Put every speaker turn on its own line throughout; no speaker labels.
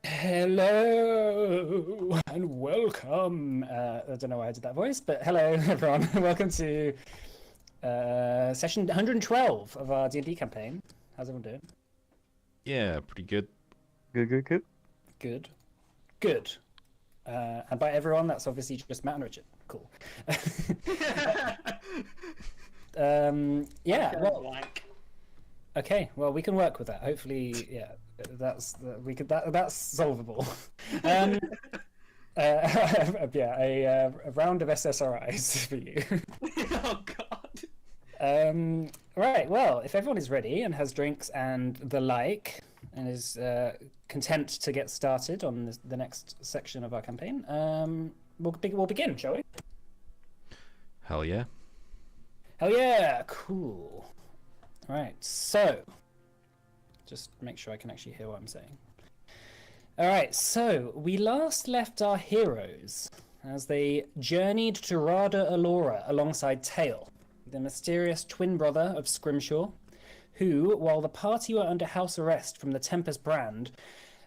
Hello and welcome. I don't know why I did that voice, but hello everyone. Welcome to session 112 of our D&D campaign. How's everyone doing?
Yeah, pretty good.
Good, good, good.
Good. Good. And by everyone, that's obviously just Matt and Richard. Cool. Yeah. Well,
Blank.
okay. Well, we can work with that. Hopefully, yeah. That's solvable. Um, yeah, a round of SSRIs for you.
Oh God.
Right, well, if everyone is ready and has drinks and the like, and is content to get started on the next section of our campaign, we'll begin, shall we?
Hell yeah.
Hell yeah, cool. Right, so just make sure I can actually hear what I'm saying. All right, so we last left our heroes as they journeyed to Rada Alora alongside Tail, the mysterious twin brother of Scrimshaw, who, while the party were under house arrest from the Tempest brand,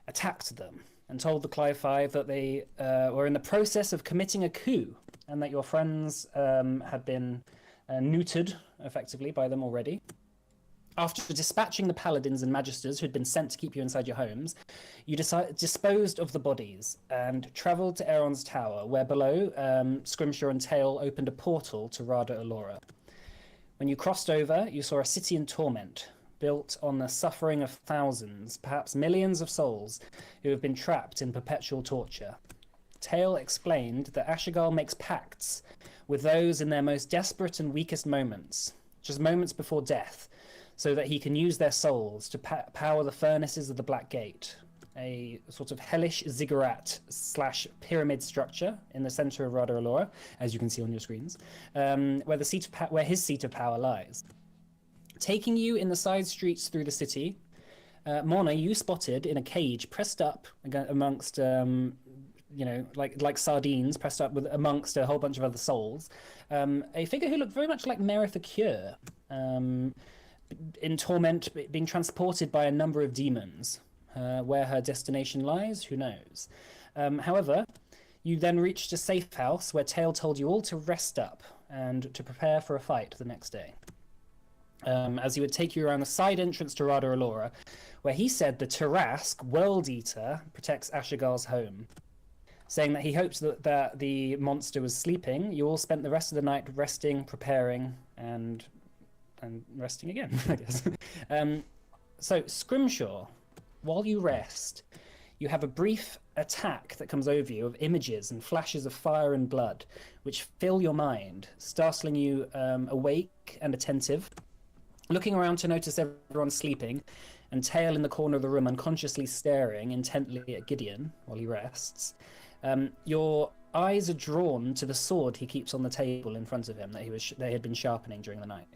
attacked them and told the Clive Five that they were in the process of committing a coup and that your friends had been neutered effectively by them already. After dispatching the paladins and magisters who had been sent to keep you inside your homes, you disposed of the bodies and travelled to Aeron's tower, where below Scrimshaw and Tail opened a portal to Rada Alora. When you crossed over, you saw a city in torment, built on the suffering of thousands, perhaps millions of souls who have been trapped in perpetual torture. Tail explained that Ashigal makes pacts with those in their most desperate and weakest moments, just moments before death, so that he can use their souls to power the furnaces of the Black Gate, a sort of hellish ziggurat / pyramid structure in the center of Rada Alora, as you can see on your screens, where his seat of power lies. Taking you in the side streets through the city, Mona, you spotted in a cage pressed up amongst, like sardines pressed up amongst a whole bunch of other souls, a figure who looked very much like Merith the Cure, in torment, being transported by a number of demons. Where her destination lies, who knows? However, you then reached a safe house where Tail told you all to rest up and to prepare for a fight the next day. As he would take you around the side entrance to Rada Alora, where he said the Tarask World Eater protects Ashigal's home. Saying that he hoped that the monster was sleeping, you all spent the rest of the night resting, preparing, and resting again, I guess. So, Scrimshaw, while you rest, you have a brief attack that comes over you of images and flashes of fire and blood, which fill your mind, startling you awake and attentive, looking around to notice everyone sleeping, and Tail in the corner of the room unconsciously staring intently at Gideon while he rests. Your eyes are drawn to the sword he keeps on the table in front of him that they had been sharpening during the night.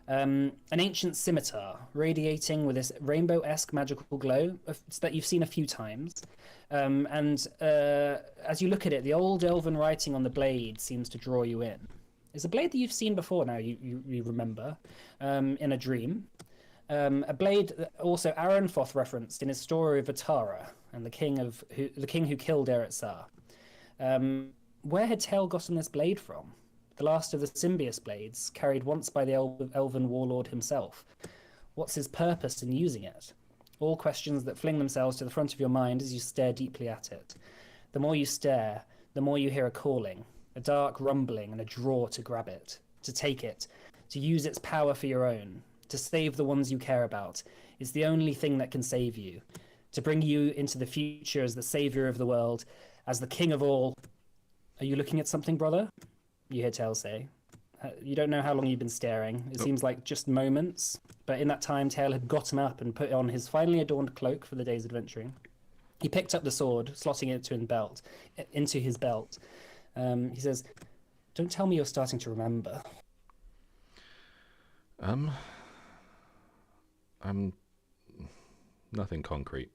An ancient scimitar radiating with this rainbow-esque magical glow that you've seen a few times. And as you look at it, the old elven writing on the blade seems to draw you in. It's a blade that you've seen before now, you remember, in a dream. A blade that also Aranfoth referenced in his story of Atara and the king who killed Eretzar. Where had Tail gotten this blade from? The last of the Symbius blades, carried once by the elven warlord himself. What's his purpose in using it? All questions that fling themselves to the front of your mind as you stare deeply at it. The more you stare, the more you hear a calling, a dark rumbling and a draw to grab it, to take it, to use its power for your own, to save the ones you care about. It's the only thing that can save you, to bring you into the future as the savior of the world, as the king of all. Are you looking at something, brother? You hear Tail say. You don't know how long you've been staring. It seems like just moments, but in that time, Tail had gotten up and put on his finely adorned cloak for the day's adventuring. He picked up the sword, slotting it into his belt. He says, "Don't tell me you're starting to remember."
I'm nothing concrete.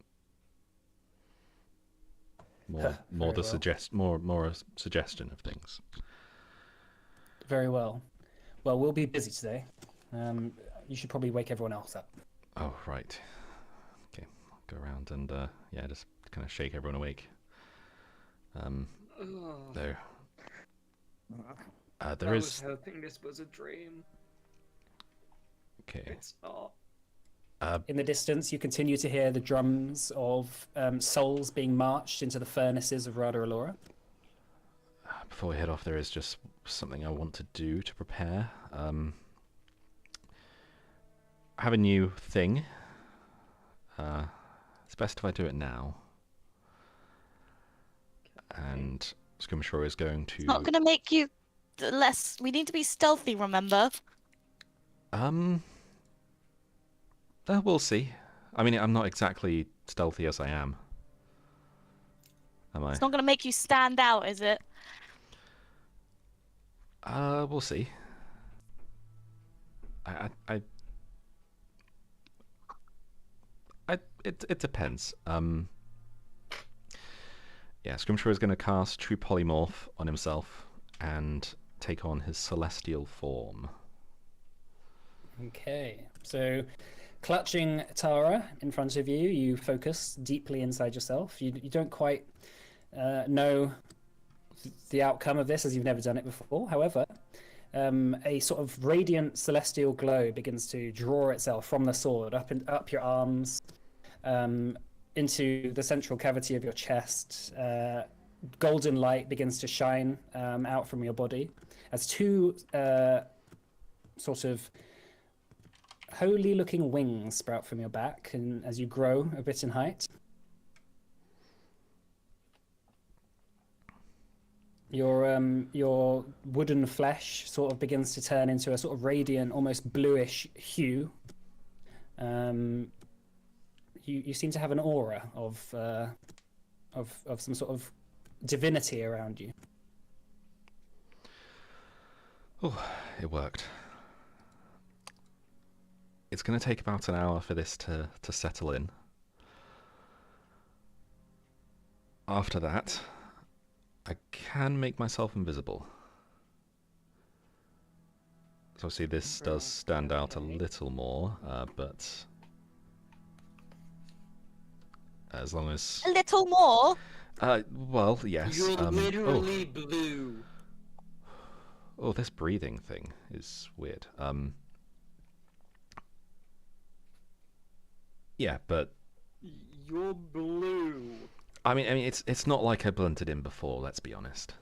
More
Very
the
well.
more a suggestion of things.
Very well. Well, we'll be busy today. You should probably wake everyone else up.
Oh right. Okay. go around and yeah, just kind of shake everyone awake.
Ugh.
There,
I
there
was
is.
hoping this was a dream.
Okay.
It's not.
In the distance, you continue to hear the drums of souls being marched into the furnaces of Rada Alora.
Before we head off, there is just something I want to do to prepare. I have a new thing. It's best if I do it now. And Scrimshaw is going to...
It's not going to make you less... We need to be stealthy, remember?
We'll see. I mean, I'm not exactly stealthy as I am. Am I?
It's not going to make you stand out, is it?
We'll see. It depends. Yeah, Scrimshaw is going to cast True Polymorph on himself and take on his celestial form.
Okay, so clutching Tara in front of you, you focus deeply inside yourself. You don't quite know the outcome of this, as you've never done it before. However, a sort of radiant celestial glow begins to draw itself from the sword up your arms, into the central cavity of your chest. Golden light begins to shine out from your body as two sort of holy looking wings sprout from your back, and as you grow a bit in height, your wooden flesh sort of begins to turn into a sort of radiant, almost bluish hue. You seem to have an aura of some sort of divinity around you.
Oh, it worked. It's going to take about an hour for this to settle in. After that, I can make myself invisible. So obviously this does stand out a little more, but as long as...
A little more?
Well, yes.
You're literally blue.
Oh, this breathing thing is weird. Yeah, but
You're blue.
I mean, it's not like I blunted in before. Let's be honest.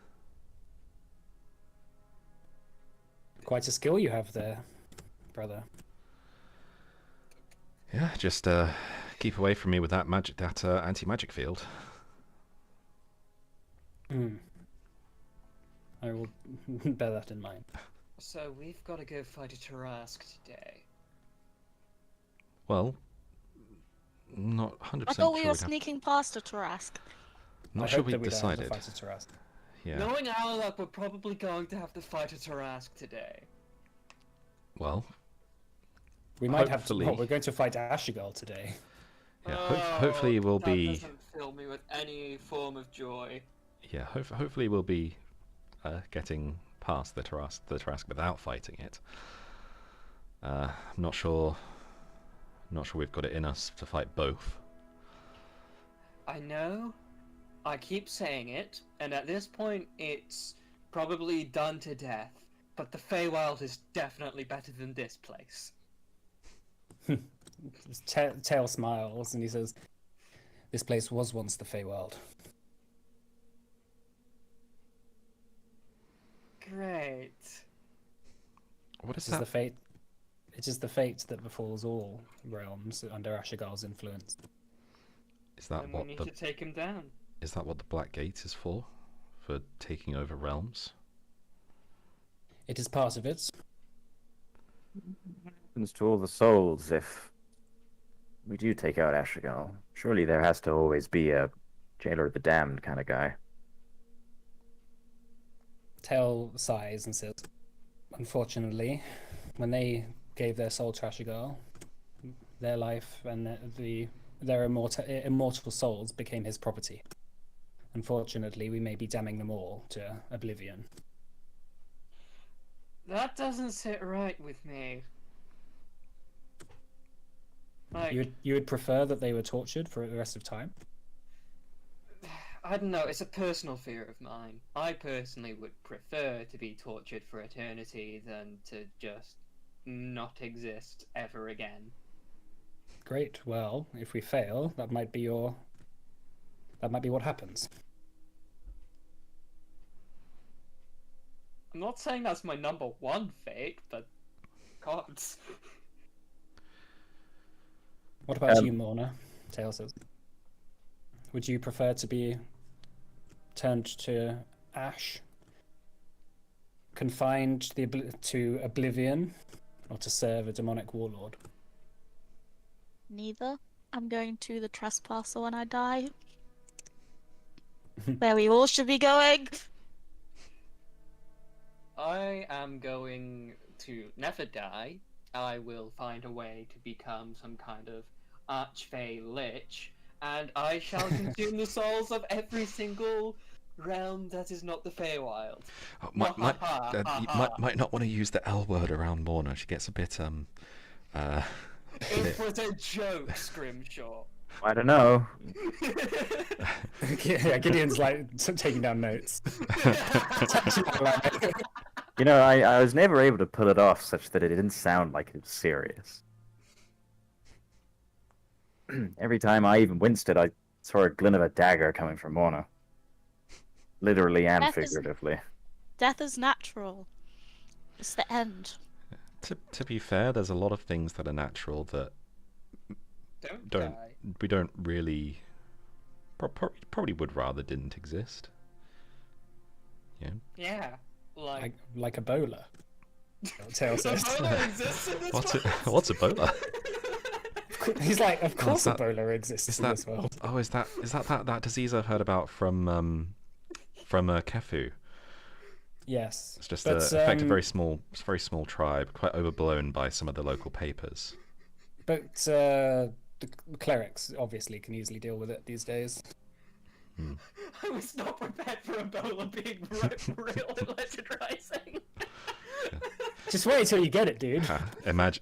Quite a skill you have there, brother.
Yeah, just keep away from me with that magic, that anti-magic field.
I will bear that in mind.
So we've got to go fight a Tarask today.
Well, not 100%
I thought we
sure
were
we'd have...
sneaking past a Tarask.
Not
I
sure
hope that
we'd
we don't have to
decided.
fight a Tarask.
Yeah.
Knowing our luck, we're probably going to have to fight a Tarask today.
Well,
We might have to.
Hopefully.
Well, we're going to fight Ashigal today.
yeah. Hopefully we'll
that
be.
doesn't fill me with any form of joy.
Yeah. Hopefully we'll be getting past the Tarrasque without fighting it. I'm not sure. Not sure we've got it in us to fight both.
I know. I keep saying it, and at this point, it's probably done to death. But the Feywild is definitely better than this place.
Tail smiles and he says, "This place was once the Feywild."
Great.
What is
It is
that?
the fate. It is the fate that befalls all realms under Ashigal's influence.
Is that
Then we
what
need
the
to take him down.
is that what the Black Gate is for? For taking over realms?
It is part of it.
Happens to all the souls if we do take out Ashigal? Surely there has to always be a jailer of the damned kind of guy.
Tail sighs and says, "Unfortunately, when they gave their soul to Ashigal, their life and their immortal souls became his property. Unfortunately, we may be damning them all to oblivion."
That doesn't sit right with me. Like,
You would prefer that they were tortured for the rest of time?
I don't know, it's a personal fear of mine. I personally would prefer to be tortured for eternity than to just not exist ever again.
Great. Well, if we fail, that might be what happens.
I'm not saying that's my number one fate, but God.
What about
Um,
you, Morna? Tail says. Would you prefer to be turned to ash, confined to oblivion, or to serve a demonic warlord?
Neither. I'm going to the trespasser when I die. Where we all should be going.
I am going to never die. I will find a way to become some kind of archfey lich, and I shall consume the souls of every single realm that is not the Feywild.
Oh, might not want to use the L word around Morna. She gets a bit
It was a joke, Scrimshaw.
I don't know.
Yeah, Gideon's like taking down notes.
You know, I was never able to pull it off such that it didn't sound like it was serious. Every time I even winced it, I saw a glint of a dagger coming from Morna. Literally and
Death is-
figuratively.
Death is natural. It's the end.
to be fair, there's a lot of things that are natural that
Don't die.
we don't really probably would rather didn't exist. Yeah.
Yeah, like
like Ebola. Tail says.
Ebola exists in this world.
What's Ebola?
He's like, of course
that-
Ebola exists
Is
in
that
this world.
oh is that disease I've heard about from Kefu?
Yes.
It's just
but,
affect a very small tribe, quite overblown by some of the local papers.
But the clerics obviously can easily deal with it these days.
I was not prepared for Ebola being real in Legend Rising.
Just wait till you get it, dude.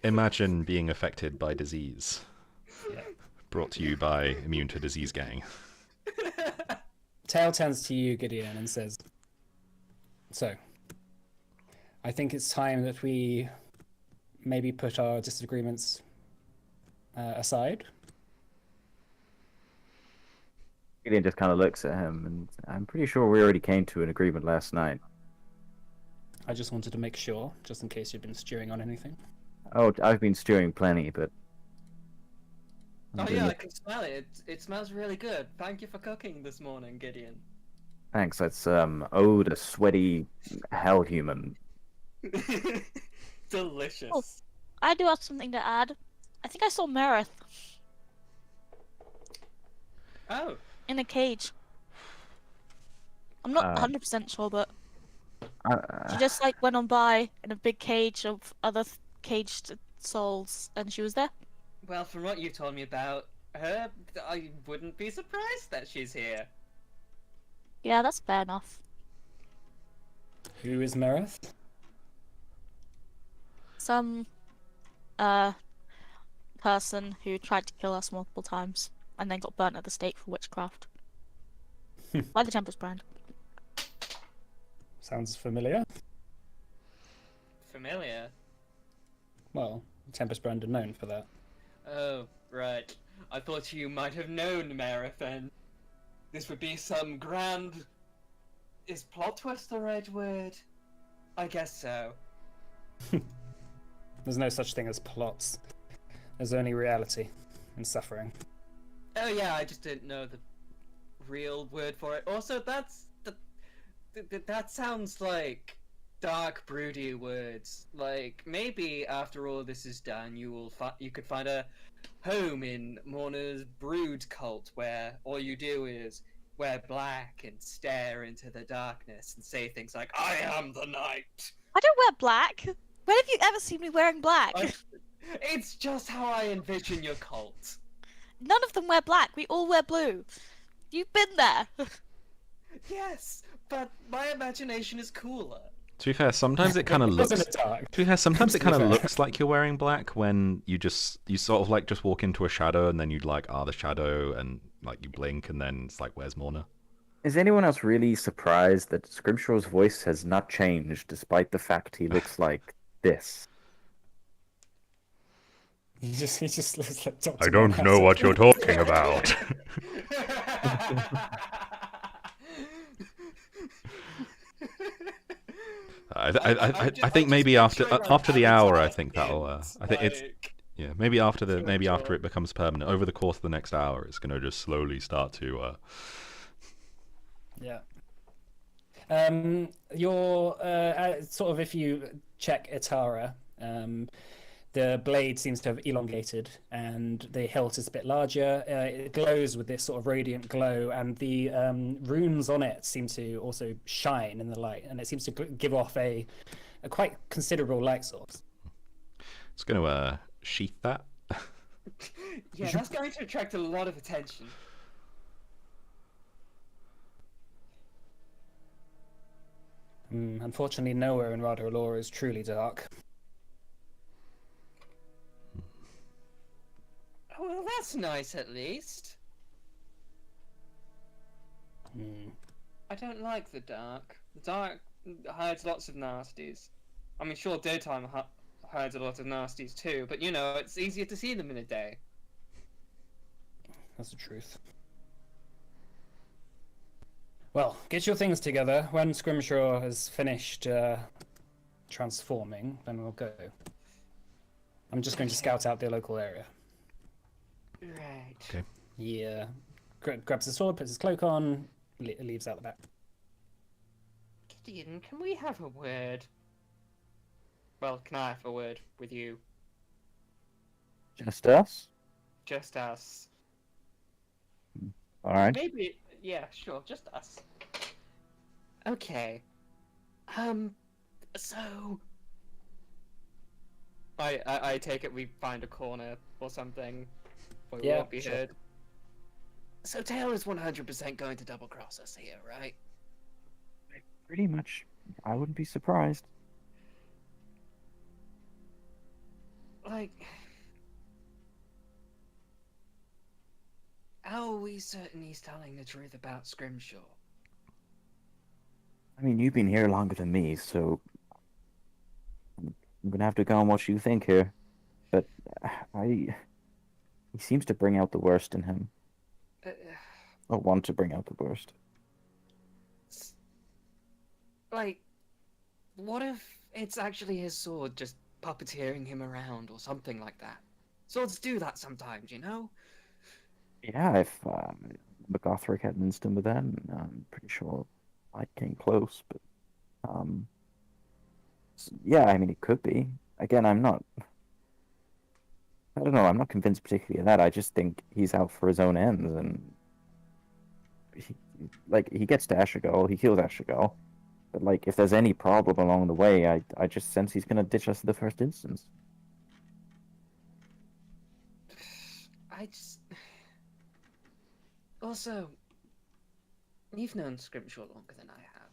Imagine being affected by disease.
Yeah.
Brought to you by Immune to Disease Gang.
Tail turns to you, Gideon, and says, "So, I think it's time that we maybe put our disagreements aside."
Gideon just kind of looks at him, and I'm pretty sure we already came to an agreement last night.
I just wanted to make sure, just in case you've been stewing on anything.
Oh, I've been stewing plenty, but...
Oh yeah, I can smell it. It smells really good. Thank you for cooking this morning, Gideon.
Thanks, that's, ode a sweaty hell human.
Delicious.
Oh. I do have something to add. I think I saw Merith
Oh,
in a cage. I'm not 100% sure, but she just like went on by in a big cage of other caged souls, and she was there.
well, from what you told me about her, I wouldn't be surprised that she's here.
Yeah, that's fair enough.
Who is Merith?
Some person who tried to kill us multiple times and then got burnt at the stake for witchcraft by the Tempest brand.
Sounds familiar.
Familiar.
Well, Tempest Brand are known for that.
Oh, right. I thought you might have known Marathon. This would be some grand... Is plot twist the right word? I guess so.
There's no such thing as plots. There's only reality and suffering.
Oh yeah, I just didn't know the real word for it. Also, that sounds like dark, broody words. Like, maybe after all this is done, you could find a home in Morna's brood cult where all you do is wear black and stare into the darkness and say things like, "I am the night."
I don't wear black. When have you ever seen me wearing black?
It's just how I envision your cult.
None of them wear black. We all wear blue. You've been there.
Yes, but my imagination is cooler.
To be fair, sometimes it kind of
It wasn't
looks.
a dark.
To be fair, sometimes it
To be
kind of
fair.
looks like you're wearing black when you sort of like just walk into a shadow and then you like the shadow and like you blink and then it's like where's Morna?
Is anyone else really surprised that Scrimshaw's voice has not changed despite the fact he looks like this?
He just looks like Dr.
I don't know what you're talking about. I think maybe after the hour, I think that'll. I think it's yeah. Maybe after it becomes permanent, over the course of the next hour, it's gonna just slowly start to.
Yeah. Your sort of if you check Itara, the blade seems to have elongated and the hilt is a bit larger. It glows with this sort of radiant glow, and the runes on it seem to also shine in the light, and it seems to give off a quite considerable light source.
It's going to sheath that.
Yeah, that's going to attract a lot of attention.
Unfortunately, nowhere in Rada Alora is truly dark.
Oh, well, that's nice at least. I don't like the dark. The dark hides lots of nasties. I mean, sure, daytime hides a lot of nasties too, but you know, it's easier to see them in a day.
That's the truth. Well, get your things together. When Scrimshaw has finished transforming, then we'll go. I'm just going to scout out the local area.
Right.
Okay.
Yeah. Grabs his sword, puts his cloak on, leaves out the back.
Gideon, can we have a word? Well, can I have a word with you?
Just us?
Just us.
All right.
Maybe, yeah, sure, just us. Okay. So... I take it we find a corner or something where we won't be
sure.
heard. So Tail is 100% going to double-cross us here, right?
Pretty much. I wouldn't be surprised.
Like... How are we certain he's telling the truth about Scrimshaw?
I mean, you've been here longer than me, so I'm gonna have to go on what you think here. But he seems to bring out the worst in him. Or want to bring out the worst.
Like, what if it's actually his sword just puppeteering him around or something like that? Swords do that sometimes, you know?
Yeah, if McGothric had an instant with that, I'm pretty sure I came close, but yeah, I mean, it could be. Again, I don't know, I'm not convinced particularly of that. I just think he's out for his own ends, and he gets to Ashigal, he kills Ashigal, but like, if there's any problem along the way, I just sense he's gonna ditch us in the first instance.
Also, you've known Scrimshaw longer than I have.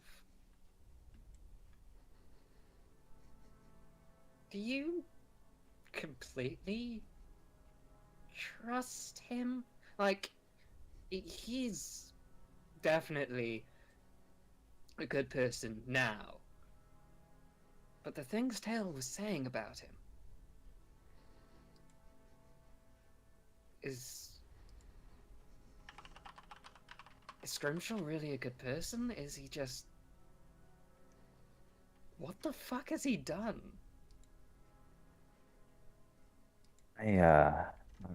Do you completely trust him? Like, he's definitely a good person now. But the things Tail was saying about him is Scrimshaw really a good person? Is he just... What the fuck has he done?
I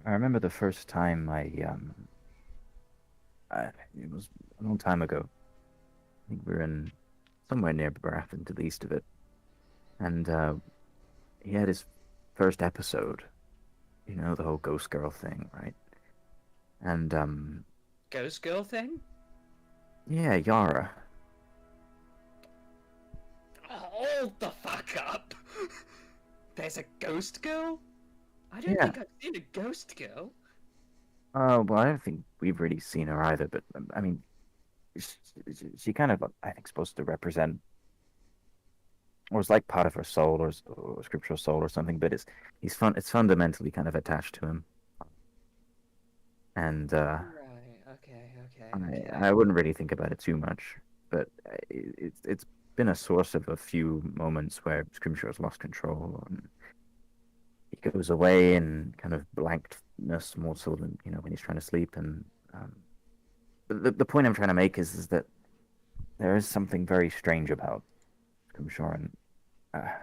remember the first time it was a long time ago. I think we were in somewhere near Baratheon to the east of it. And he had his first episode. You know, the whole ghost girl thing, right? And
Ghost girl thing?
yeah, Yara.
Hold the fuck up! There's a ghost girl? I don't
Yeah.
think I've seen a ghost girl.
Well, I don't think we've really seen her either, but I mean, she kind of, I think, supposed to represent or it's like part of her soul, or scriptural soul, or something. But it's fundamentally kind of attached to him, and
Right. Okay. Okay. Okay.
I wouldn't really think about it too much. But it's been a source of a few moments where Scrimshaw has lost control, and he goes away in kind of blankness more so than when he's trying to sleep. And the point I'm trying to make is that there is something very strange about Scrimshaw, and I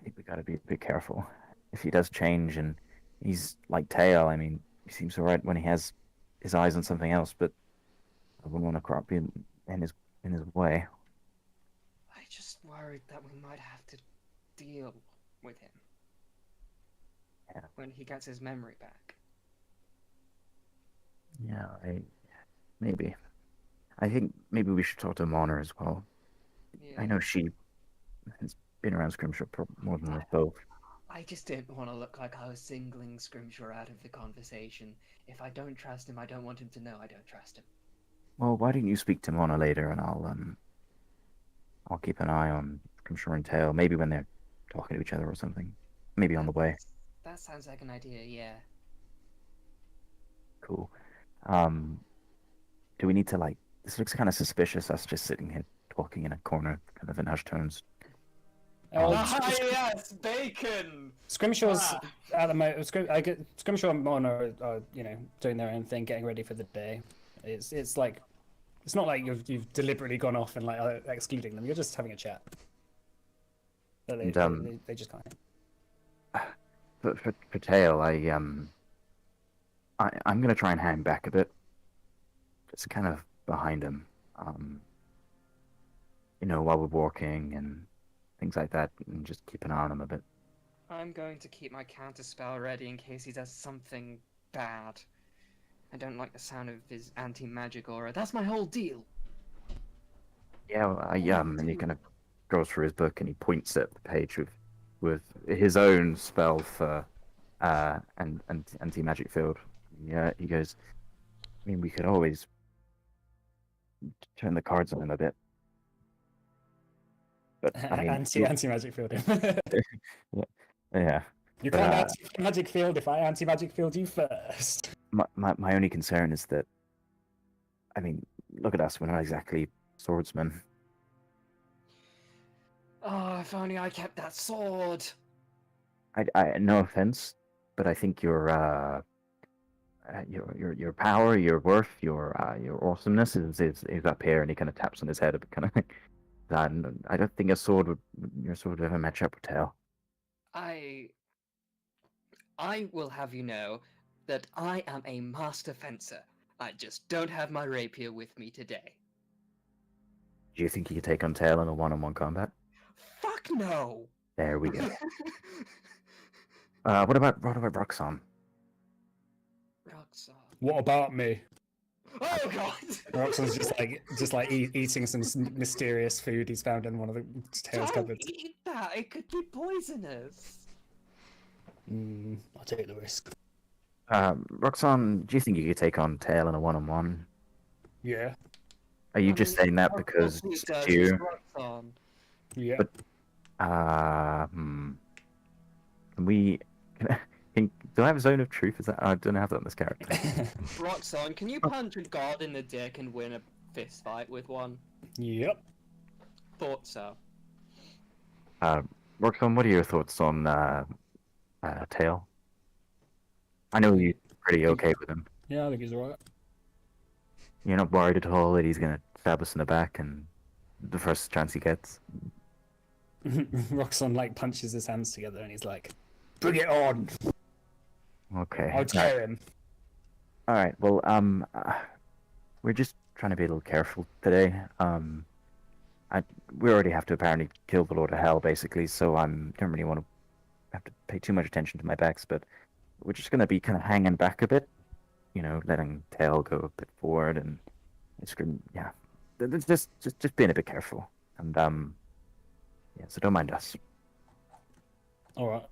think we got to be a bit careful. If he does change and he's like Tail, I mean, he seems alright when he has his eyes on something else, but I wouldn't want to crop in his way.
I just worried that we might have to deal with him.
Yeah.
When he gets his memory back.
Yeah, maybe. I think maybe we should talk to Mona as well.
Yeah.
I know she has been around Scrimshaw more than us both.
I just didn't want to look like I was singling Scrimshaw out of the conversation. If I don't trust him, I don't want him to know I don't trust him.
Well, why don't you speak to Mona later, and I'll keep an eye on Scrimshaw and Tail. Maybe when they're talking to each other or something. Maybe on the way.
That sounds like an idea, yeah.
Cool. Do we need to This looks kind of suspicious. Us just sitting here talking in a corner, kind of in hushed tones.
Oh,
yes, bacon!
Scrimshaw's at the moment. Scrimshaw and Mona are doing their own thing, getting ready for the day. It's like it's not like you've deliberately gone off and excluding them. You're just having a chat. So they just can't.
For Tail, I'm gonna try and hang back a bit, just kind of behind him, while we're walking and things like that, and just keep an eye on him a bit.
I'm going to keep my counterspell ready in case he does something bad. I don't like the sound of his anti-magic aura. That's my whole deal.
Yeah, and he kind of goes through his book and he points at the page with his own spell for and anti-magic field. Yeah, he goes, I mean, we could always turn the cards on him a bit. But I mean,
anti-magic field him.
yeah.
You can't anti-magic field if I anti-magic field you first.
My only concern is that, I mean, look at us. We're not exactly swordsmen.
Oh, if only I kept that sword.
I no offense, but I think your power, your worth, your awesomeness is up here, and he kind of taps on his head a bit, kind of like that. And I don't think your sword would ever match up with Tail.
I will have you know that I am a master fencer. I just don't have my rapier with me today.
Do you think you could take on Tail in a one-on-one combat?
Fuck no!
There we go. What about Roxanne?
Roxanne.
What about me?
Oh god!
Roxanne's just like eating some mysterious food he's found in one of the Tail's
Don't
cupboards.
eat that! It could be poisonous!
I'll take the risk.
Roxanne, do you think you could take on Tail in a one-on-one?
Yeah.
Are you just saying that because it's you?
Yeah.
But, can we... do I have a zone of truth? Is that I don't have that on this character.
Roxanne, can you punch a god in the dick and win a fist fight with one?
Yep.
Thought so.
Roxanne, what are your thoughts on Tail? I know you're pretty okay with him.
Yeah, I think he's alright.
You're not worried at all that he's gonna stab us in the back and the first chance he gets.
Roxanne punches his hands together and he's like, "Bring it on!"
Okay.
I'll tear him.
All right. Well, we're just trying to be a little careful today. We already have to apparently kill the Lord of Hell, basically. So don't really want to have to pay too much attention to my backs, but we're just gonna be kind of hanging back a bit, letting Tail go a bit forward, and it's good. Yeah, just being a bit careful, and yeah. So don't mind us.
All right.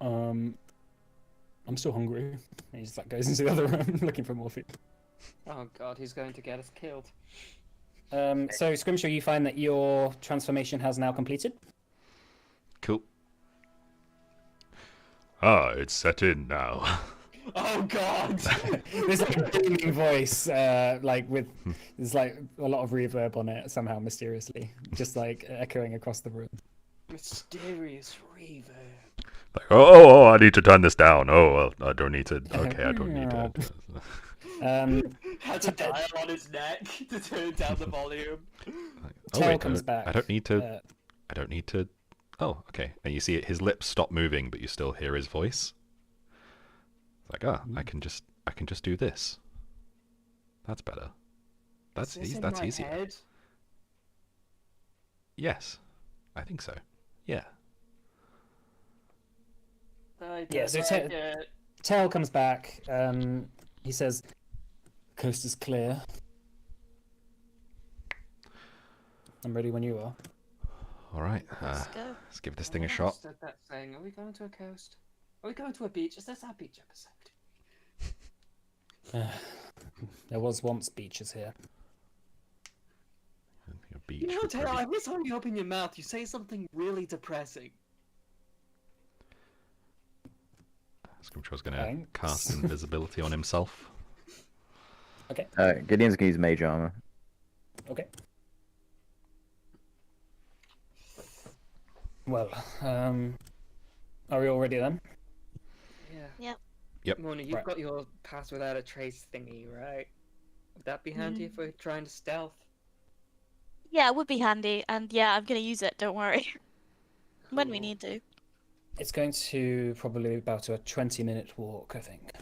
I'm still hungry. And he just goes into the other room looking for more food.
Oh god, he's going to get us killed.
So Scrimshaw, you find that your transformation has now completed.
Cool. Ah, it's set in now.
Oh God!
There's like a booming voice, like with there's like a lot of reverb on it somehow mysteriously, just like echoing across the room.
Mysterious reverb.
Like, oh, I need to turn this down. Oh, well, I don't need to. Okay, I don't need to.
Has a dial on his neck to turn down the volume.
Oh
Tail
wait,
comes back.
I don't need to. I don't need to. Oh, okay. And you see his lips stop moving, but you still hear his voice. It's like, I can just do this. That's better. That's
Is this in
that's
my
easier.
head?
Yes, I think so. Yeah.
Yeah, so Tail comes back. He says, "Coast is clear. I'm ready when you are."
All right.
Let's go.
Let's give this thing a shot.
That thing. Are we going to a coast? Are we going to a beach? Is this our beach episode?
There was once beaches here.
A beach
You know,
would
Tail,
probably-
every time you open your mouth, you say something really depressing.
Scrimshaw's gonna
Thanks.
cast invisibility on himself.
Okay.
Gideon's gonna use mage armor.
Okay. Well, are we all ready then?
Yeah.
Yep.
Yep.
Mona, you've
Right.
got your pass without a trace thingy, right? Would that be handy if we're trying to stealth?
Yeah, it would be handy, and yeah, I'm gonna use it. Don't worry. When we
Cool.
need to.
It's going to probably be about a 20-minute walk, I think.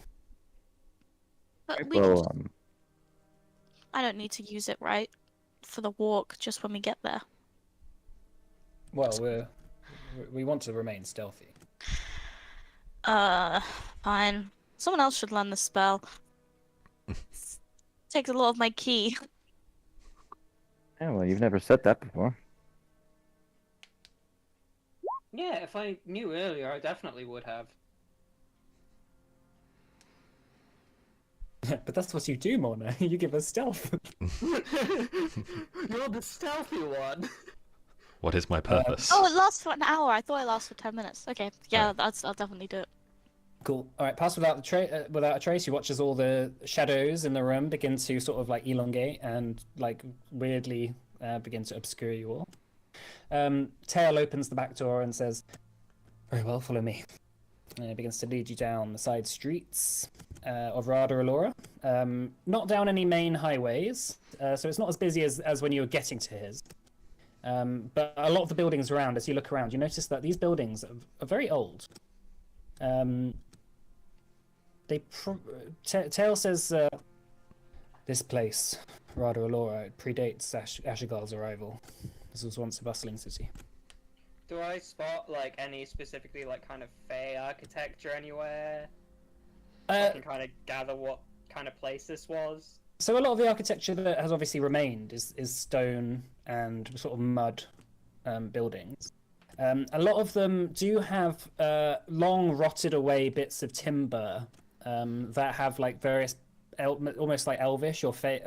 But we can.
Well,
I don't need to use it, right? For the walk, just when we get there.
Well, we want to remain stealthy.
Fine. Someone else should learn the spell. Takes a lot of my key.
yeah, well, you've never said that before.
Yeah, if I knew earlier, I definitely would have.
But that's what you do, Mona. You give us stealth.
You're the stealthy one.
What is my purpose?
Oh, it lasts for an hour. I thought it lasted 10 minutes. Okay, yeah,
Oh.
I'll definitely do it.
Cool. All right, pass without without a trace. You watch as all the shadows in the room begin to sort of like elongate and like weirdly begin to obscure you all. Tail opens the back door and says, "Very well, follow me." And it begins to lead you down the side streets of Rada Alora. Not down any main highways, so it's not as busy as when you were getting to his. But a lot of the buildings around, as you look around, you notice that these buildings are very old. Tail says this place, Rada Alora, it predates Ashigal's arrival. This was once a bustling city.
Do I spot like any specifically like kind of Fey architecture anywhere? I can kind of gather what kind of place this was.
So a lot of the architecture that has obviously remained is stone and sort of mud buildings. A lot of them do have long rotted away bits of timber that have like various almost like elvish or fey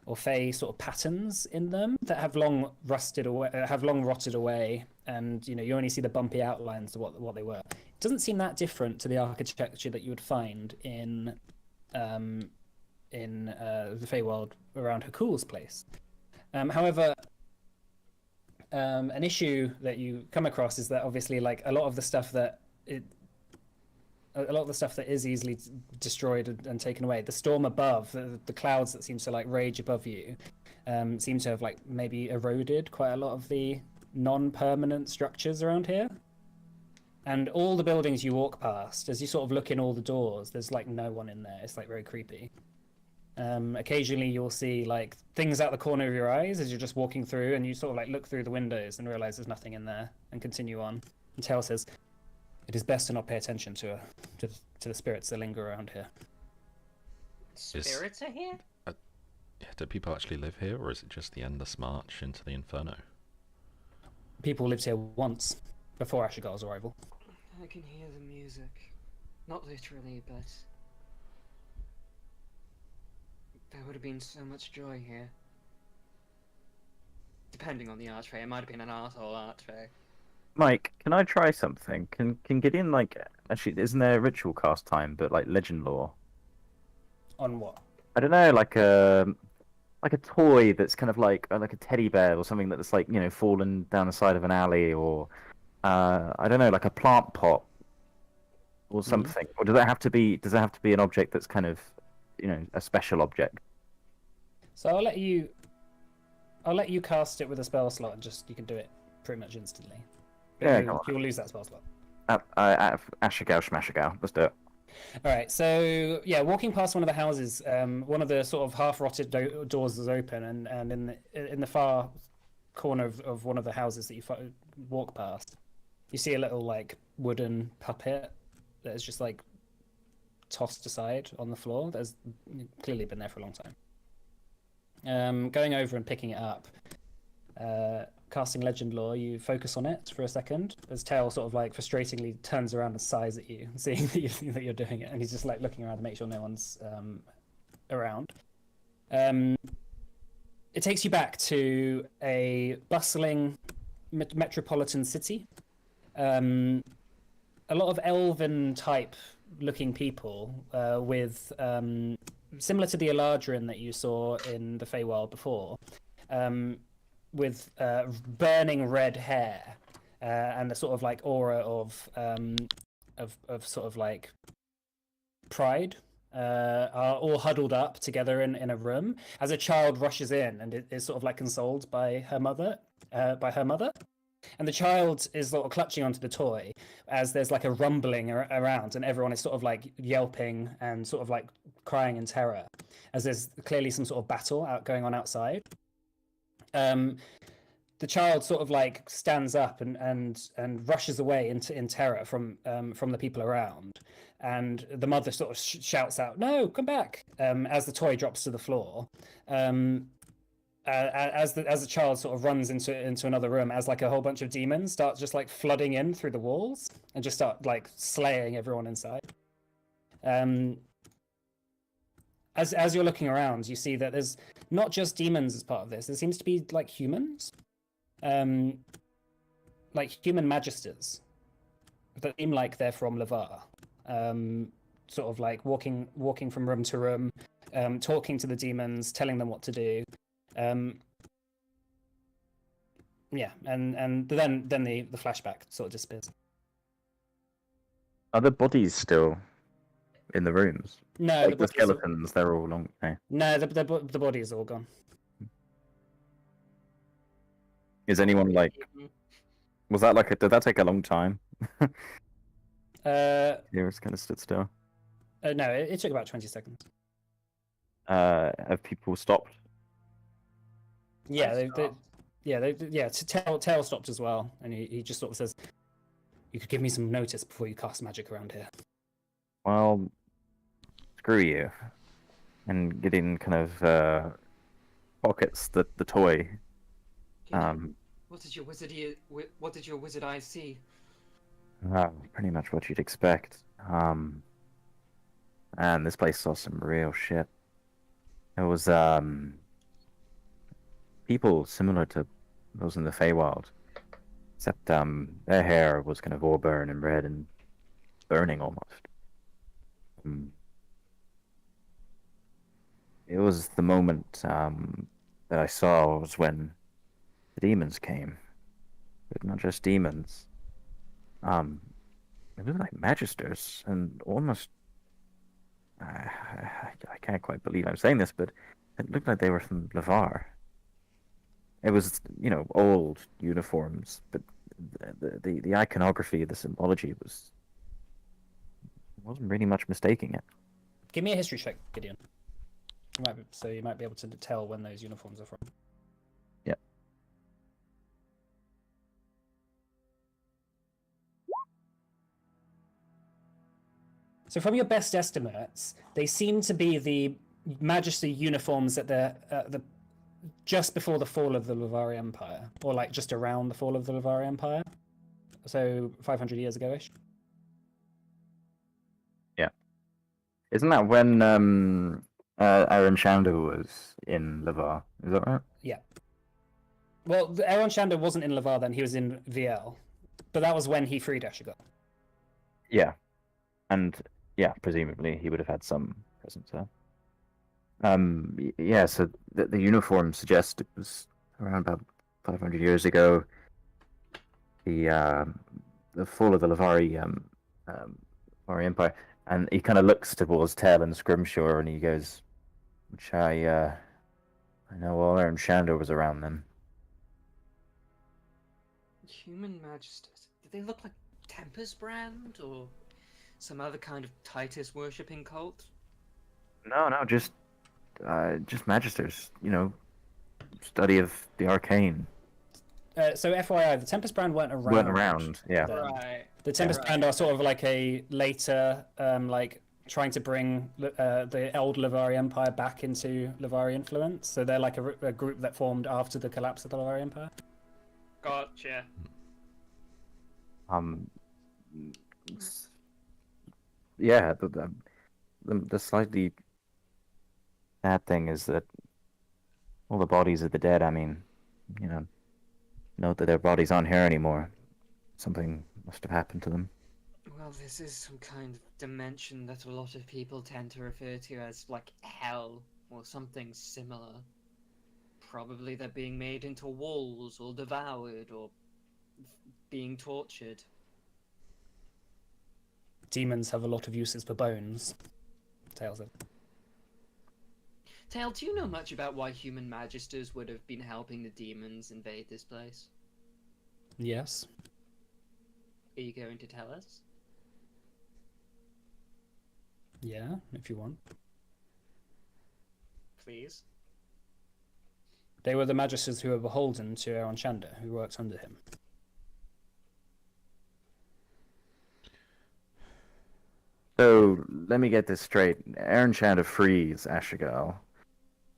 or fey sort of patterns in them that have long rotted away, and you only see the bumpy outlines of what they were. It doesn't seem that different to the architecture that you would find in the Feywild around Hakul's place. However, an issue that you come across is that obviously, like a lot of the stuff that is easily destroyed and taken away. The storm above, the clouds that seem to like rage above you, seem to have like maybe eroded quite a lot of the non-permanent structures around here. And all the buildings you walk past, as you sort of look in all the doors, there's like no one in there. It's like very creepy. Occasionally you'll see like things out the corner of your eyes as you're just walking through, and you sort of like look through the windows and realize there's nothing in there and continue on. And Tail says, "It is best to not pay attention to the spirits that linger around here."
Spirits are here?
Yeah, do people actually live here, or is it just the endless march into the Inferno?
People lived here once, before Ashigal's arrival.
I can hear the music. Not literally, but There would have been so much joy here. Depending on the archway, it might have been an arsehole archway.
Mike, can I try something? Can Gideon like actually? Isn't there ritual cast time, but like legend lore?
On what?
I don't know, like a toy that's kind of like a teddy bear or something that's like fallen down the side of an alley, or I don't know, like a plant pot or something. Or does it have to be an object that's kind of a special object?
So I'll let you cast it with a spell slot, and just you can do it pretty much instantly.
Yeah,
you'll lose that spell slot.
Ashigal Schmashigal. Let's do it.
All right, so yeah, walking past one of the houses, one of the sort of half-rotted doors is open, and in the far corner of one of the houses that you walk past, you see a little like wooden puppet that is just like tossed aside on the floor. That's clearly been there for a long time. Going over and picking it up, casting Legend Lore, you focus on it for a second as Tail sort of like frustratingly turns around and sighs at you, seeing that you're doing it, and he's just like looking around to make sure no one's around. It takes you back to a bustling metropolitan city. A lot of elven type looking people with similar to the Eladrin that you saw in the Feywild before, with burning red hair and a sort of like aura of sort of like pride, are all huddled up together in a room as a child rushes in and is sort of like consoled by her mother. And the child is sort of clutching onto the toy as there's like a rumbling around, and everyone is sort of like yelping and sort of like crying in terror as there's clearly some sort of battle going on outside. The child sort of like stands up and rushes away in terror from the people around, and the mother sort of shouts out, "No, come back!" As the toy drops to the floor. As the child sort of runs into another room, as like a whole bunch of demons start just like flooding in through the walls and just start like slaying everyone inside. As you're looking around, you see that there's not just demons as part of this. There seems to be like humans, like human magisters that seem like they're from Lavar, sort of like walking from room to room, talking to the demons, telling them what to do. Yeah, and then the flashback sort of disappears.
Are the bodies still in the rooms?
No,
Like the skeletons, they're all long.
No, the body is all gone.
Is anyone like? Was that like? Did that take a long time? Here it's kind of stood still.
No, it took about 20 seconds.
Have people stopped?
Yeah, Tail stopped as well, and he just sort of says, "You could give me some notice before you cast magic around here."
Well, screw you. And Gideon kind of pockets the toy.
What did your wizard eyes see?
Pretty much what you'd expect. And this place saw some real shit. It was people similar to those in the Feywild, except their hair was kind of auburn and red and burning almost. It was the moment that I saw was when the demons came, but not just demons. They looked like magisters, and almost I can't quite believe I'm saying this, but it looked like they were from Lavar. It was, old uniforms, but the iconography, the symbology wasn't really much mistaking it.
Give me a history check, Gideon. You might be able to tell when those uniforms are from.
Yeah.
So from your best estimates, they seem to be the Majesty uniforms at the just before the fall of the Lavari Empire, or like just around the fall of the Lavari Empire. So 500 years ago-ish.
Yeah. Isn't that when Aaron Shander was in Lavar. Is that right?
Yeah. Well, Aaron Shander wasn't in Lavar then, he was in VL. But that was when he freed Ashigar.
Yeah, and yeah, presumably he would have had some presence there. Yeah. So the uniform suggests it was around about 500 years ago. The fall of the Lavari Empire, and he kind of looks towards Tell and Scrimshaw, and he goes, "Which I know all Aaron Shander was around then."
Human Magisters. Do they look like Tempest brand or some other kind of Titus worshipping cult?
No, just Magisters. Study of the arcane.
So FYI, the Tempest Brand weren't around.
Weren't around, yeah.
Right.
The Tempest Brand are sort of like a later, like trying to bring the old Lavari Empire back into Lavari influence. So they're like a group that formed after the collapse of the Lavari Empire.
Gotcha.
Yeah, the slightly bad thing is that all the bodies of the dead, I mean, note that their bodies aren't here anymore. Something must have happened to them.
Well, this is some kind of dimension that a lot of people tend to refer to as, like, hell, or something similar. Probably they're being made into walls, or devoured, or being tortured.
Demons have a lot of uses for bones. Tails it.
Tail, do you know much about why human magisters would have been helping the demons invade this place?
Yes.
Are you going to tell us?
Yeah, if you want.
Please.
They were the magisters who were beholden to Aaron Shander, who worked under him.
So, let me get this straight. Aaron Shander frees Ashigal.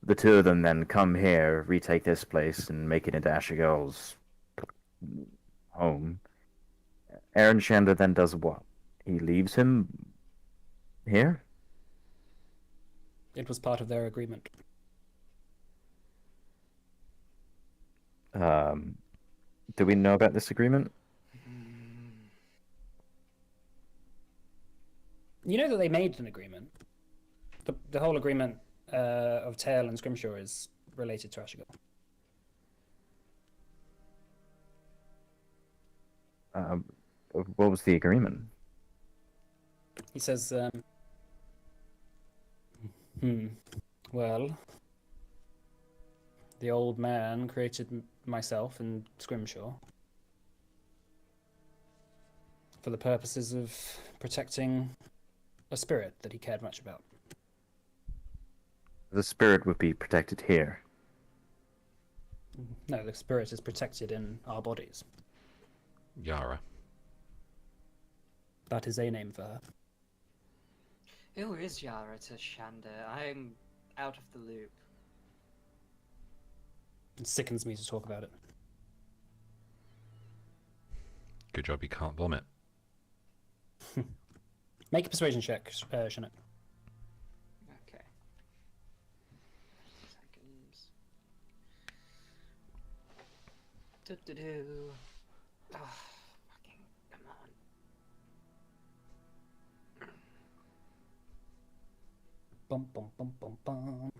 The two of them then come here, retake this place, and make it into Ashigal's home. Aaron Shander then does what? He leaves him here?
It was part of their agreement.
Do we know about this agreement?
You know that they made an agreement. The whole agreement of Tail and Scrimshaw is related to Ashigal.
What was the agreement?
He says, well, the old man created myself and Scrimshaw for the purposes of protecting a spirit that he cared much about.
The spirit would be protected here.
No, the spirit is protected in our bodies.
Yara.
That is a name for her.
Who is Yara to Shander? I'm out of the loop.
It sickens me to talk about it.
Good job you can't vomit.
Make a persuasion check, Shannon.
Okay. Seconds. Do-do-do. Oh, fucking, come on.
Bum, bum, bum, bum, bum.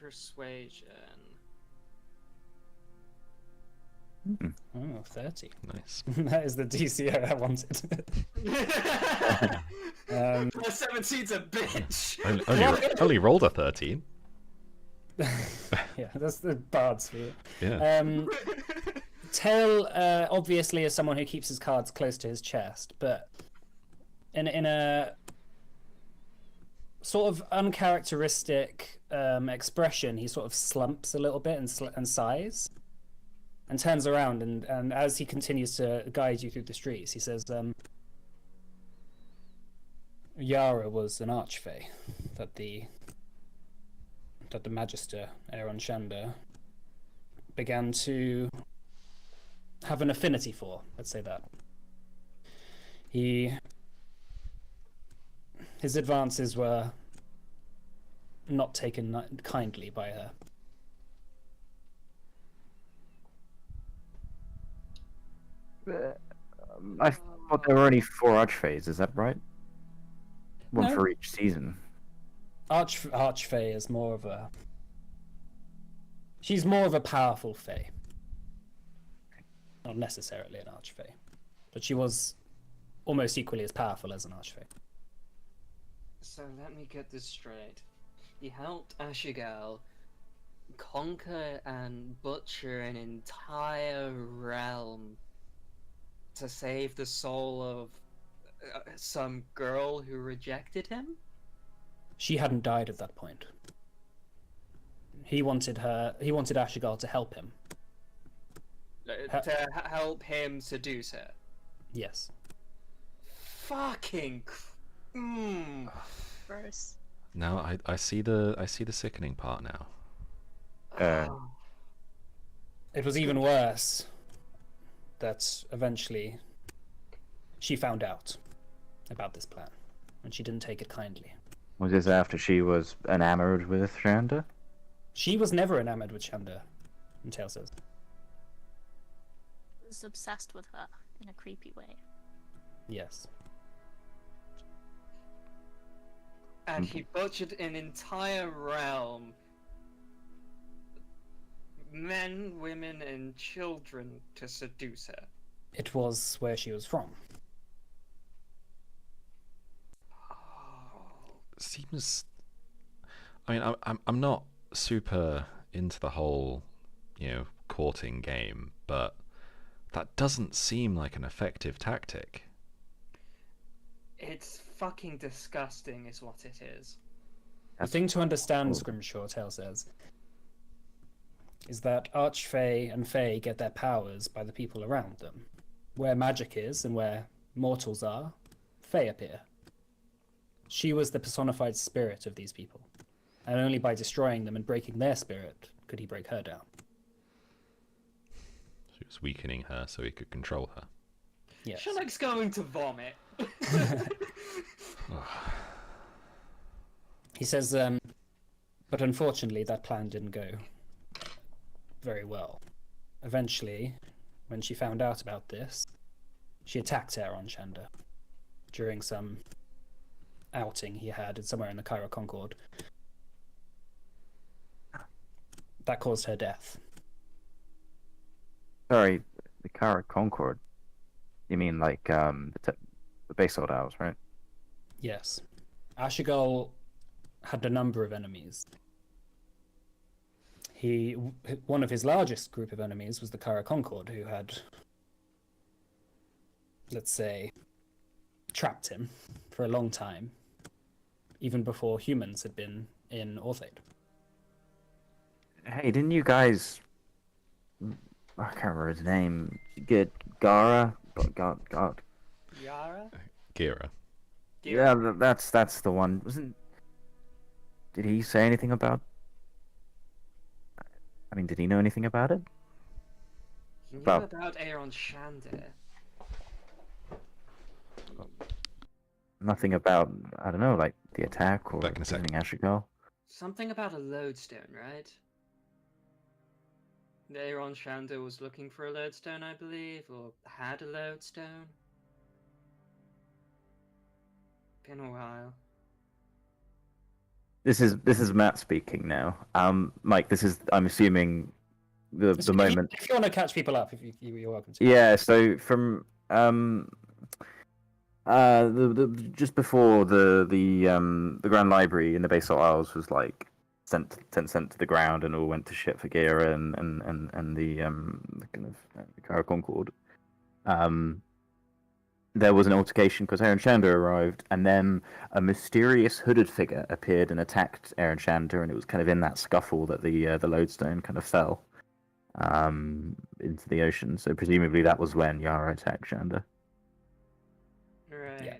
Persuasion.
Oh, 30.
Nice.
That is the DCO I wanted.
My 17's a bitch!
Only rolled a 13.
Yeah, that's the bards for you.
Yeah.
Tail obviously is someone who keeps his cards close to his chest, but in a sort of uncharacteristic expression, he sort of slumps a little bit and sighs. And turns around, and as he continues to guide you through the streets, he says, Yara was an archfey that the Magister, Aaron Shander, began to have an affinity for, let's say that. His advances were not taken kindly by her.
I thought there were only 4 Archfays, is that right? One
No.
for each season.
Archfey is more of a... She's more of a powerful Fae. Not necessarily an Archfey. But she was almost equally as powerful as an Archfey.
So let me get this straight. You helped Ashigal conquer and butcher an entire realm to save the soul of some girl who rejected him?
She hadn't died at that point. He wanted Ashigal to help him.
To help him seduce her?
Yes.
Fucking...
Gross.
Now I see the sickening part now.
Oh.
It was even worse that eventually she found out about this plan, and she didn't take it kindly.
Was this after she was enamored with Shanda?
She was never enamored with Shanda, Tail says.
Was obsessed with her in a creepy way.
Yes.
And he butchered an entire realm. Men, women, and children to seduce her.
It was where she was from.
Seems. I mean, I'm not super into the whole, courting game, but that doesn't seem like an effective tactic.
It's fucking disgusting, is what it is.
The thing to understand, Scrimshaw Tail says, is that Archfey and Fey get their powers by the people around them. Where magic is and where mortals are, Fey appear. She was the personified spirit of these people, and only by destroying them and breaking their spirit could he break her down.
She was weakening her so he could control her.
Yes.
Shanak's going to vomit.
He says, but unfortunately that plan didn't go very well. Eventually, when she found out about this, she attacked Aaron Shanda during some outing he had somewhere in the Cairo Concord. That caused her death.
Sorry, the Kara Concord. You mean like the Basalt Owls, right?
Yes. Ashigal had a number of enemies. One of his largest group of enemies was the Kara Concord, who had, let's say, trapped him for a long time, even before humans had been in Orthaid.
Hey, didn't you guys? I can't remember his name. Get Gara, but God.
Yara?
Gira.
Yeah, that's the one. Did he say anything about? I mean, did he know anything about it?
He knew
Well-
about Aaron Shanda.
Nothing about, I don't know, like the attack or
Back in a sec.
visiting Ashigal.
Something about a lodestone, right? Aaron Shanda was looking for a lodestone, I believe, or had a lodestone. Been a while.
This is Matt speaking now. Mike, I'm assuming the moment.
If you want to catch people up, you're welcome to.
Yeah, so from just before the Grand Library in the Basalt Isles was like sent to the ground and all went to shit for Gira and the kind of the Cara Concord. There was an altercation because Aaron Shanda arrived, and then a mysterious hooded figure appeared and attacked Aaron Shanda, and it was kind of in that scuffle that the lodestone kind of fell into the ocean. So presumably that was when Yara attacked Shanda.
Right.
Yeah.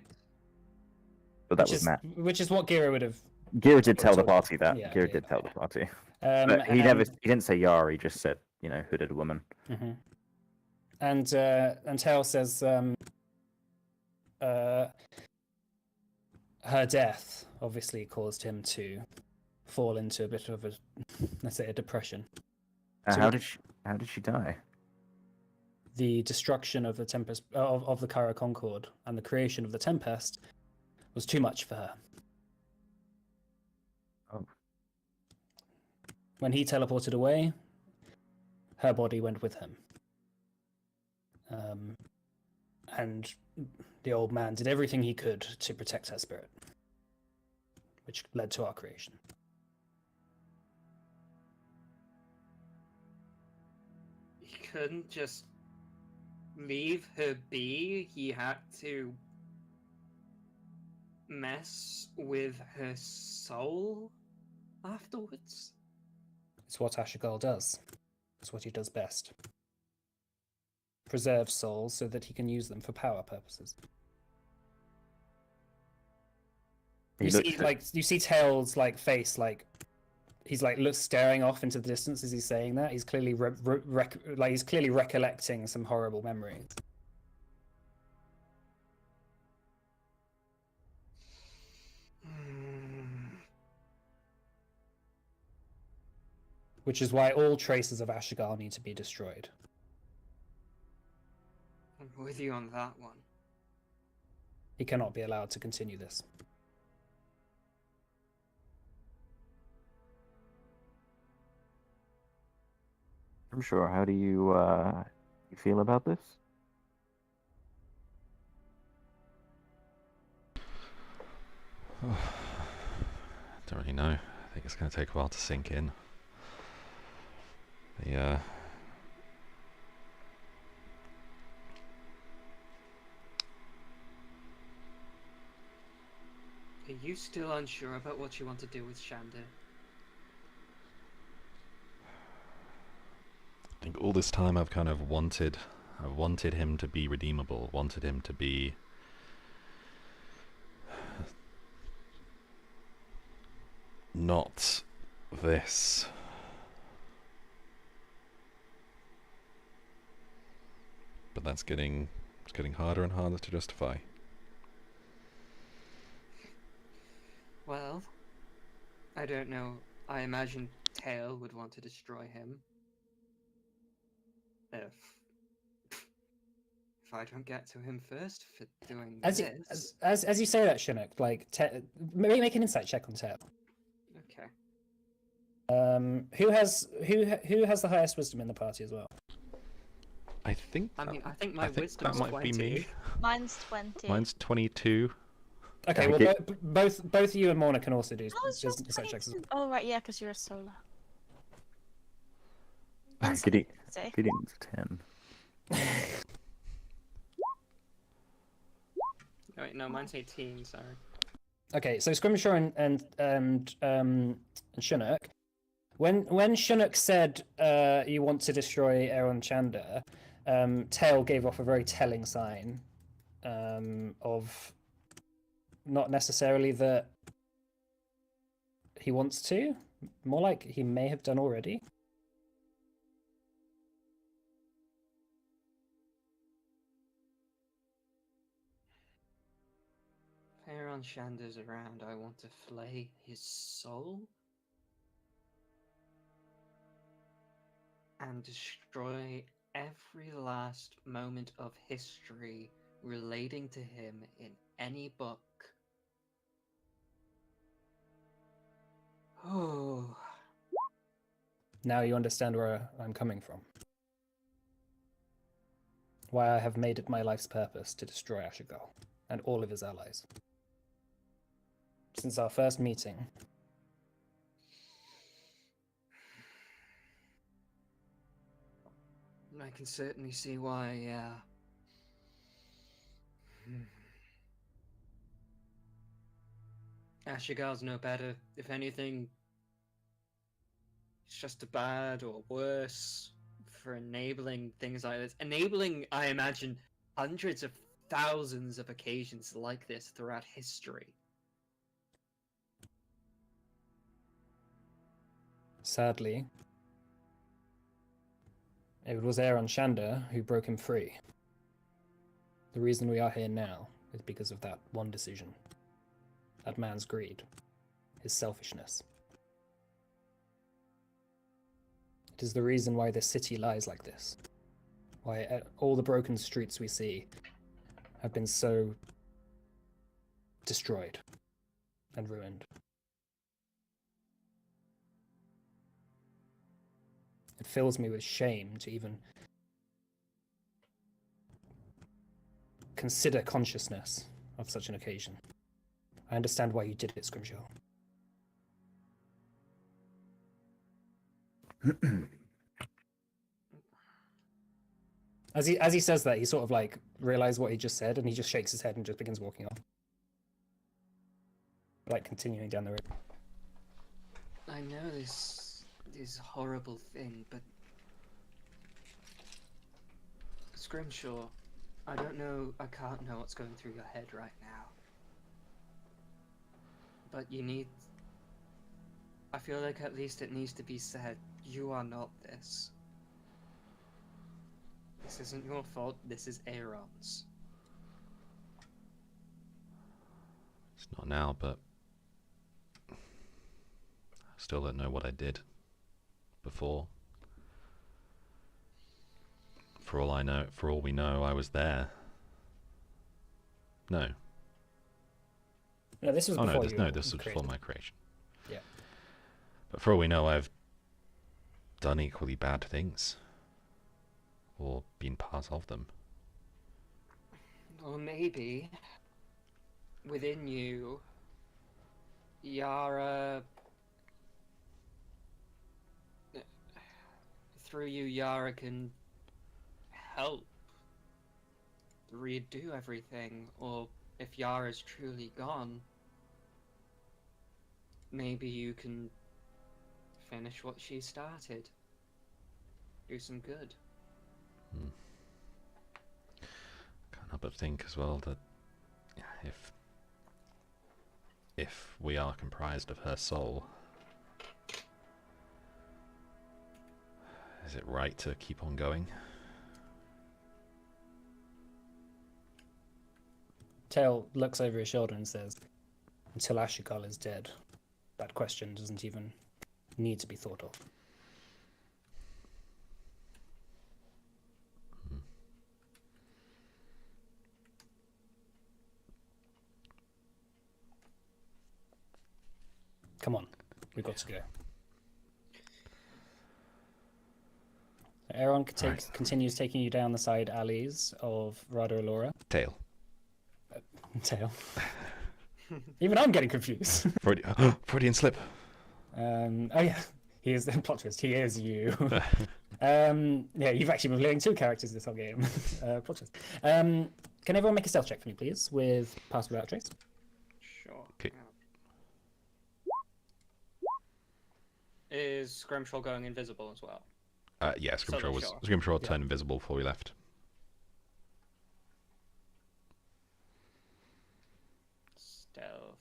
But that was Matt.
Which is what Gira would have.
Gira did tell the party that.
Yeah,
Gira
yeah,
did tell the party.
But
But he didn't say Yara. He just said, hooded woman.
Mm-hmm. And Tail says, her death obviously caused him to fall into a bit of a, let's say, a depression.
How did she die?
The destruction of the Tempest of the Kyra Concord and the creation of the Tempest was too much for her.
Oh.
When he teleported away, her body went with him. And the old man did everything he could to protect her spirit, which led to our creation.
He couldn't just leave her be. He had to mess with her soul afterwards.
It's what Ashigal does. It's what he does best. Preserve souls so that he can use them for power purposes. You see Tails face he's staring off into the distance as he's saying that. He's clearly he's clearly recollecting some horrible memories. Which is why all traces of Ashigal need to be destroyed.
I'm with you on that one.
He cannot be allowed to continue this.
I'm sure. How do you feel about this?
Don't really know. I think it's going to take a while to sink in.
Are you still unsure about what you want to do with Shanda?
I think all this time I've kind of wanted him to be redeemable, wanted him to be not this. But it's getting harder and harder to justify.
Well, I don't know. I imagine Tail would want to destroy him. If I don't get to him first for doing
As you say that, Chinook, maybe make an insight check on Tail.
Okay.
Who has the highest wisdom in the party as well?
I think
my wisdom's
that might be
20.
me.
Mine's 20.
Mine's 22.
Okay, well, both you and Morna can also do
How is yours
insight checks.
22? Oh, right, yeah, because you're a solar.
Gideon's
Say.
10.
Oh, wait, no, mine's 18. Sorry.
Okay, so Scrimshaw and Chinook. When Chinook said you want to destroy Aaron Chanda, Tail gave off a very telling sign of not necessarily that he wants to, more like he may have done already.
If Aaron Shanda's around, I want to flay his soul and destroy every last moment of history relating to him in any book. Oh.
Now you understand where I'm coming from. Why I have made it my life's purpose to destroy Ashigal and all of his allies. Since our first meeting.
I can certainly see why, yeah. Ashigal's no better. If anything, it's just as bad or worse for enabling things like this. Enabling, I imagine, hundreds of thousands of occasions like this throughout history.
Sadly, it was Aaron Shanda who broke him free. The reason we are here now is because of that one decision. That man's greed. His selfishness. It is the reason why this city lies like this. Why all the broken streets we see have been so destroyed and ruined. It fills me with shame to even consider consciousness of such an occasion. I understand why you did it, Scrimshaw. As he says that, he sort of like realizes what he just said, and he just shakes his head and just begins walking off, like continuing down the road.
I know this horrible thing, but Scrimshaw, I don't know. I can't know what's going through your head right now. But you need. I feel like at least it needs to be said. You are not this. This isn't your fault. This is Aaron's.
It's not now, but I still don't know what I did before. For all we know, I was there. No.
No, this was before
this was before my creation.
Yeah.
But for all we know, I've done equally bad things. Or been part of them.
Or maybe within you, Yara. Through you, Yara can help redo everything. Or if Yara's truly gone, maybe you can finish what she started. Do some good.
Can't help but think as well that if we are comprised of her soul, is it right to keep on going?
Tail looks over his shoulder and says, "Until Ashikal is dead, that question doesn't even need to be thought of." Come on, we've got to go. Aaron continues taking you down the side alleys of Rado Laura.
Tail.
Tail. Even I'm getting confused.
Freudian slip.
Oh yeah, he is the plot twist. He is you. Yeah, you've actually been playing two characters this whole game. Plot twist. Can everyone make a stealth check for me, please, with Pass Without Trace?
Sure.
Okay.
Is Scrimshaw going invisible as well?
Yeah, Scrimshaw
Yeah.
turned invisible before we left.
Stealth.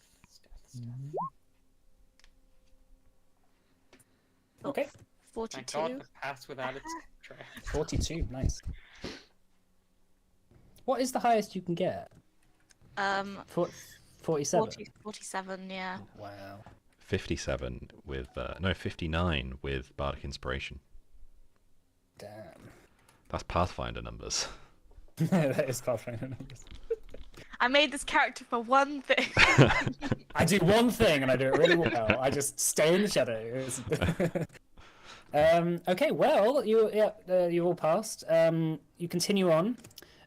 Okay.
42.
Thank God, a pass without a trace.
42, nice. What is the highest you can get? 47.
47, yeah.
Wow.
57 with 59 with Bardic Inspiration.
Damn.
That's Pathfinder numbers.
That is Pathfinder numbers.
I made this character for one thing.
I do one thing and I do it really well. I just stay in the shadows. Okay, well, you all passed. You continue on.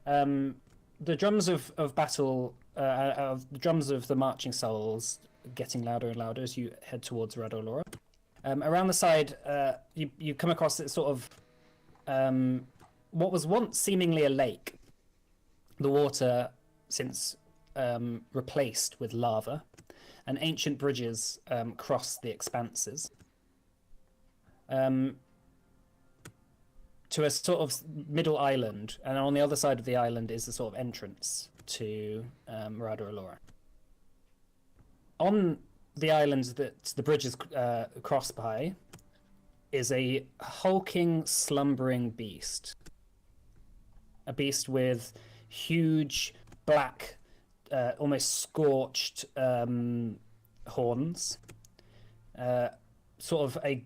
The drums of battle, the drums of the marching souls, getting louder and louder as you head towards Rado Laura. Around the side, you come across this sort of what was once seemingly a lake. The water since replaced with lava, and ancient bridges cross the expanses. To a sort of middle island, and on the other side of the island is the sort of entrance to Rado Laura. On the island that the bridges cross by is a hulking, slumbering beast. A beast with huge, black, almost scorched horns. Sort of a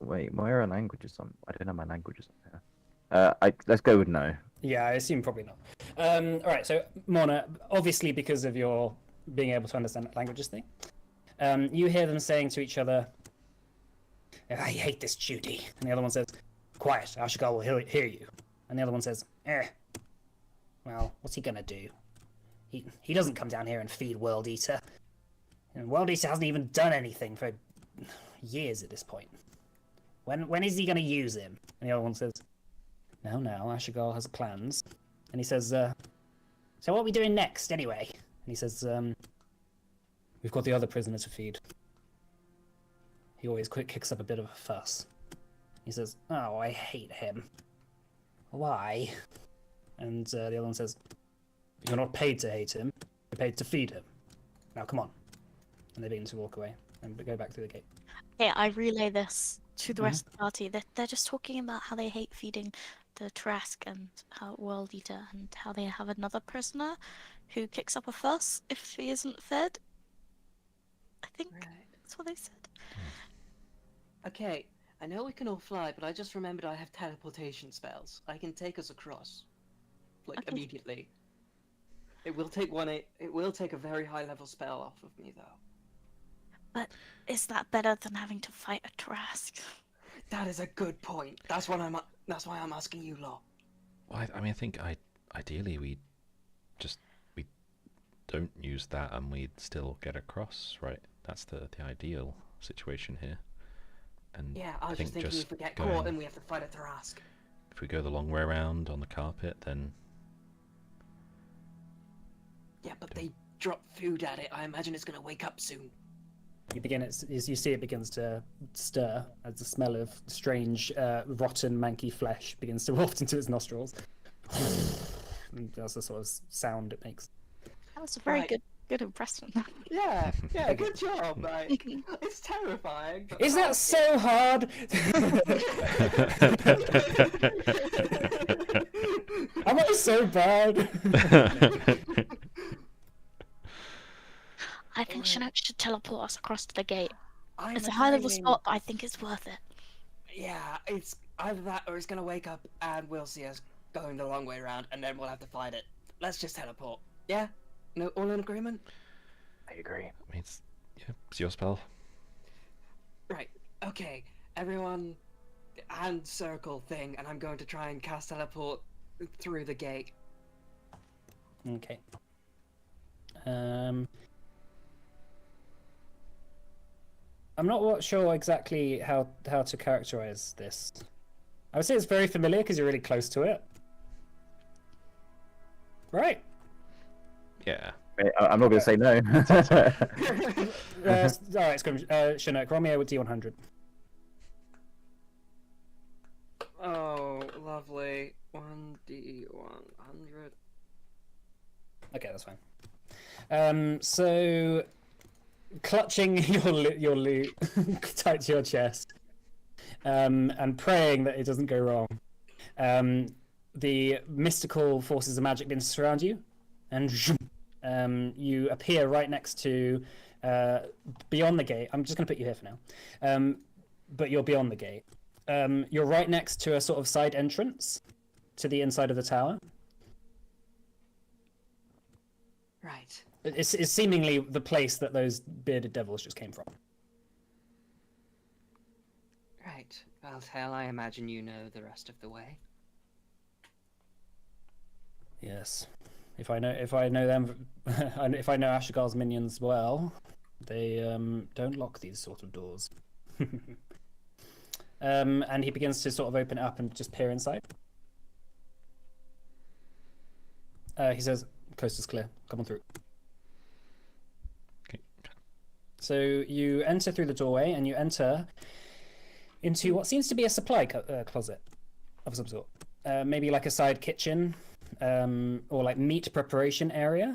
Wait, why are our languages on? I don't have my languages on here. Let's go with no.
Yeah, I assume probably not. All right, so Mona, obviously because of your being able to understand languages thing, you hear them saying to each other, "I hate this duty," and the other one says, "Quiet, Ashigal will hear you," and the other one says, "Well, what's he gonna do? He doesn't come down here and feed World Eater, and World Eater hasn't even done anything for years at this point. When is he gonna use him?" And the other one says, "Now, Ashigal has plans," and he says, "So what are we doing next, anyway?" And he says, "We've got the other prisoner to feed." He always kicks up a bit of a fuss. He says, "Oh, I hate him." "Why?" And the other one says, "You're not paid to hate him. You're paid to feed him. Now, come on." And they begin to walk away and go back through the gate.
Okay, I relay this to the rest of the party. They're just talking about how they hate feeding the Trask and how World Eater and how they have another prisoner who kicks up a fuss if he isn't fed. I think
Right.
that's what they said.
Okay, I know we can all fly, but I just remembered I have teleportation spells. I can take us across, like
Okay.
immediately. It will take It will take a very high level spell off of me, though.
But is that better than having to fight a Trask?
That is a good point. That's why I'm asking you lot.
Well, I mean, I think ideally we don't use that and we'd still get across, right? That's the ideal situation here. And
Yeah, I was
think
just thinking
just
if we get
going-
caught and we have to fight a Tarask.
if we go the long way around on the carpet, then
Yeah, but they drop food at it. I imagine it's gonna wake up soon.
You see it begins to stir as the smell of strange, rotten, manky flesh begins to waft into its nostrils. And that's the sort of sound it makes.
That was a very
Right.
good impression.
Yeah, good job, Mike. It's terrifying. But
Is that so hard? Am I so bad?
I think Chinook should teleport us across to the gate.
I'm
It's a high level
agreeing.
spot, but I think it's worth it.
Yeah, it's either that or it's gonna wake up and we'll see us going the long way around, and then we'll have to fight it. Let's just teleport. Yeah? No, all in agreement?
I agree.
I mean, it's your spell.
Right. Okay. Everyone, hand circle thing, and I'm going to try and cast teleport through the gate.
Okay. I'm not sure exactly how to characterize this. I would say it's very familiar because you're really close to it. Right.
Yeah.
I'm not going to say no.
All right, Chinook, roll me a D100.
Oh, lovely. 1d100.
Okay, that's fine. So, clutching your loot tight to your chest, and praying that it doesn't go wrong, the mystical forces of magic begin to surround you, and you appear right next to, beyond the gate. I'm just going to put you here for now, but you're beyond the gate. You're right next to a sort of side entrance to the inside of the tower.
Right.
It's seemingly the place that those bearded devils just came from.
Right. Well, hell, I imagine you know the rest of the way.
Yes. If I know them, if I know Ashigal's minions well, they don't lock these sort of doors. And he begins to sort of open it up and just peer inside. He says, "Coast is clear. Come on through."
Okay.
So you enter through the doorway and you enter into what seems to be a supply closet of some sort. Maybe like a side kitchen, or like meat preparation area.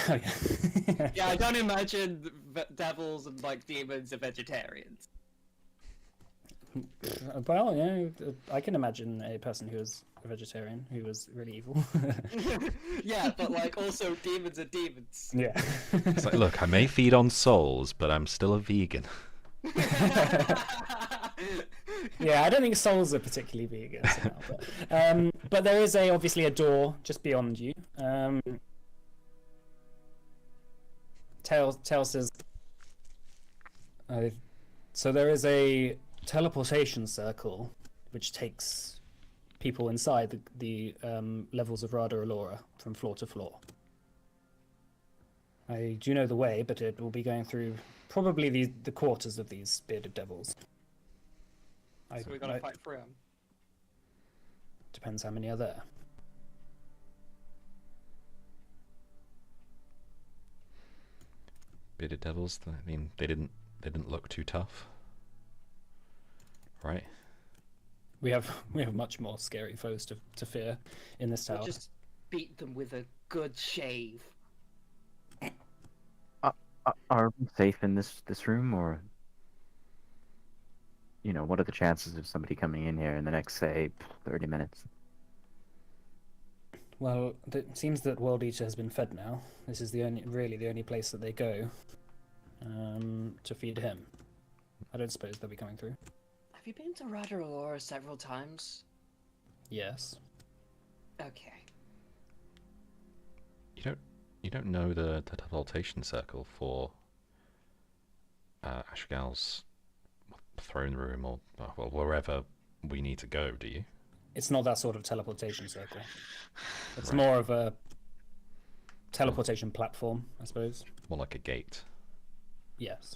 Oh, yeah.
Yeah, I don't imagine devils and like demons are vegetarians.
Well, yeah, I can imagine a person who was a vegetarian who was really evil.
Yeah, but like also demons are demons.
Yeah.
It's like, look, I may feed on souls, but I'm still a vegan.
Yeah, I don't think souls are particularly vegan somehow, but there is obviously a door just beyond you. Tail says, so there is a teleportation circle which takes people inside the levels of Rada Alora from floor to floor. I do know the way, but it will be going through probably the quarters of these bearded devils.
So we gotta fight through them.
Depends how many are there.
Bearded devils. I mean, they didn't look too tough, right?
We have much more scary foes to fear in this tower.
We'll just beat them with a good shave.
Are we safe in this room, or what are the chances of somebody coming in here in the next, say, 30 minutes?
Well, it seems that World Eater has been fed now. This is really the only place that they go to feed him. I don't suppose they'll be coming through.
Have you been to Rada Alora several times?
Yes.
Okay.
You don't know the teleportation circle for Ashgal's throne room or well, wherever we need to go, do you?
It's not that sort of teleportation circle. It's
Right.
more of a teleportation platform, I suppose.
More like a gate.
Yes.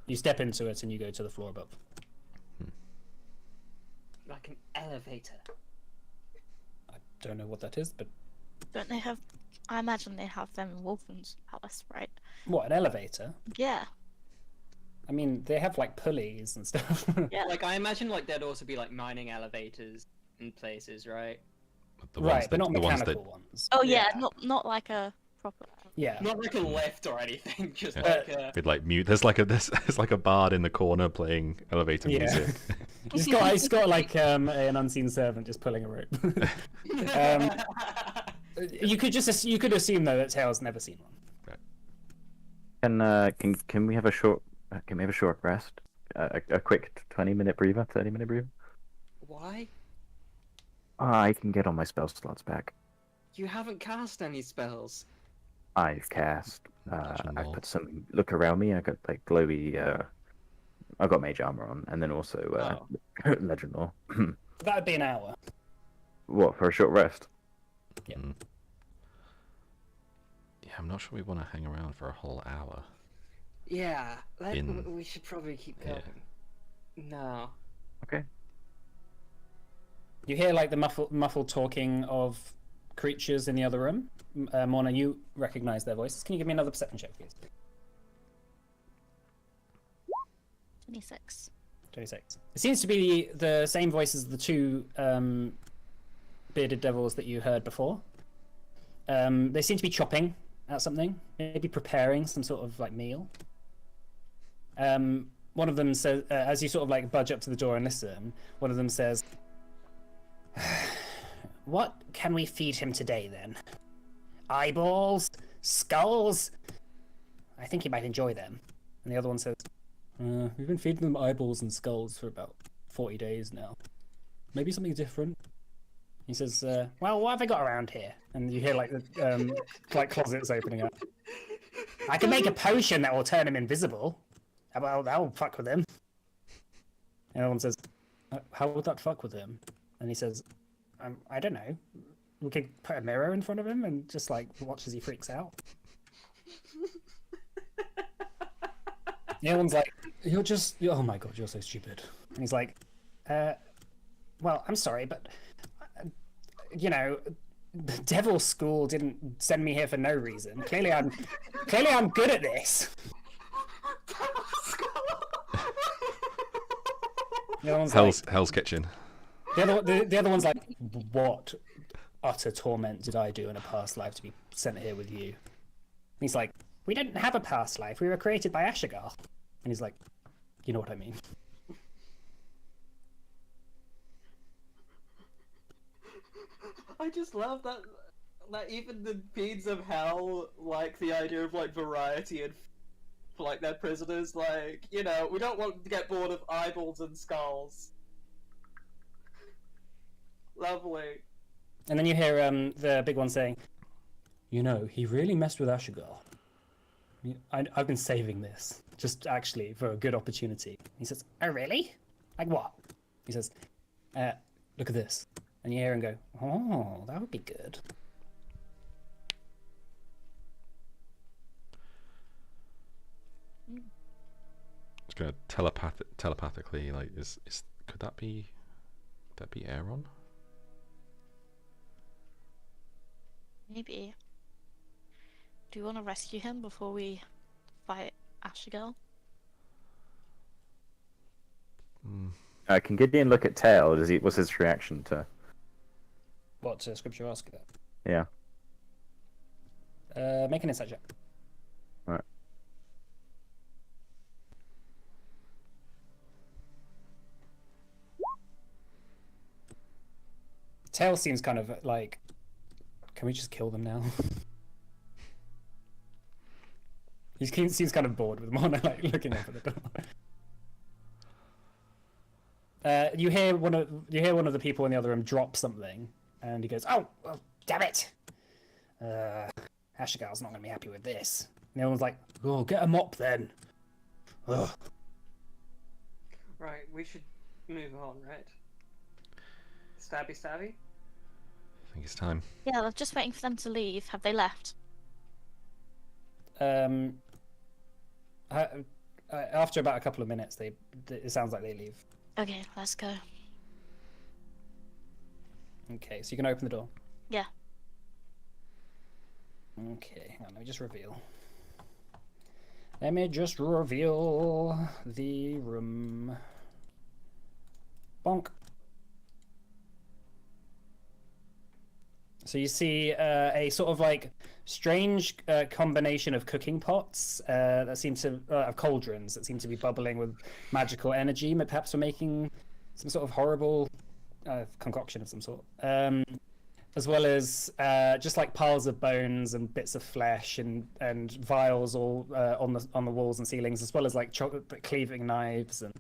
You step into it and you go to the floor above.
Like an elevator.
I don't know what that is, but
Don't they have? I imagine they have them in Wolfen's Palace, right?
what, an elevator?
Yeah.
I mean, they have like pulleys and stuff.
Yeah.
Like, I imagine like there'd also be like mining elevators in places, right?
Right, but not
the ones
mechanical ones.
Oh yeah,
Yeah.
not like a proper.
Yeah.
Not like a lift or anything, just
Yeah.
like a...
With like mute, there's like a bard in the corner playing elevator
Yeah.
music.
He's got like an unseen servant just pulling a rope. You could assume though that Tail's never seen one.
Can we have a short rest? A quick 20-minute breather, 30-minute breather?
Why?
I can get all my spell slots back.
You haven't cast any spells.
I've cast.
Legend
I've
Lore.
put some look around me. I got like glowy. I got mage armor on, and then also legend lore.
That would be an hour.
What, for a short rest?
Yeah.
Mm. Yeah, I'm not sure we want to hang around for a whole hour.
Yeah,
In-
we should probably keep
Yeah.
going. No.
Okay.
You hear like the muffled talking of creatures in the other room. Mona, you recognize their voices. Can you give me another perception check, please?
26.
26. It seems to be the same voices as the two bearded devils that you heard before. They seem to be chopping at something, maybe preparing some sort of like meal. One of them says, as you sort of like budge up to the door and listen, one of them says, "What can we feed him today then? Eyeballs? Skulls? I think he might enjoy them." And the other one says, "We've been feeding them eyeballs and skulls for about 40 days now. Maybe something different." He says, "Well, what have I got around here?" And you hear like the like closets opening up. "I can make a potion that will turn him invisible. Well, that'll fuck with him." And the other one says, "How would that fuck with him?" And he says, "I don't know. We could put a mirror in front of him and just like watch as he freaks out." The other one's like, "Oh my god, you're so stupid." And he's like, "Well, I'm sorry, but the devil school didn't send me here for no reason. Clearly I'm good at this." The other one's like,
Hell's Kitchen.
the other one's like, "What utter torment did I do in a past life to be sent here with you?" And he's like, "We didn't have a past life. We were created by Ashigar." And he's like, "You know what I mean."
I just love that even the beings of hell like the idea of like variety and like their prisoners. Like, you know, we don't want to get bored of eyeballs and skulls. Lovely.
And then you hear the big one saying, "You know, he really messed with Ashigal. I've been saving this, just actually for a good opportunity." He says, "Oh, really? Like what?" He says, "Look at this." And you hear him go, "Oh, that would be good."
It's gonna telepathically, like, could that be Aaron?
Maybe. Do you want to rescue him before we fight Ashigal?
Can Gideon look at Tail? What's his reaction to?
What scripture ask that?
Yeah.
Make an insight check.
All right.
Tail seems kind of like, can we just kill them now? He seems kind of bored with Mona, like looking up at the door. You hear one of the people in the other room drop something, and he goes, "Oh, well, damn it! Ashigal's not going to be happy with this." And the other one's like, "Oh, get a mop then." Ugh.
Right, we should move on, right? Stabby stabby?
I think it's time.
Yeah, I was just waiting for them to leave. Have they left?
After about a couple of minutes, it sounds like they leave.
Okay, let's go.
Okay, so you can open the door.
Yeah.
Okay, hang on, let me just reveal. Let me just reveal the room. Bonk. So you see a sort of like strange combination of cooking pots that seem to of cauldrons that seem to be bubbling with magical energy, perhaps for making some sort of horrible concoction of some sort. As well as just like piles of bones and bits of flesh and vials all on the walls and ceilings, as well as like cleaving knives, and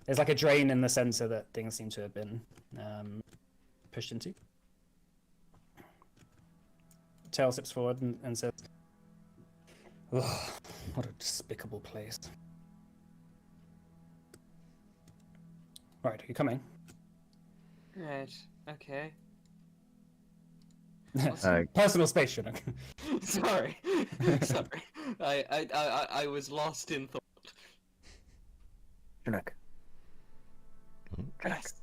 there's like a drain in the center that things seem to have been pushed into. Tail steps forward and says, "Ugh, what a despicable place." Right, are you coming?
Right, okay.
Personal space, Chinook.
Sorry. Sorry. I was lost in thought.
Chinook,
Yes.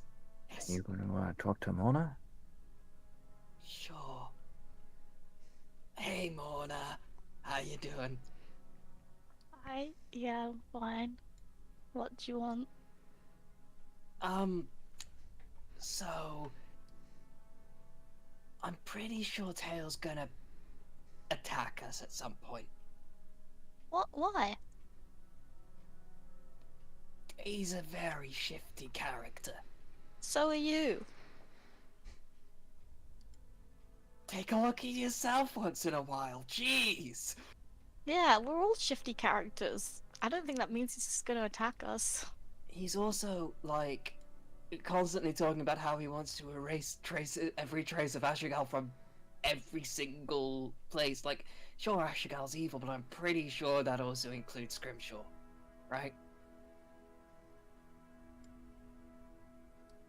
Yes.
you going to talk to Mona?
Sure. Hey Mona, how you doing?
Yeah, fine. What do you want?
So I'm pretty sure Tail's gonna attack us at some point.
What? Why?
He's a very shifty character.
So are you.
Take a look at yourself once in a while. Jeez.
Yeah, we're all shifty characters. I don't think that means he's just gonna attack us.
He's also like constantly talking about how he wants to erase every trace of Ashigal from every single place. Like, sure, Ashigal's evil, but I'm pretty sure that also includes Scrimshaw, right?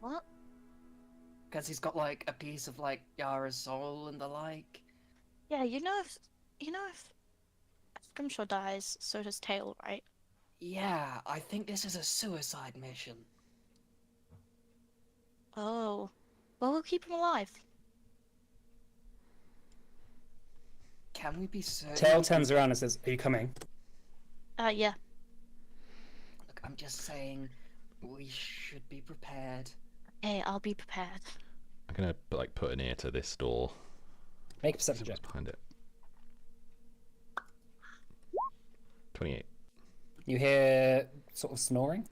What?
Because he's got like a piece of like Yara's soul and the like.
Yeah, you know if Scrimshaw dies, so does Tail, right?
Yeah, I think this is a suicide mission.
Oh. Well, we'll keep him alive.
Can we be certain?
Tail turns around and says, "Are you coming?"
Yeah.
Look, I'm just saying, we should be prepared.
Hey, I'll be prepared.
I'm gonna like put an ear to this door.
Make a perception
See what's
check.
behind it. 28.
You hear sort of snoring.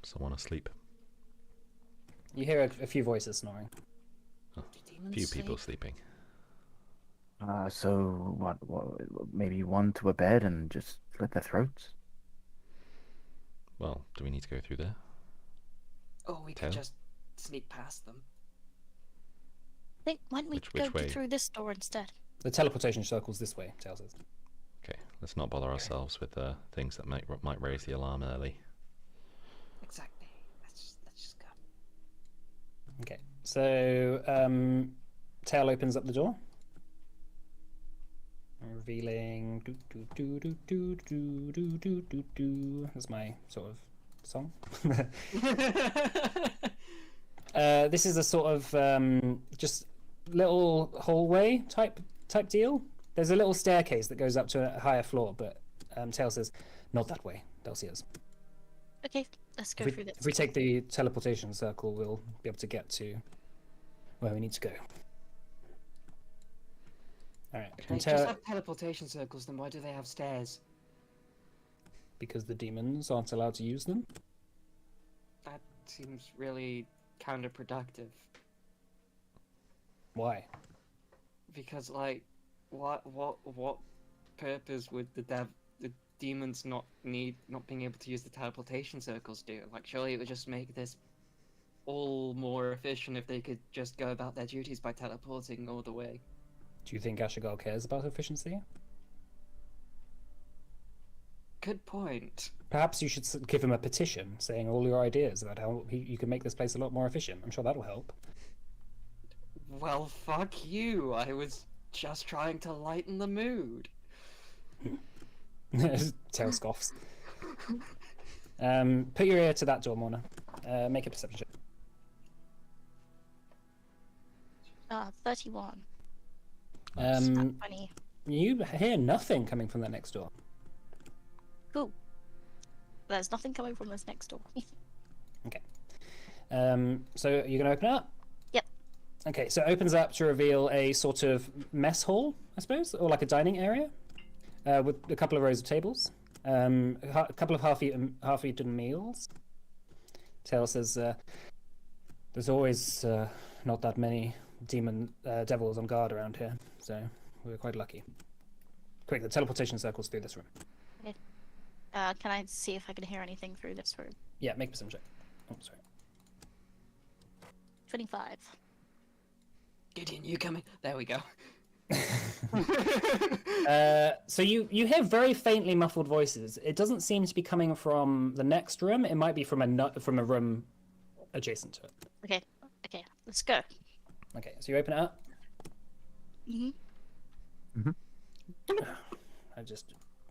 Someone asleep.
You hear a few voices snoring.
A
Do demons
few people
sleep?
sleeping.
So what? Maybe one to a bed and just slit their throats.
Well, do we need to go through there?
Oh, we
Tail?
could just sneak past them.
I think why don't we
Which
go
way?
through this door instead?
The teleportation circle's this way, Tail says.
Okay, let's not bother ourselves with things that might raise the alarm early.
Exactly. Let's just go.
Okay, so Tail opens up the door, revealing That's my sort of song. This is a sort of just little hallway type deal. There's a little staircase that goes up to a higher floor, but Tail says, "Not that way. They'll see us."
Okay, let's go through this.
If we take the teleportation circle, we'll be able to get to where we need to go. All right.
If they
And
just have teleportation circles, then why do they have stairs?
because the demons aren't allowed to use them.
That seems really counterproductive.
Why?
Because, like, what purpose would the demons not being able to use the teleportation circles do? Like, surely it would just make this all more efficient if they could just go about their duties by teleporting all the way.
Do you think Ashigal cares about efficiency?
Good point.
Perhaps you should give him a petition saying all your ideas about how you can make this place a lot more efficient. I'm sure that'll help.
Well, fuck you. I was just trying to lighten the mood.
Tail scoffs. Put your ear to that door, Mona. Make a perception check.
31.
Nice.
20.
You hear nothing coming from that next door.
Cool. There's nothing coming from this next door.
So you're gonna open it up?
Yep.
Okay, so it opens up to reveal a sort of mess hall, I suppose, or like a dining area, with a couple of rows of tables, a couple of half-eaten meals. Tail says, "There's always not that many devils on guard around here, so we're quite lucky." Quick, the teleportation circle's through this room.
Can I see if I can hear anything through this room?
Yeah, make a perception check. Oh, sorry.
25.
Gideon, you coming? There we go.
So you hear very faintly muffled voices. It doesn't seem to be coming from the next room. It might be from a room adjacent to it.
Okay, let's go.
Okay, so you open it up.
Mm-hmm.
I just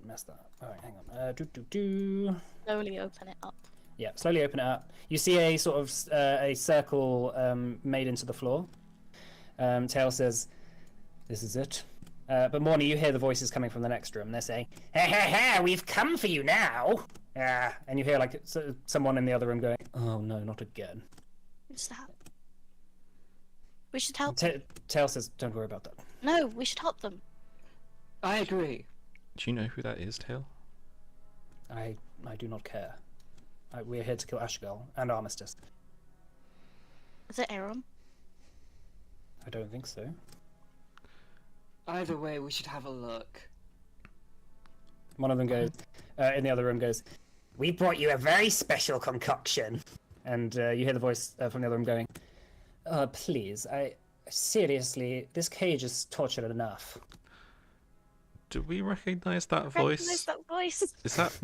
messed that up. All right, hang on.
Slowly open it up.
Yeah, slowly open it up. You see a sort of a circle made into the floor. Tail says, "This is it." But Morny, you hear the voices coming from the next room. They're saying, "Ha ha ha! We've come for you now." And you hear like someone in the other room going, "Oh no, not again."
Who's that? We should help.
Tail says, "Don't worry about that."
No, we should help them.
I agree.
Do you know who that is, Tail?
I do not care. We're here to kill Ashigal and Armistice.
Is it Aram?
I don't think so.
Either way, we should have a look.
One of them goes, in the other room goes, "We brought you a very special concoction." And you hear the voice from the other room going, "Please, seriously, this cage is tortured enough."
Do we recognise that
Recognize
voice?
that voice.
Is that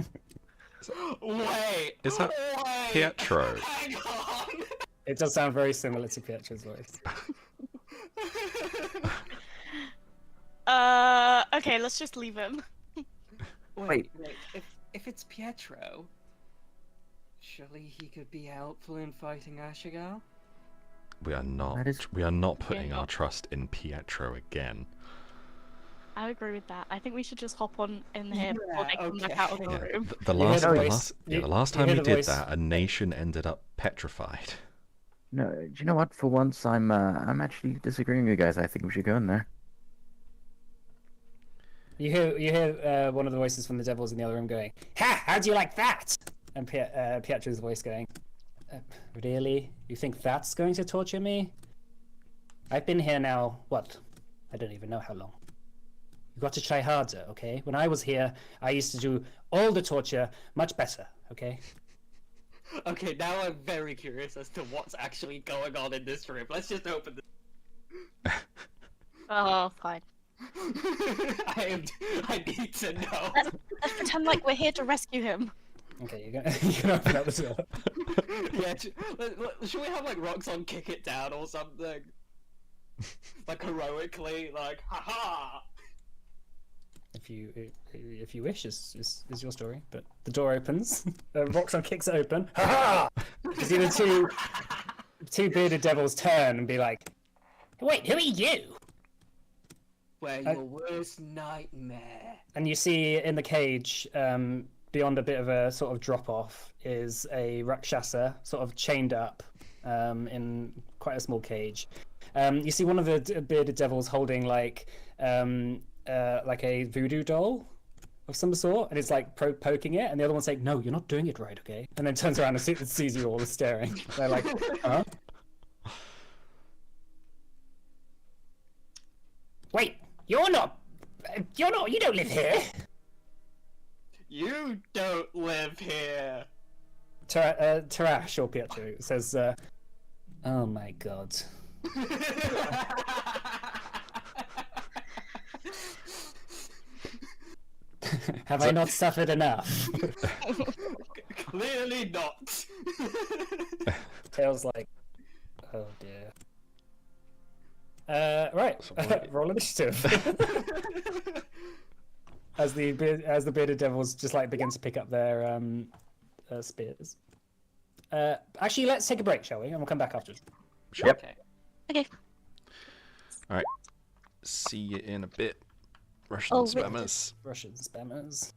Wait!
Is that
Wait!
Pietro?
Hang on!
It does sound very similar to Pietro's voice.
Okay, let's just leave him.
Wait. If it's Pietro, surely he could be helpful in fighting Ashigal?
we are not?
That is-
We are not putting our trust in Pietro again.
I agree with that. I think we should just hop on in here before they come back
okay.
out of the
Yeah,
room.
the
You hear
last,
the
the
voice-
last, yeah,
you-
the last
you
time
hear
we
the
did
voice-
that, a nation ended up petrified.
No, do you know what? For once, I'm actually disagreeing with you guys. I think we should go in there.
You hear one of the voices from the devils in the other room going, "Ha! How do you like that?" And Pietro's voice going, "Really? You think that's going to torture me? I've been here now, what? I don't even know how long. You got to try harder, okay? When I was here, I used to do all the torture much better, okay?
Okay, now I'm very curious as to what's actually going on in this room. Let's just open this.
Oh, fine.
I need to know.
Let's pretend like we're here to rescue him.
Okay, you can open up the door.
Yeah, should we have like Roxanne kick it down or something? Like heroically, like haha.
If you wish, is your story. But the door opens. Roxanne kicks it open. Ha ha! You see the two bearded devils turn and be like, "Wait, who are you?"
We're your worst nightmare.
And you see in the cage, beyond a bit of a sort of drop off, is a Rakshasa sort of chained up in quite a small cage. You see one of the bearded devils holding like a voodoo doll of some sort, and it's like poking it, and the other one's like, "No, you're not doing it right, okay?" And then turns around and sees you all staring. They're like, "Huh? Wait, you don't live here."
You don't live here.
Tarash or Pietro says, "Oh my god." Have I not suffered enough?
Clearly not.
Tails like, oh dear. Right, roll initiative. as the bearded devils just like begin to pick up their spears. Actually, let's take a break, shall we? And we'll come back afterwards.
Sure.
Yep.
Okay.
Okay.
All right. See you in a bit, Russian spammers.
Russian spammers.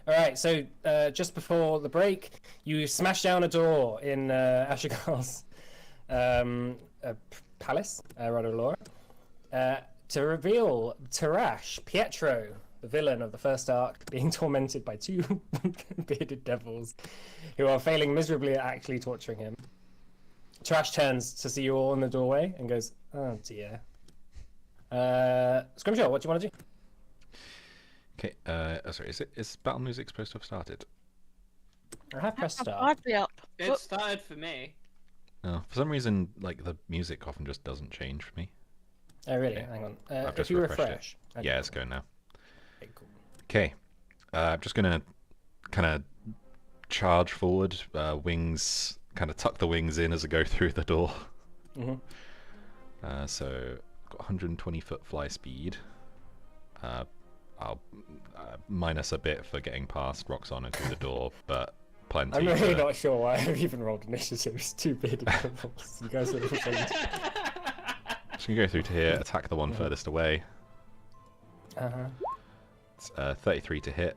All right, so just before the break, you smash down a door in Ashigal's palace, Rodolora, to reveal Tarash, Pietro, the villain of the first arc, being tormented by two bearded devils who are failing miserably at actually torturing him. Tarash turns to see you all in the doorway and goes, "Oh dear." Scrimshaw, what do you want to do?
Okay. Sorry. Is battle music supposed to have started?
I have pressed start.
Battery up.
It started for me.
No. For some reason, like the music often just doesn't change for me.
Oh really?
Okay.
Hang on.
I've
If
just
you
refreshed it.
refresh. Okay,
Yeah, it's going now.
okay, cool.
Okay. I'm just gonna kind of charge forward. Wings. Kind of tuck the wings in as I go through the door.
Mhm.
So got 120 foot fly speed. I'll minus a bit for getting past Roxana through the door, but plenty.
I'm really
to-
not sure why I've even rolled initiative. It's too bearded devils. You guys are all saying.
Just gonna go through to here, attack the one furthest away.
Uh-huh.
It's 33 to hit,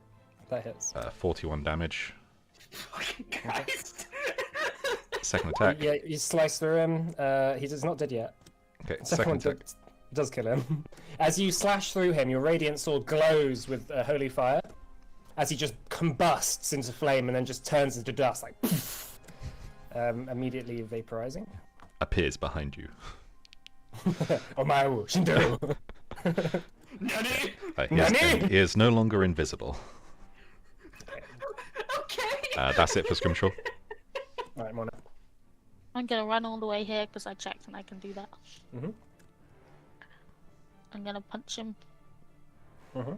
That hits.
41 damage.
Fucking Christ.
Second attack.
Yeah, you slice through him. He's not dead yet.
Okay,
Second one
second attack.
does kill him. As you slash through him, your radiant sword glows with holy fire. As he just combusts into flame and then just turns into dust, like poof, immediately vaporizing.
Appears behind you.
Omaru, Shindo.
Nani?
Nani?
He is no longer invisible.
Okay.
That's it for Scrimshaw.
Right, Mona.
I'm gonna run all the way here because I checked and I can do that.
Mhm.
I'm gonna punch him.
Mhm.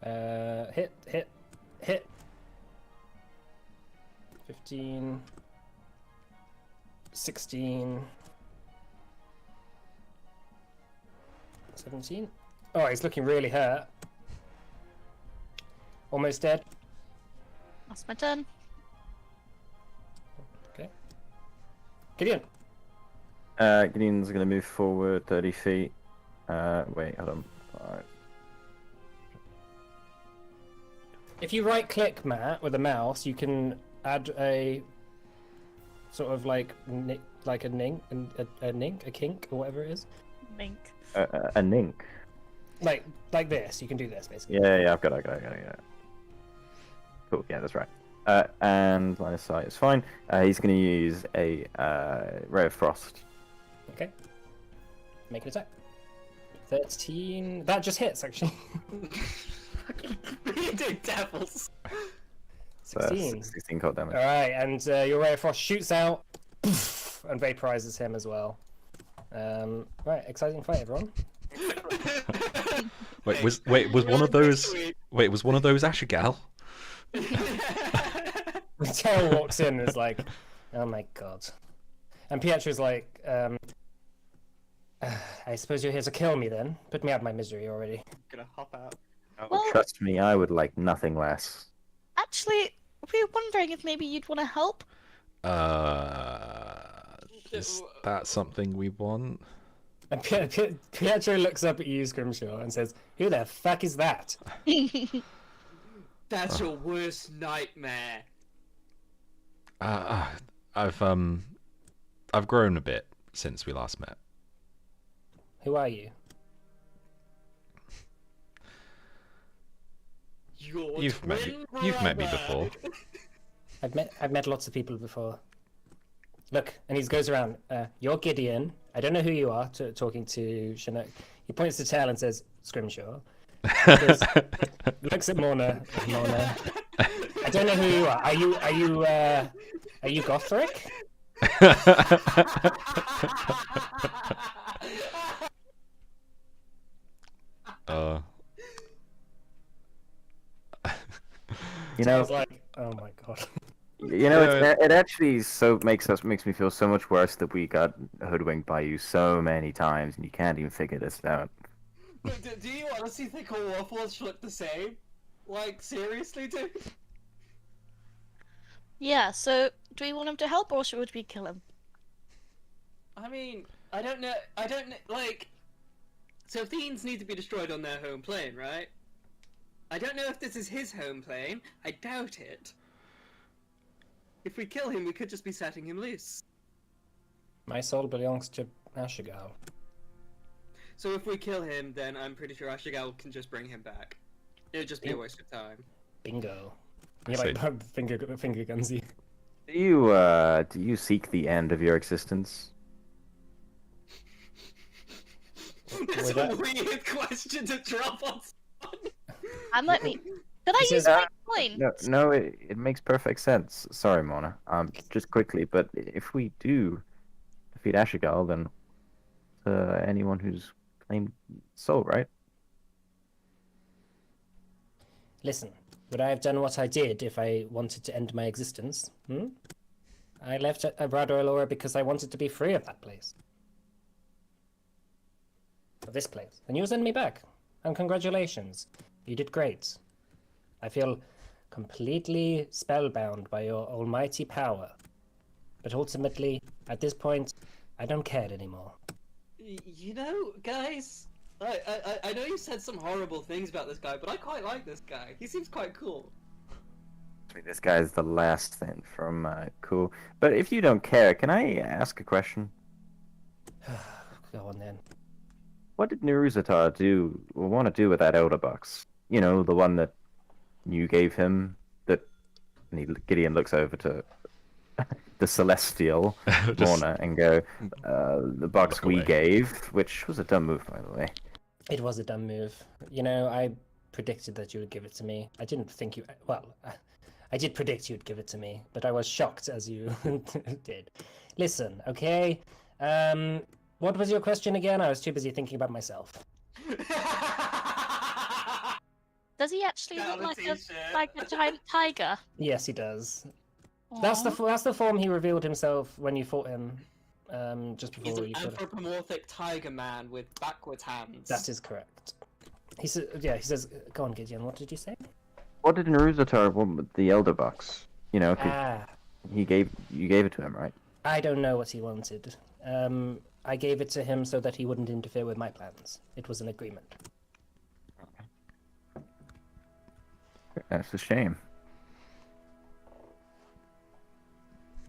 Hit. 15. 16. 17. Oh, he's looking really hurt. Almost dead.
That's my turn.
Okay. Gideon.
Gideon's going to move forward 30 feet. Wait, hold on. Alright.
If you right click, Matt, with a mouse, you can add a sort of like a nink, a kink, or whatever it is.
Mink.
A nink.
Like this. You can do this, basically.
Yeah, I've got it. Cool, yeah, that's right. And line of sight is fine. He's going to use a Ray of Frost.
Okay. Make an attack. 13. That just hits, actually.
Fucking bearded devils.
16.
16 cold damage.
Alright, and your Ray of Frost shoots out poof, and vaporizes him as well. Right, exciting fight, everyone.
Was one of those? Wait, was one of those Ashigal?
Terrell walks in and is like, oh my god. And Pietro's like, I suppose you're here to kill me then? Put me out of my misery already.
Gonna hop out.
Well-
Trust me, I would like nothing less.
Actually, we were wondering if maybe you'd want to help.
Is that something we want?
And Pietro looks up at you, Scrimshaw, and says, who the fuck is that?
That's your worst nightmare.
I've grown a bit since we last met.
Who are you?
Your
You've met me before.
I've met lots of people before. Look, and he goes around. You're Gideon. I don't know who you are. Talking to Chinook. He points to Tail and says, Scrimshaw. Looks at Morna. Morna. I don't know who you are. Are you Gothric?
You
I
know,
was like, oh my god.
it actually makes me feel so much worse that we got hoodwinked by you so many times and you can't even figure this out.
Do you honestly think all waffles look the same? Like, seriously, dude?
Yeah, so do we want him to help or should we kill him?
I mean, I don't know, like... So Theans need to be destroyed on their home plane, right? I don't know if this is his home plane. I doubt it. If we kill him, we could just be setting him loose.
My soul belongs to Ashigal.
So if we kill him, then I'm pretty sure Ashigal can just bring him back. It'd just be a waste of time.
Bingo.
I
You're
say-
like finger gunsy.
Do you seek the end of your existence?
That's
Would
a
I-
weird question to drop on someone.
And let me. Could I
This
use
is-
my point?
No, it makes perfect sense. Sorry, Mona. Just quickly, but if we do defeat Ashigal, then anyone who's claimed soul, right?
Listen, would I have done what I did if I wanted to end my existence? I left Abrado Alora because I wanted to be free of that place. Of this place. And you send me back. And congratulations. You did great. I feel completely spellbound by your almighty power. But ultimately, at this point, I don't care anymore.
You know, guys, I know you said some horrible things about this guy, but I quite like this guy. He seems quite cool.
This guy's the last thing from cool. But if you don't care, can I ask a question?
Go on then.
What did Neruzatar want to do with that Elder Box? You know, the one that you gave him. Gideon looks over to the Celestial
Just
Lorna and go, the box
look
we
away.
gave, which was a dumb move, by the way.
It was a dumb move. You know, I predicted that you would give it to me. I didn't think you... Well, I did predict you'd give it to me, but I was shocked as you did. Listen, okay? What was your question again? I was too busy thinking about myself.
Does he actually
Got
look
a t-shirt.
like a giant tiger?
Yes, he does. That's the form he revealed himself when you fought him, just
He's
before
an
you fought him.
anthropomorphic tiger man with backwards hands.
That is correct. He says, yeah, he says, go on, Gideon, what did you say?
What did Neruzatar want with the Elder Box? You know, 'cause
Ah,
you gave it to him, right?
I don't know what he wanted. I gave it to him so that he wouldn't interfere with my plans. It was an agreement.
That's a shame.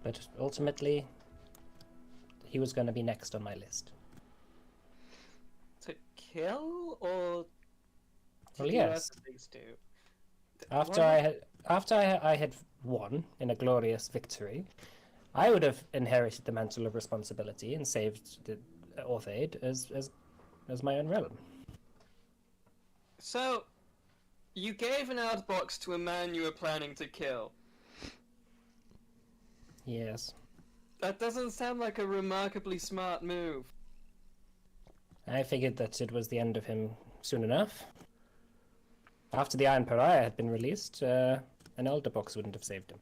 But ultimately, he was going to be next on my list.
To kill or to
Well,
do
yes.
other things too?
After I had won in a glorious victory, I would have inherited the mantle of responsibility and saved the Orthaid as my own realm.
So, you gave an outbox to a man you were planning to kill.
Yes.
That doesn't sound like a remarkably smart move.
I figured that it was the end of him soon enough. After the Iron Pariah had been released, an Elder Box wouldn't have saved him.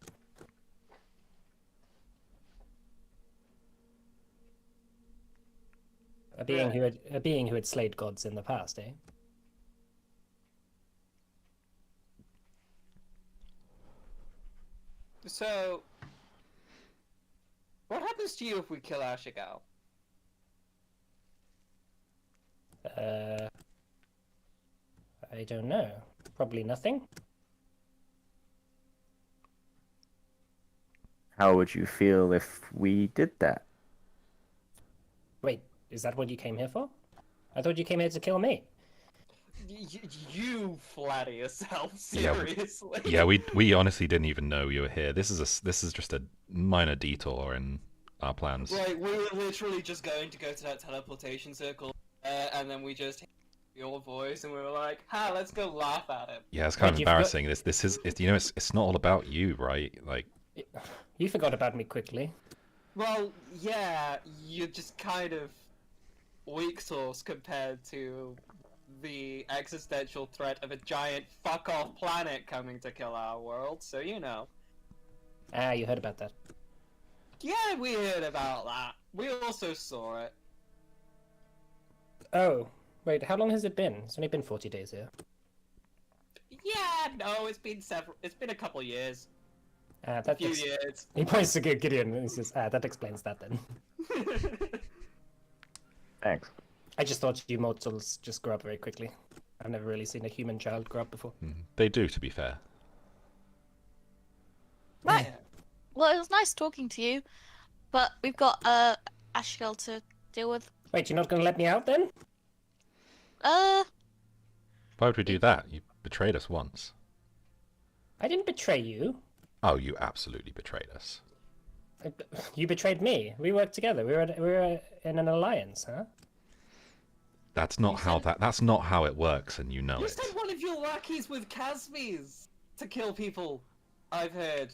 A being who had slayed gods in the past, eh?
So, what happens to you if we kill Ashigal?
I don't know. Probably nothing.
How would you feel if we did that?
Wait, is that what you came here for? I thought you came here to kill me.
You flatter yourself,
Yeah,
seriously.
Yeah, we honestly didn't even know you were here. This is just a minor detour in our plans.
Like, we were literally just going to go to that teleportation circle, and then we just heard your voice, and we were like, "Ha, let's go laugh at him."
Yeah, it's kind
Wait,
of
you've got-
embarrassing. This is you know it's not all about you, right? Like
You forgot about me quickly.
Well, yeah, you're just kind of weak sauce compared to the existential threat of a giant fuck-off planet coming to kill our world, so you know.
Ah, you heard about that.
Yeah, we heard about that. We also saw it.
Oh, wait, how long has it been? It's only been 40 days here.
Yeah, no, it's been a couple years.
Ah,
A
that
few years.
He points to Gideon and he says, that explains that then.
Thanks.
I just thought you mortals just grow up very quickly. I've never really seen a human child grow up before.
They do, to be fair.
Right.
Yeah.
Well, it was nice talking to you, but we've got Ashgirl to deal with.
Wait, you're not going to let me out then?
Why would we do that? You betrayed us once.
I didn't betray you.
Oh, you absolutely betrayed us.
You betrayed me. We worked together. We were in an alliance, huh?
That's not how that's not how it works, and you know
You
it.
sent one of your lackeys with Casbys to kill people. I've heard.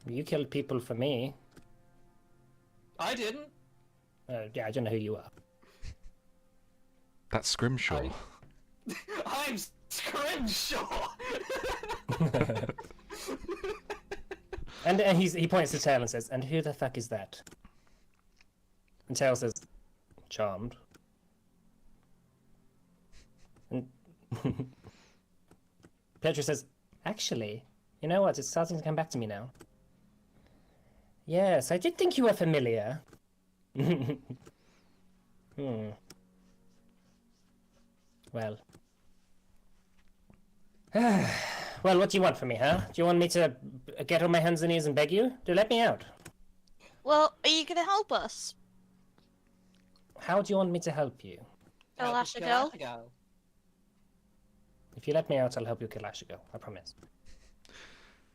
You killed people for me.
I didn't.
Yeah, I don't know who you are.
That's Scrimshaw.
I'm Scrimshaw.
And he points to Tail and says, "And who the fuck is that?" And Tail says, "Charmed." And Petra says, "Actually, you know what? It's starting to come back to me now. Yes, I did think you were familiar." Well. Well, what do you want from me, huh? Do you want me to get on my hands and knees and beg you to let me out?
Well, are you gonna help us?
How do you want me to help you?
Kill
Help us kill
Ashgirl?
Ashgirl.
If you let me out, I'll help you kill Ashigo. I promise.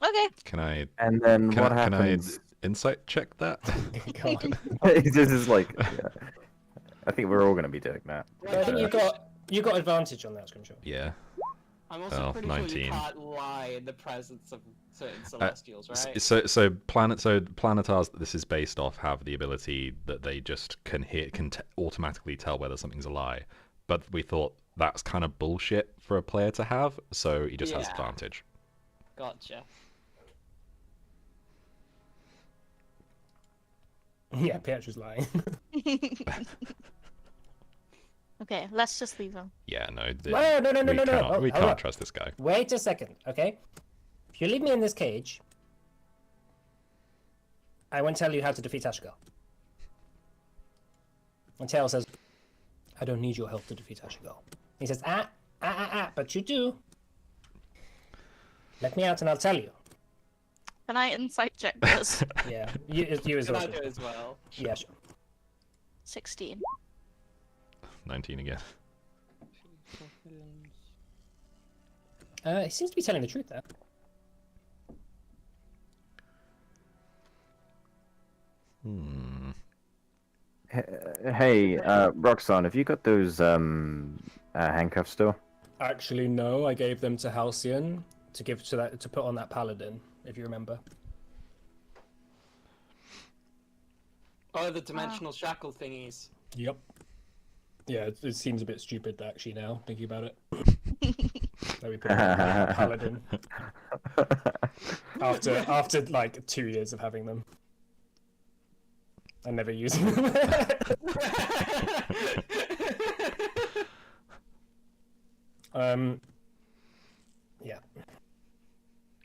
Okay.
Can I
And then
can
what
I,
happens?
insight check that?
Come on.
This is like, yeah. I think we're all going to be doing that.
I think you got advantage on that, Scrimshaw.
Yeah.
I'm also
Oh,
pretty sure
19.
you can't lie in the presence of certain Celestials, right?
So planetars that this is based off have the ability that they just can automatically tell whether something's a lie. But we thought that's kind of bullshit for a player to have, so he just has
Yeah.
advantage.
Gotcha.
Yeah, Pietro's lying.
Okay, let's just leave him.
Yeah, no.
No.
We
Hold
can't
on.
trust this guy.
Wait a second, okay? If you leave me in this cage, I won't tell you how to defeat Ashigo. And Tail says, "I don't need your help to defeat Ashigo." He says, but you do. Let me out and I'll tell you.
Can I insight check this?
Yeah, you as
Can
well.
I do as well?
Yeah, sure.
16.
19 again.
He seems to be telling the truth there.
Hey, Roxanne, have you got those handcuffs still?
Actually, no. I gave them to Halcyon to give to put on that paladin, if you remember.
Oh, the dimensional shackle thingies.
Yep. Yeah, it seems a bit stupid actually now, thinking about it. That we put on a paladin after like 2 years of having them and never using them. Yeah.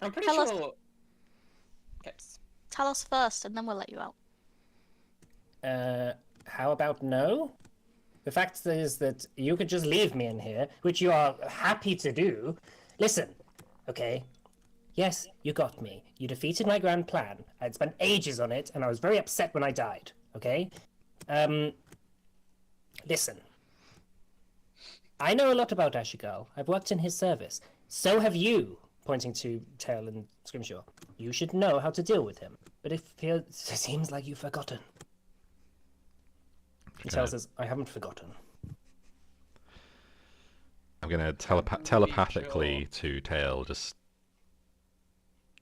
I'm pretty
Tell us-
sure. Okay.
Tell us first, and then we'll let you out.
How about no? The fact is that you could just leave me in here, which you are happy to do. Listen, okay? Yes, you got me. You defeated my grand plan. I'd spent ages on it, and I was very upset when I died, okay? Listen. I know a lot about Ashigal. I've worked in his service. So have you, pointing to Tail and Scrimshaw. You should know how to deal with him. But it seems like you've forgotten. He tells us, "I haven't forgotten."
I'm gonna telepathically to Tail. Just,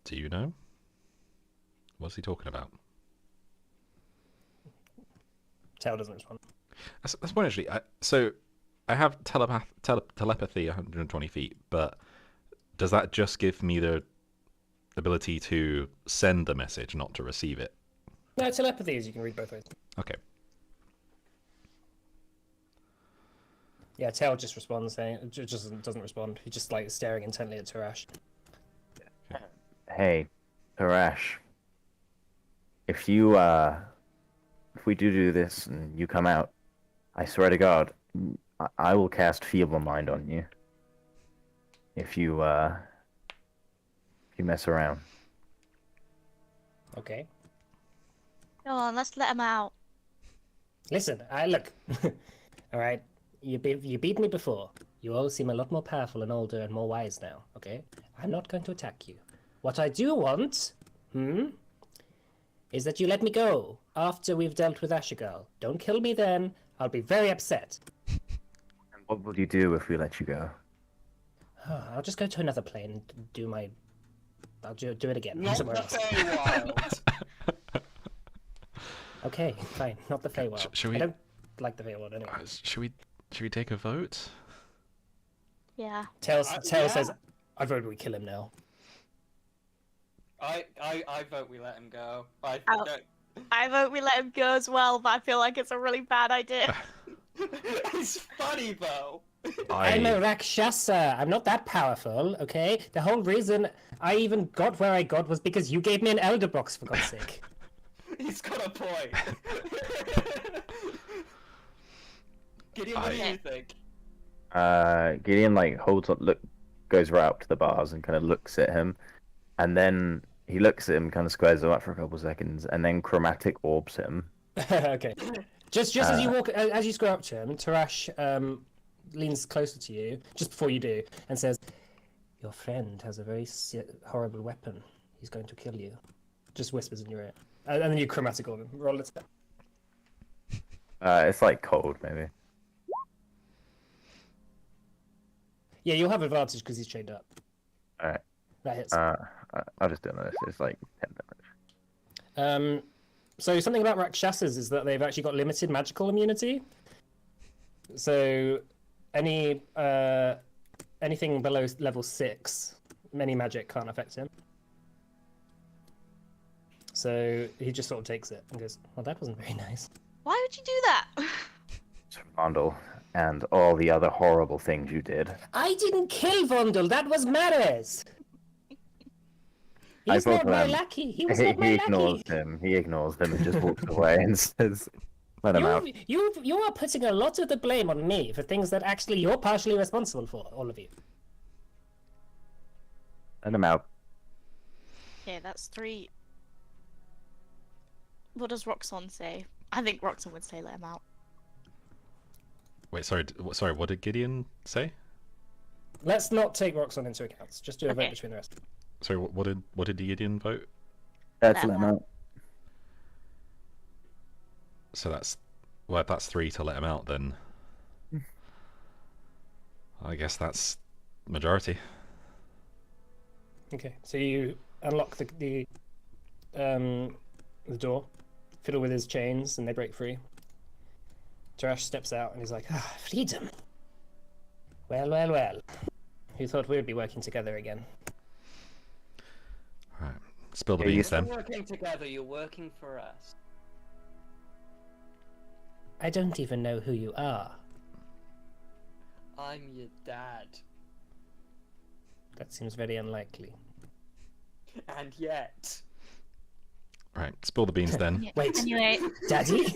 do you know? What's he talking about?
Tail doesn't respond.
That's one actually. So I have telepathy 120 feet, but does that just give me the ability to send the message, not to receive it?
No, telepathy is you can read both ways.
Okay.
Yeah, Tail just responds, saying just doesn't respond. He's just like staring intently at Tarash.
Hey, Harash. If we do this and you come out, I swear to God, I will cast Feeble Mind on you if you mess around.
Okay.
Come on, let's let him out.
Listen, I look. All right, you beat me before. You all seem a lot more powerful and older and more wise now. Okay, I'm not going to attack you. What I do want, is that you let me go after we've dealt with Ashigal. Don't kill me then. I'll be very upset.
And what will you do if we let you go?
I'll just go to another plane and do my. I'll do it again
Not
somewhere
the
else.
Feywild.
Okay, fine. Not the Feywild.
Should we-
I don't like the Feywild anyway.
Should we take a vote?
Yeah.
Tail
yeah.
says, "I vote we kill him now."
I vote we let him go.
Ow. I vote we let him go as well, but I feel like it's a really bad idea.
It's funny though.
I'm a Rakshasa. I'm not that powerful, okay? The whole reason I even got where I got was because you gave me an elder box, for God's sake.
He's got a point. Gideon, what do you think?
Gideon like goes right up to the bars and kind of looks at him, and then he looks at him, kind of squares him up for a couple seconds, and then chromatic orbs him.
Okay. Just as you walk, as you square up to him, Tarash leans closer to you just before you do and says, "Your friend has a very horrible weapon. He's going to kill you." Just whispers in your ear, and then you chromatic orb him. Roll it.
It's like cold, maybe.
Yeah, you'll have advantage because he's chained up.
All right.
That hits.
I'll just do it on this. It's like 10 damage.
So something about Rakshasas is that they've actually got limited magical immunity. So anything below level 6, any magic can't affect him. So he just sort of takes it and goes, "Well, that wasn't very nice."
Why would you do that?
Vondel and all the other horrible things you did.
I didn't kill Vondel. That was Mares. He's
I
not my
vote
lackey. He was
He
not my
ignores
lackey.
him. He ignores them and just walks away and says, "Let him out."
You are putting a lot of the blame on me for things that actually you're partially responsible for, all of you.
Let him out.
Okay, that's 3. What does Roxanne say? I think Roxanne would say let him out.
Wait, sorry. What did Gideon say?
Let's not take Roxanne into account. Just do a vote
Okay.
between the rest.
Sorry, what did Gideon vote?
Let's let him out.
So that's if that's 3 to let him out, then I guess that's majority.
Okay, so you unlock the door, fiddle with his chains, and they break free. Tarash steps out and he's like, "Freedom. Well. Who thought we'd be working together again?"
Right, spill the
Yeah, you
beans
We're
then.
working together. You're working for us.
I don't even know who you are.
I'm your dad.
That seems very unlikely.
And yet.
Right, spill the beans then.
Yeah.
Wait.
Anyway,
Daddy?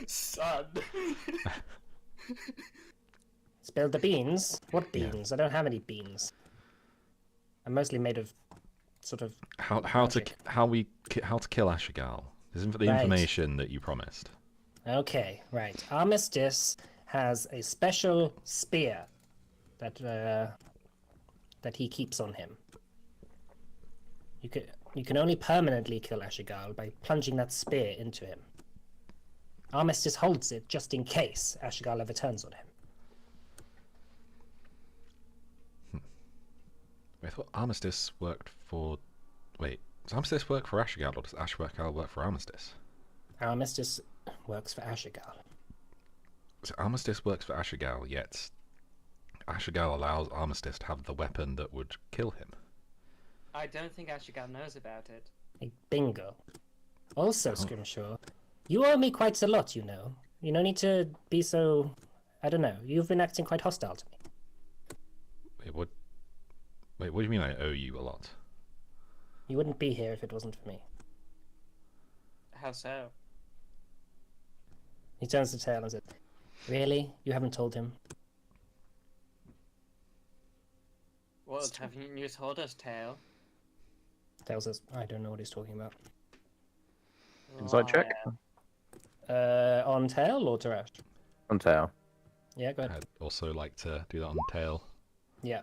Son.
Spilled the beans? What
Yeah.
beans? I don't have any beans. I'm mostly made of sort of
How to
Magic.
how to kill Ashigal. This is the
Right.
information that you promised.
Okay, right. Armistice has a special spear that he keeps on him. You can only permanently kill Ashigal by plunging that spear into him. Armistice holds it just in case Ashigal ever turns on him.
I thought Armistice worked for. Wait, does Armistice work for Ashigal or does Ashigal work for Armistice?
Armistice works for Ashigal.
So Armistice works for Ashigal, yet Ashigal allows Armistice to have the weapon that would kill him.
I don't think Ashigal knows about it.
Bingo. Also, Scrimshaw, you owe me quite a lot, you know. You don't need to be so... I don't know. You've been acting quite hostile to me.
Wait, what do you mean I owe you a lot?
You wouldn't be here if it wasn't for me.
How so?
He turns to Tail and says, "Really? You haven't told him?"
What haven't you told us, Tail?
Tail says, "I don't know what he's talking about."
Inside check?
On Tail or Tarash?
On tail.
Yeah, go ahead.
I'd also like to do that on tail.
Yeah.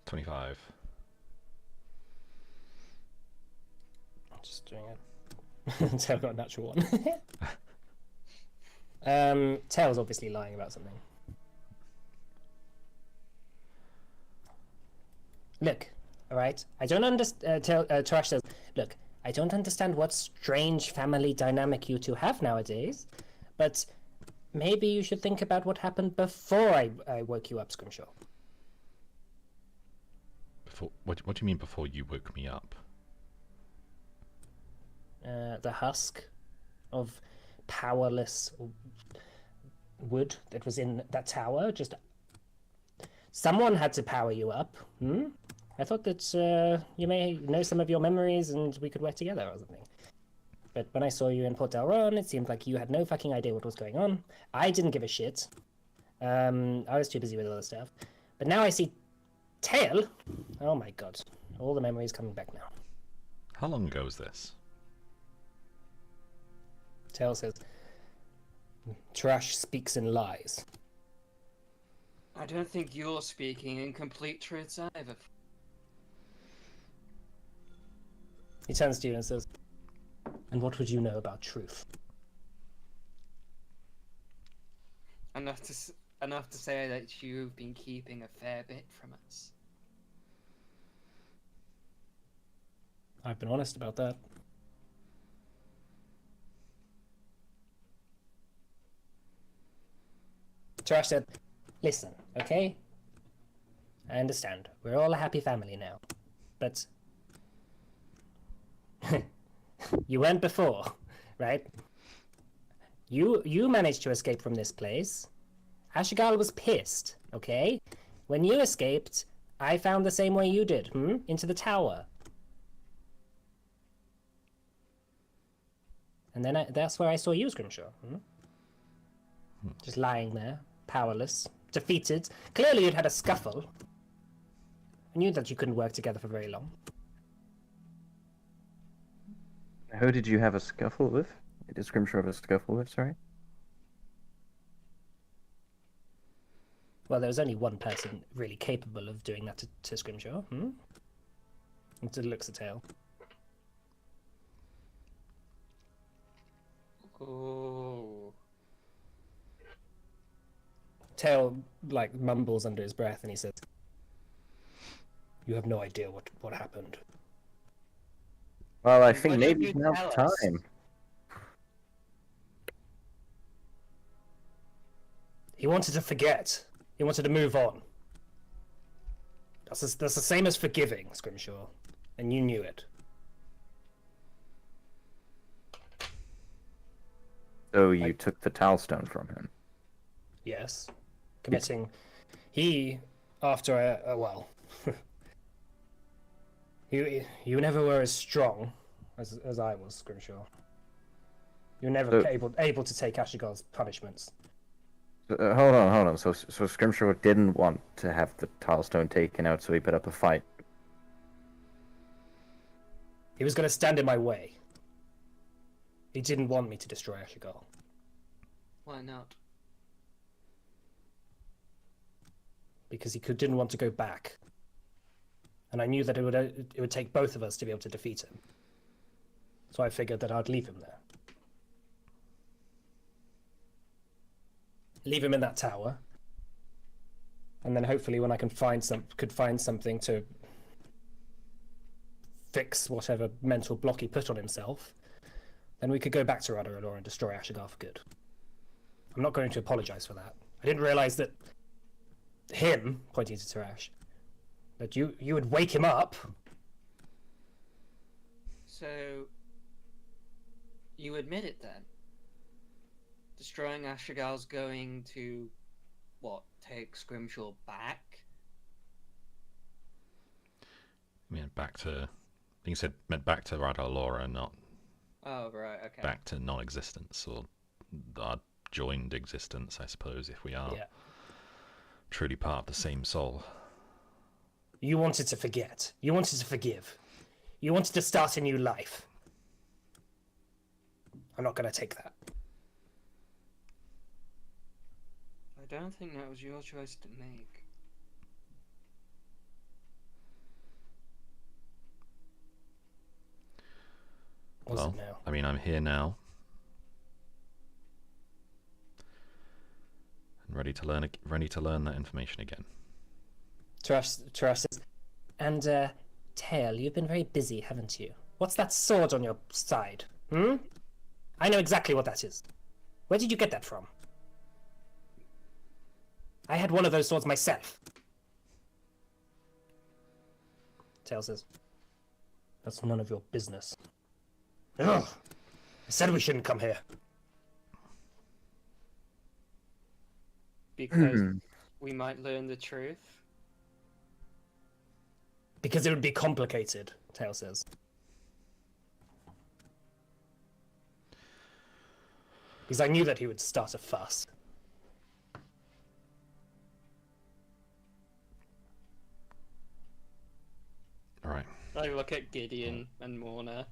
25.
Just doing it. Tail got a natural one. Tail's obviously lying about something. Look, alright? I don't understand. Tarash says, "Look, I don't understand what strange family dynamic you two have nowadays, but maybe you should think about what happened before I woke you up, Scrimshaw."
Before, what do you mean before you woke me up?
The husk of powerless wood that was in that tower. Just someone had to power you up. I thought that you may know some of your memories and we could work together or something. But when I saw you in Port Delron, it seemed like you had no fucking idea what was going on. I didn't give a shit. I was too busy with other stuff. But now I see Tail. Oh my god. All the memories coming back now.
How long ago was this?
Tail says, "Trash speaks in lies."
I don't think you're speaking in complete truths either.
He turns to you and says, "And what would you know about truth?"
Enough to say that you've been keeping a fair bit from us.
I've been honest about that. Trash said, "Listen, okay? I understand. We're all a happy family now. But you weren't before, right? You managed to escape from this place. Ashigal was pissed, okay? When you escaped, I found the same way you did, into the tower. And then that's where I saw you, Scrimshaw. Just lying there, powerless, defeated. Clearly you'd had a scuffle. I knew that you couldn't work together for very long."
Who did you have a scuffle with? Did Scrimshaw have a scuffle with, sorry?
Well, there was only one person really capable of doing that to Scrimshaw. And it looks at Tail.
Oh.
Tail, like, mumbles under his breath and he says, "You have no idea what happened."
Well, I
Why
think
don't
maybe
you
now's
tell
the
us?
time.
He wanted to forget. He wanted to move on. That's the same as forgiving, Scrimshaw. And you knew it.
So you took the Talstone from him.
Yes. Committing. He, after well... you never were as strong as I was, Scrimshaw. You were never able to take Ashigal's punishments.
Hold on. So Scrimshaw didn't want to have the Talstone taken out, so he put up a fight.
He was going to stand in my way. He didn't want me to destroy Ashigal.
Why not?
Because he didn't want to go back. And I knew that it would take both of us to be able to defeat him. So I figured that I'd leave him there. Leave him in that tower. And then hopefully when I could find something to fix whatever mental block he put on himself, then we could go back to Radar and destroy Ashigal for good. I'm not going to apologize for that. I didn't realize that him, pointing to Tarash, that you would wake him up.
So, you admit it then? Destroying Ashigal's going to, what, take Scrimshaw back?
I mean, back to... I think you said meant back to Radar Laura, not
Oh, right, okay.
back to non-existence, or our joined existence, I suppose, if we are
Yeah.
truly part of the same soul.
You wanted to forget. You wanted to forgive. You wanted to start a new life. I'm not going to take that.
I don't think that was your choice to make.
Was
Well,
it now?
I mean, I'm here now, and ready to learn that information again.
Tarash says, and, Tail, you've been very busy, haven't you? What's that sword on your side? Hmm? I know exactly what that is. Where did you get that from? I had one of those swords myself. Tail says, that's none of your business. Ugh! I said we shouldn't come here.
Because we might learn the truth.
Because it would be complicated, Tail says. Because I knew that he would start a fuss.
All right.
I look at Gideon and Morna.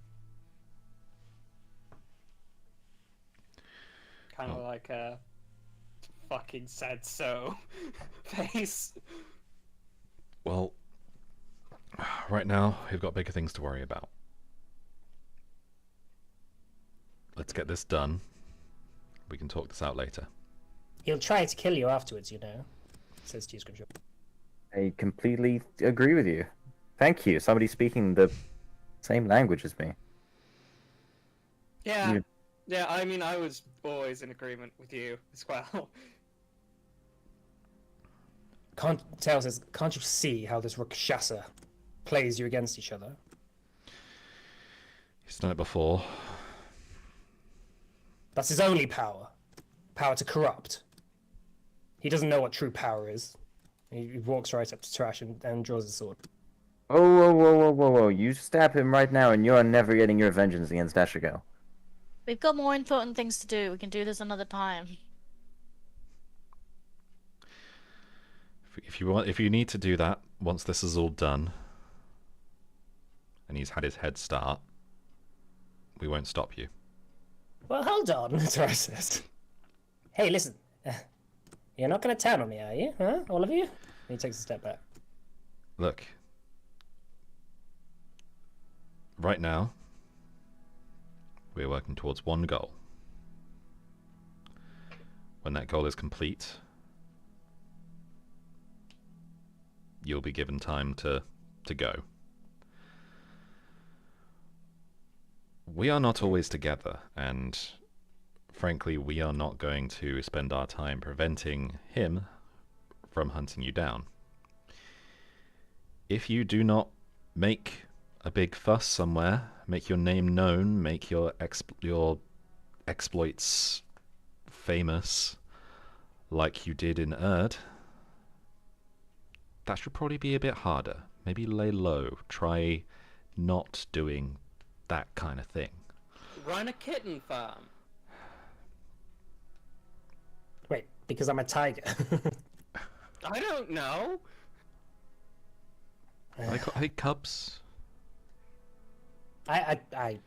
Kind of like a fucking said so face.
Well, right now we've got bigger things to worry about. Let's get this done. We can talk this out later.
He'll try to kill you afterwards, you know, says Cheese Control.
I completely agree with you. Thank you. Somebody speaking the same language as me.
Yeah.
You-
Yeah, I mean, I was always in agreement with you as well.
Tail says, can't you see how this Rakshasa plays you against each other?
He's done it before.
That's his only power. Power to corrupt. He doesn't know what true power is. He walks right up to Trash and draws his sword.
Oh, whoa. You stab him right now and you're never getting your vengeance against Ashigal.
We've got more important things to do. We can do this another time.
If you need to do that once this is all done, and he's had his head start, we won't stop you.
Well, hold on, Trash says. Hey, listen. You're not going to turn on me, are you? Huh? All of you? And he takes a step back.
Look, right now, we're working towards one goal. When that goal is complete, you'll be given time to go. We are not always together, and frankly, we are not going to spend our time preventing him from hunting you down. If you do not make a big fuss somewhere, make your name known, make your exploits famous, like you did in Erd, that should probably be a bit harder. Maybe lay low. Try not doing that kind of thing.
Run a kitten farm.
Wait, because I'm a tiger.
I don't know.
Are they cubs?
I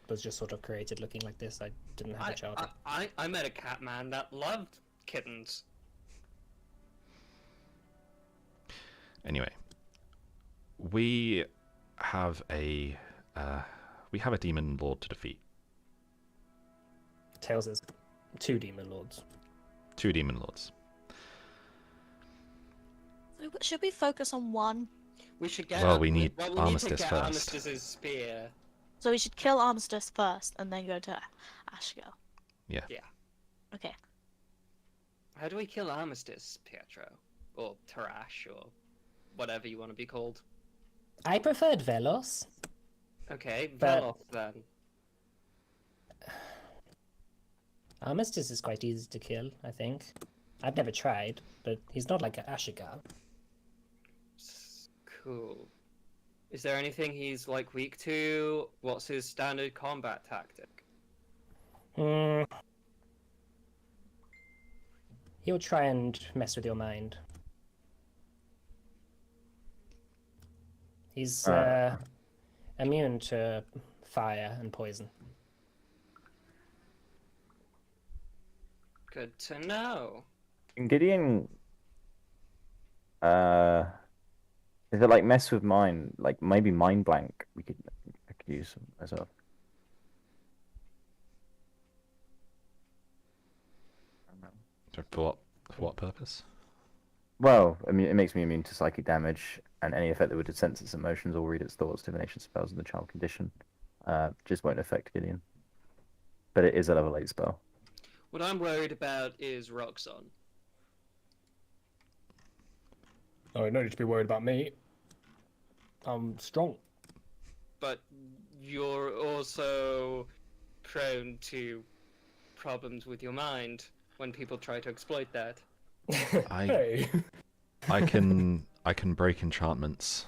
was just sort of created looking like this. I didn't have a child.
I met a cat man that loved kittens.
Anyway, we have a demon lord to defeat.
Tails is 2 demon lords.
2 demon lords.
So should we focus on one?
We should get.
Well, we need
to
Armistice
get
first.
Armistice's spear.
So we should kill Armistice first and then go to Ashgo.
Yeah.
Yeah.
Okay.
How do we kill Armistice, Pietro? Or Tarash, or whatever you want to be called?
I preferred Velos.
Okay,
But-
Veloth then.
Armistice is quite easy to kill, I think. I've never tried, but he's not like an Ashigar.
Cool. Is there anything he's like weak to? What's his standard combat tactic?
Hmm. He'll try and mess with your mind. He's immune to fire and poison.
Good to know.
Can Gideon, is it like mess with mind, like maybe mind blank? I could use as a.
For what purpose?
Well, I mean, it makes me immune to psychic damage and any effect that would sense its emotions or read its thoughts, divination spells in the child condition. Just won't affect Gideon. But it is a level 8 spell.
What I'm worried about is Roxon.
Oh, no need to be worried about me. I'm strong.
But you're also prone to problems with your mind when people try to exploit that.
Hey.
I can break enchantments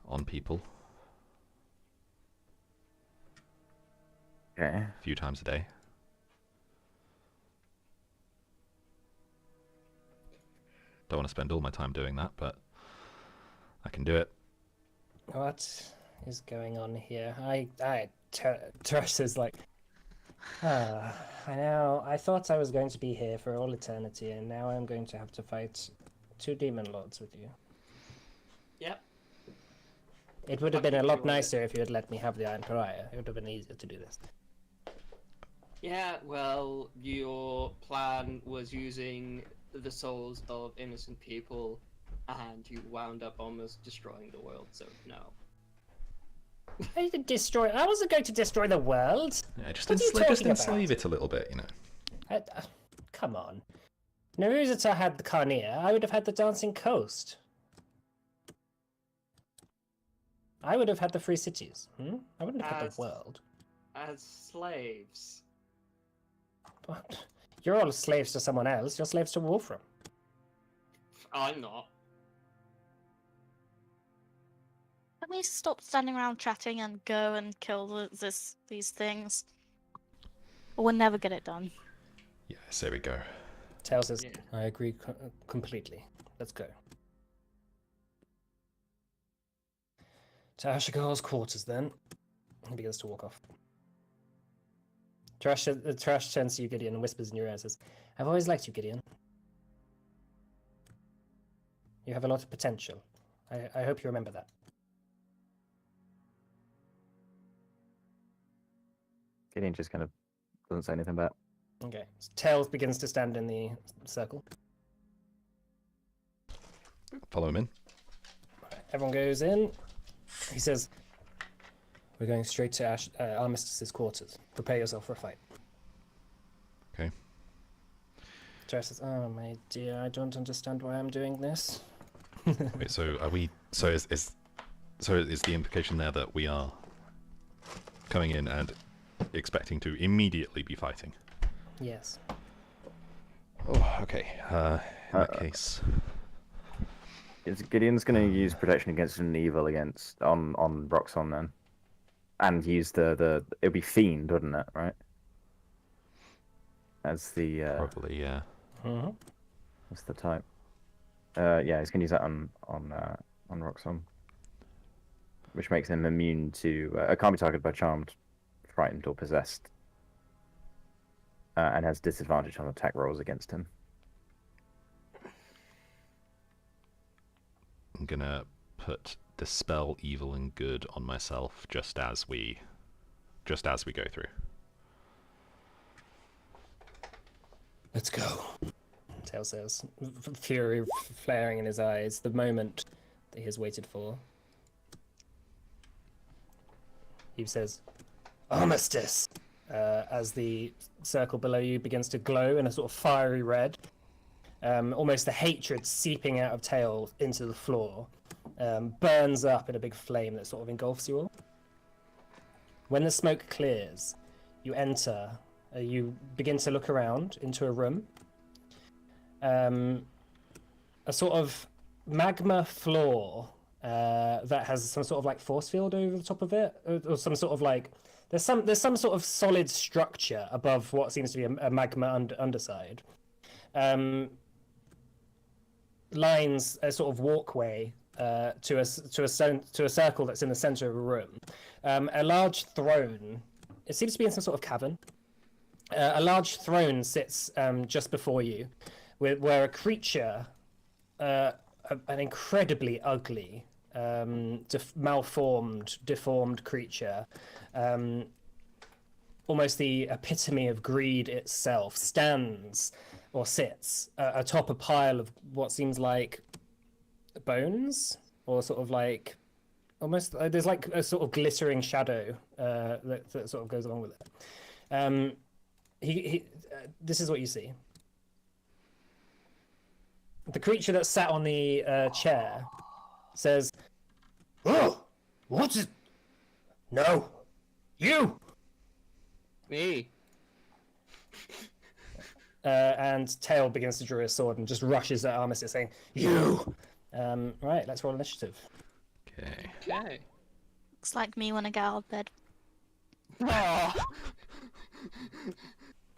on people
Okay.
a few times a day. Don't want to spend all my time doing that, but I can do it.
What is going on here? Teresh is like, I know. I thought I was going to be here for all eternity, and now I'm going to have to fight 2 demon lords with you.
Yep.
It would have
I'll
been a
keep
lot
you on it.
nicer if you had let me have the Iron Pariah. It would have been easier to do this.
Yeah, well, your plan was using the souls of innocent people, and you wound up almost destroying the world, so no.
I didn't destroy. I wasn't going to destroy the world.
Yeah, just
What are you
just
talking
enslave
about?
it a little bit, you know.
Come on. Neruzata had the Carnea. I would have had the Dancing Coast. I would have had the Free Cities. I wouldn't have had
As-
the world.
As slaves.
What? You're all slaves to someone else. You're slaves to Wolfram.
I'm not.
Can we stop standing around chatting and go and kill these things? We'll never get it done.
Yes, there we go.
Tail says,
Yeah.
I agree completely. Let's go. To Ashigar's quarters, then. He begins to walk off. Trash turns to you, Gideon, and whispers in your ear and says, I've always liked you, Gideon. You have a lot of potential. I hope you remember that.
Gideon just kind of doesn't say anything back.
Okay. Tails begins to stand in the circle.
Follow him in.
Everyone goes in. He says, we're going straight to Armistice's quarters. Prepare yourself for a fight.
Okay.
Jess says, oh my dear, I don't understand why I'm doing this.
Wait, so are we? So is the implication there that we are coming in and expecting to immediately be fighting?
Yes.
Oh, okay. In that case,
Gideon's going to use protection against an evil on Roxon then, and use the it'll be fiend, wouldn't it? Right? As the
probably, yeah.
Mm-hmm.
that's the type. Yeah, he's going to use that on Roxon, which makes him immune to can't be targeted by charmed, frightened, or possessed, and has disadvantage on attack rolls against him.
I'm gonna put dispel evil and good on myself just as we go through.
Let's go. Tail says, fury flaring in his eyes, the moment that he has waited for. He says, Armistice! As the circle below you begins to glow in a sort of fiery red. Almost the hatred seeping out of Tail into the floor. Burns up in a big flame that sort of engulfs you all. When the smoke clears, you enter. You begin to look around into a room. A sort of magma floor that has some sort of like force field over the top of it, or some sort of like there's some sort of solid structure above what seems to be a magma underside. Lines a sort of walkway to a circle that's in the center of a room. A large throne. It seems to be in some sort of cavern. A large throne sits just before you, where a creature, an incredibly ugly, malformed, deformed creature, almost the epitome of greed itself, stands or sits atop a pile of what seems like bones, or sort of like almost there's like a sort of glittering shadow that sort of goes along with it. This is what you see. The creature that sat on the chair says, "Oh, what is? No, you."
Me.
And Tail begins to draw his sword and just rushes at Armistice, saying, "You." Right, let's roll initiative.
Okay.
Okay.
Looks like me when I get out of bed.
Oh.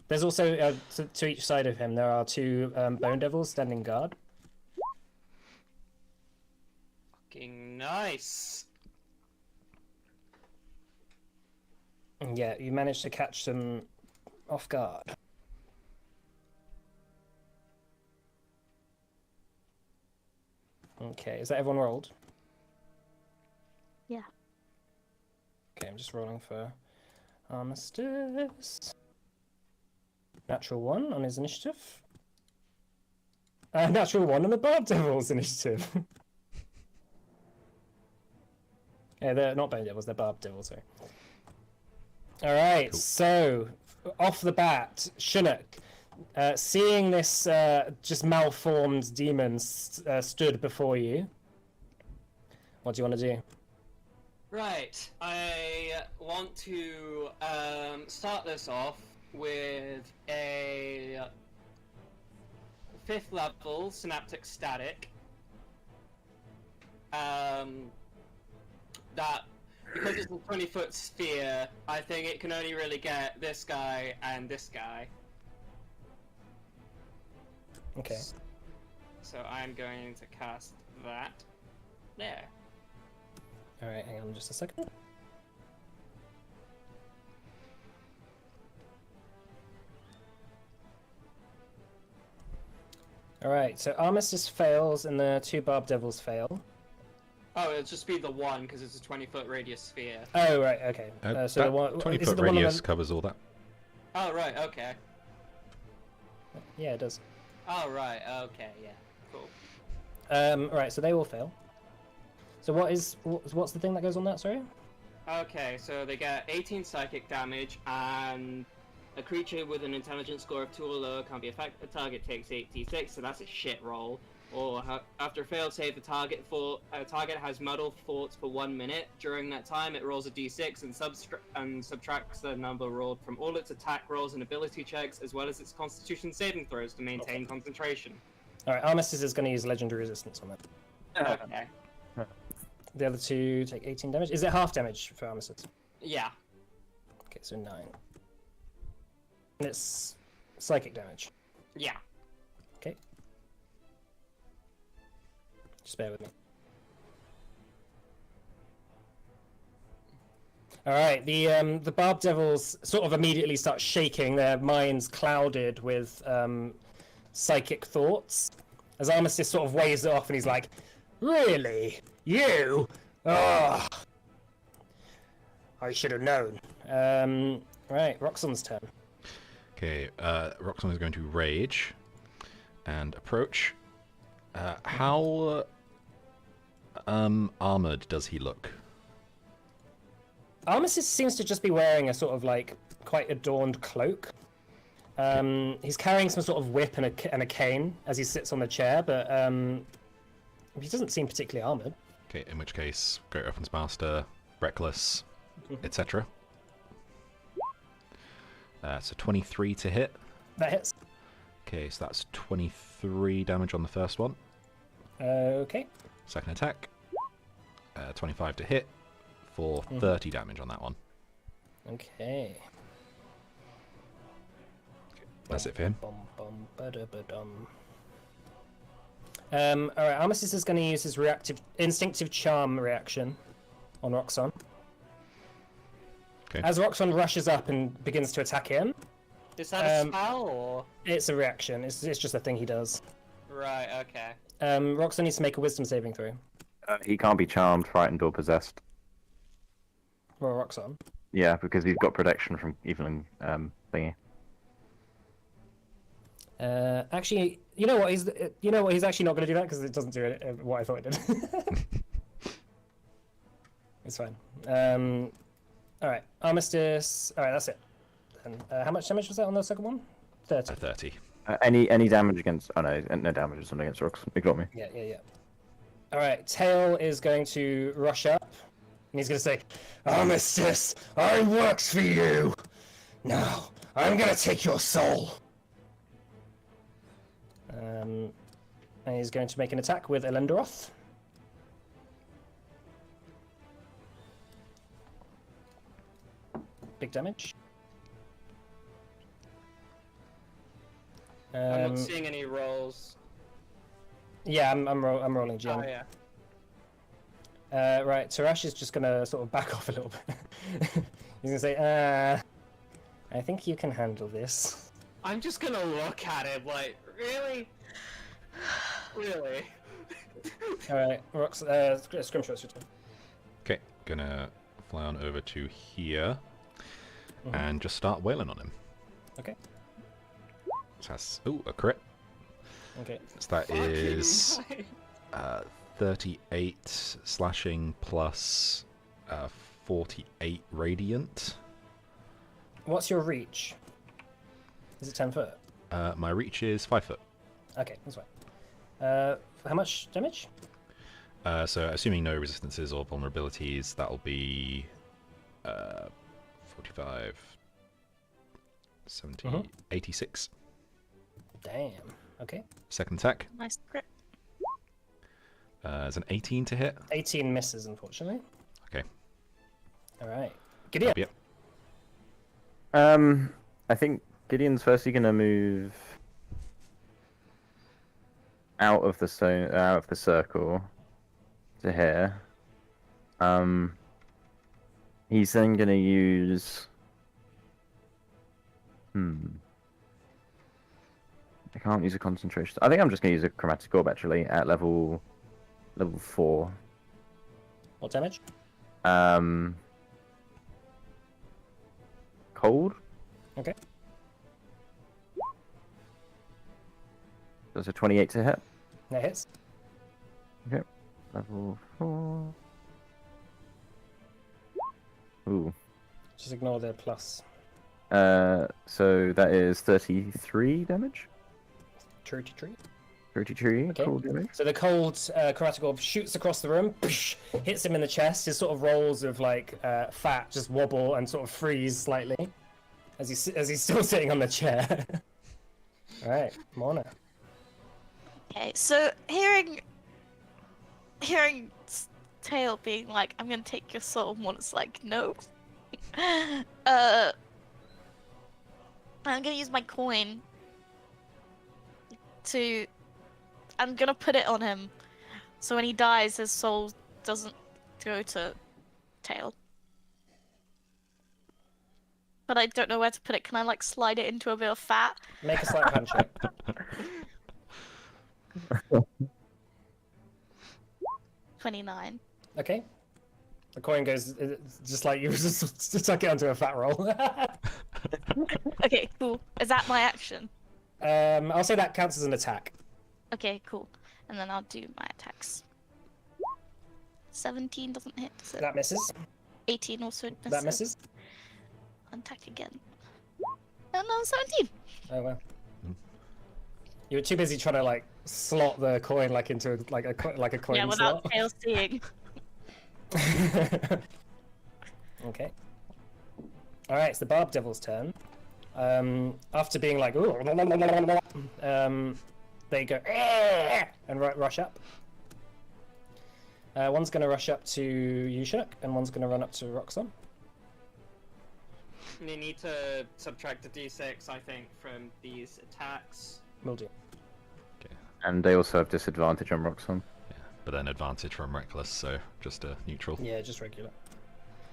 There's also to each side of him there are two bone devils standing guard.
Fucking nice.
And yeah, you managed to catch them off guard. Okay, is that everyone rolled?
Yeah.
Okay, I'm just rolling for Armistice. Natural 1 on his initiative. Natural 1 on the Barb Devil's initiative. Yeah, they're not Bone Devils, they're Barb Devils, sorry. Alright,
Cool.
So, off the bat, Chinook, seeing this just malformed demon stood before you, what do you want to do?
Right, I want to start this off with a 5th level synaptic static. That, because it's a 20-foot sphere, I think it can only really get this guy and this guy.
Okay.
So I'm going to cast that there.
Alright, hang on just a second. Alright, so Armistice fails and the two Barb Devils fail.
Oh, it'll just be the one because it's a 20-foot radius sphere.
Oh, right, okay. So
that
the one,
20-foot
the one on
radius
the...
covers all that.
Oh, right, okay.
Yeah, it does.
Oh, right, okay, yeah, cool.
Right, so they all fail. So what's the thing that goes on that, sorry?
Okay, so they get 18 psychic damage, and a creature with an intelligence score of 2 or lower can't be affected. The target takes 8d6, so that's a shit roll. Or after a failed save, the target has muddled thoughts for 1 minute. During that time, it rolls a d6 and subtracts the number rolled from all its attack rolls and ability checks, as well as its Constitution saving throws to maintain concentration.
Alright, Armistice is going to use Legendary Resistance on that.
Okay.
The other two take 18 damage. Is it half damage for Armistice?
Yeah.
Okay, so 9. And it's psychic damage.
Yeah.
Okay. Just bear with me. Alright, the Barb Devils sort of immediately start shaking, their minds clouded with psychic thoughts. As Armistice sort of waves it off and he's like, "Really? You? Oh, I should have known." Right, Roxon's turn.
Okay, Roxanne is going to rage and approach. How armored does he look?
Armistice seems to just be wearing a sort of like quite adorned cloak. He's carrying some sort of whip and a cane as he sits on the chair, but he doesn't seem particularly armored.
Okay, in which case, Great Weapons Master, Reckless, etc. So 23 to hit.
That hits.
Okay, so that's 23 damage on the first one.
Okay.
Second attack. 25 to hit for 30 damage on that one.
Okay.
That's it for him.
Alright, Armistice is going to use his instinctive charm reaction on Roxon.
Okay.
As Roxon rushes up and begins to attack him,
Is that a spell or?
it's a reaction. It's just a thing he does.
Right. Okay.
Roxon needs to make a wisdom saving throw.
He can't be charmed, frightened, or possessed.
Well, Roxon.
Yeah, because he's got protection from evening thingy.
Actually, you know what? He's actually not going to do that because it doesn't do it, what I thought it did. It's fine. All right, Armistice. All right, that's it. And how much damage was that on the second one? 30.
30.
Any damage against? Oh no, no damage is against rocks. Ignore me.
Yeah. All right, Tail is going to rush up, and he's going to say, "Armistice, I works for you. Now I'm going to take your soul." And he's going to make an attack with Elendoroth. Big damage.
I'm not seeing any rolls.
Yeah, I'm rolling GM.
Oh yeah.
Right, Tarash is just gonna sort of back off a little bit. He's gonna say, I think you can handle this.
I'm just gonna look at him like, really? Really?
Alright, Scrimshaw's your turn.
Okay, gonna fly on over to here and just start wailing on him.
Okay.
So that's, ooh, a crit.
Okay.
So that
Fucking
is
hell.
38 slashing plus 48 radiant.
What's your reach? Is it 10 foot?
My reach is 5 foot.
Okay, that's fine. How much damage?
So assuming no resistances or vulnerabilities, that'll be 45, 70, 86.
Damn. Okay.
Second attack
Nice crit.
is an 18 to hit.
18 misses, unfortunately.
Okay.
Alright. Gideon.
Yep.
I think Gideon's firstly gonna move out of the circle to here. He's then gonna use. I can't use a concentration. I think I'm just gonna use a chromatic orb actually at level 4.
What damage?
Cold.
Okay.
That's a 28 to hit.
That hits.
Okay. Level 4. Ooh.
Just ignore the plus.
So that is 33 damage.
33.
33
Okay.
cold damage.
So the cold chromatic orb shoots across the room, hits him in the chest. His sort of rolls of like fat just wobble and sort of freeze slightly as he's still sitting on the chair. All right, Mona.
Okay, so hearing Tail being like, "I'm gonna take your soul," and Mona's like, "No." I'm gonna use my coin to. I'm gonna put it on him, so when he dies, his soul doesn't go to Tail. But I don't know where to put it. Can I like slide it into a bit of fat?
Make a sleight of hand check.
29.
Okay. The coin goes just like you just tuck it onto a fat roll.
Okay, cool. Is that my action?
I'll say that counts as an attack.
Okay, cool. And then I'll do my attacks. 17 doesn't hit, so
That misses.
18 also misses.
That misses.
Attack again. And no, 17.
Oh well. You were too busy trying to like slot the coin like into like a coin
Yeah, without
slot.
Tail seeing.
Okay. All right, it's the Barb Devil's turn. After being like, ooh, they go and rush up. One's going to rush up to you, Chinook, and one's going to run up to Roxon.
You need to subtract the d6, I think, from these attacks.
Will do.
And they also have disadvantage on Roxon.
Yeah, but then advantage from Reckless, so just a neutral.
Yeah, just regular.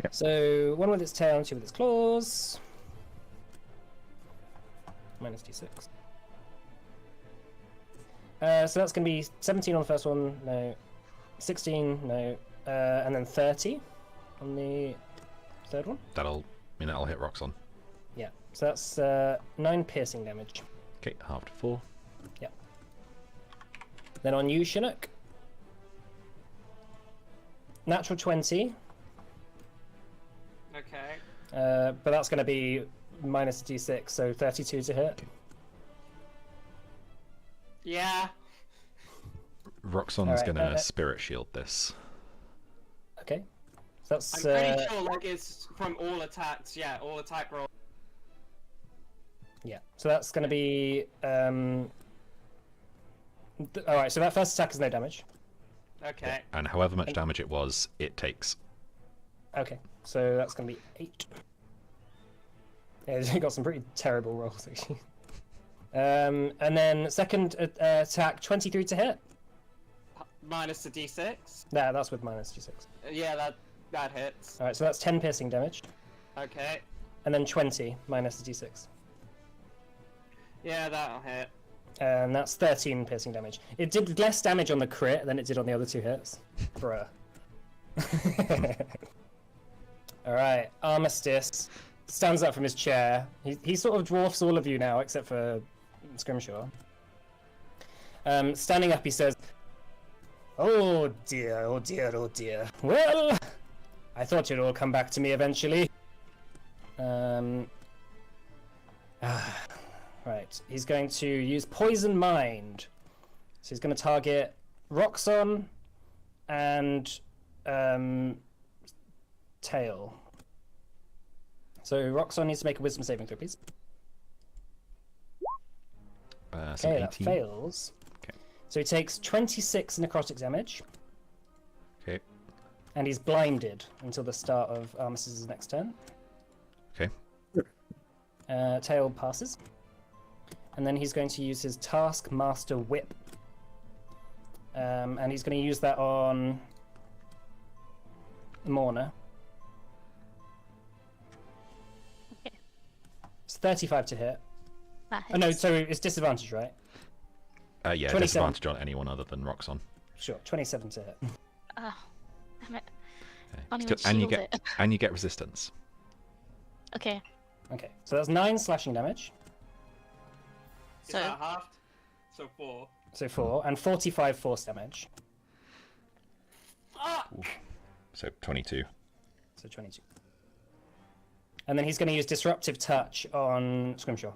Yep.
So, one with its tail and two with its claws. Minus d6. So that's going to be 17 on the first one, no. 16, no. And then 30 on the third one.
That'll hit Roxon.
Yeah, so that's 9 piercing damage.
Okay, half to 4.
Yep. Then on you, Chinook. Natural 20.
Okay.
But that's going to be minus d6, so 32 to hit.
Yeah.
Roxon's
Alright,
gonna Spirit Shield this.
Okay. So that's
I'm pretty sure, like, it's from all attacks. Yeah, all attack rolls.
yeah. So that's going to be all right. So that first attack is no damage.
Okay.
And however much damage it was, it takes.
Okay. So that's going to be 8. Yeah, you got some pretty terrible rolls actually. And then second attack, 23 to hit.
Minus the d6.
Nah, that's with minus d6.
Yeah, that hits.
All right. So that's 10 piercing damage,
Okay.
and then 20 minus the d6.
Yeah, that'll hit.
And that's 13 piercing damage. It did less damage on the crit than it did on the other 2 hits. Bruh. Alright, Armistice stands up from his chair. He sort of dwarfs all of you now, except for Scrimshaw. Standing up, he says, "Oh dear, oh dear, oh dear. Well, I thought you'd all come back to me eventually." Right, he's going to use Poison Mind. So he's going to target Roxon and Tail. So Roxon needs to make a Wisdom saving throw, please.
So
Okay, that
18.
fails.
Okay.
So he takes 26 necrotic damage,
Okay.
and he's blinded until the start of Armistice's next turn.
Okay.
Tail passes. And then he's going to use his Taskmaster Whip. And he's going to use that on Morna.
Okay.
It's 35 to hit.
That
Oh no,
hits.
so it's disadvantage, right?
Yeah,
27.
disadvantage on anyone other than Roxon.
Sure, 27 to hit.
Oh, damn it.
Okay.
Can't even
And you
shield
get
it.
and you get resistance.
Okay,
Okay, so that's 9 slashing damage.
Is
So-
that halved? So 4.
So 4, and 45 force damage.
Fuck!
So 22.
So 22. And then he's going to use Disruptive Touch on Scrimshaw.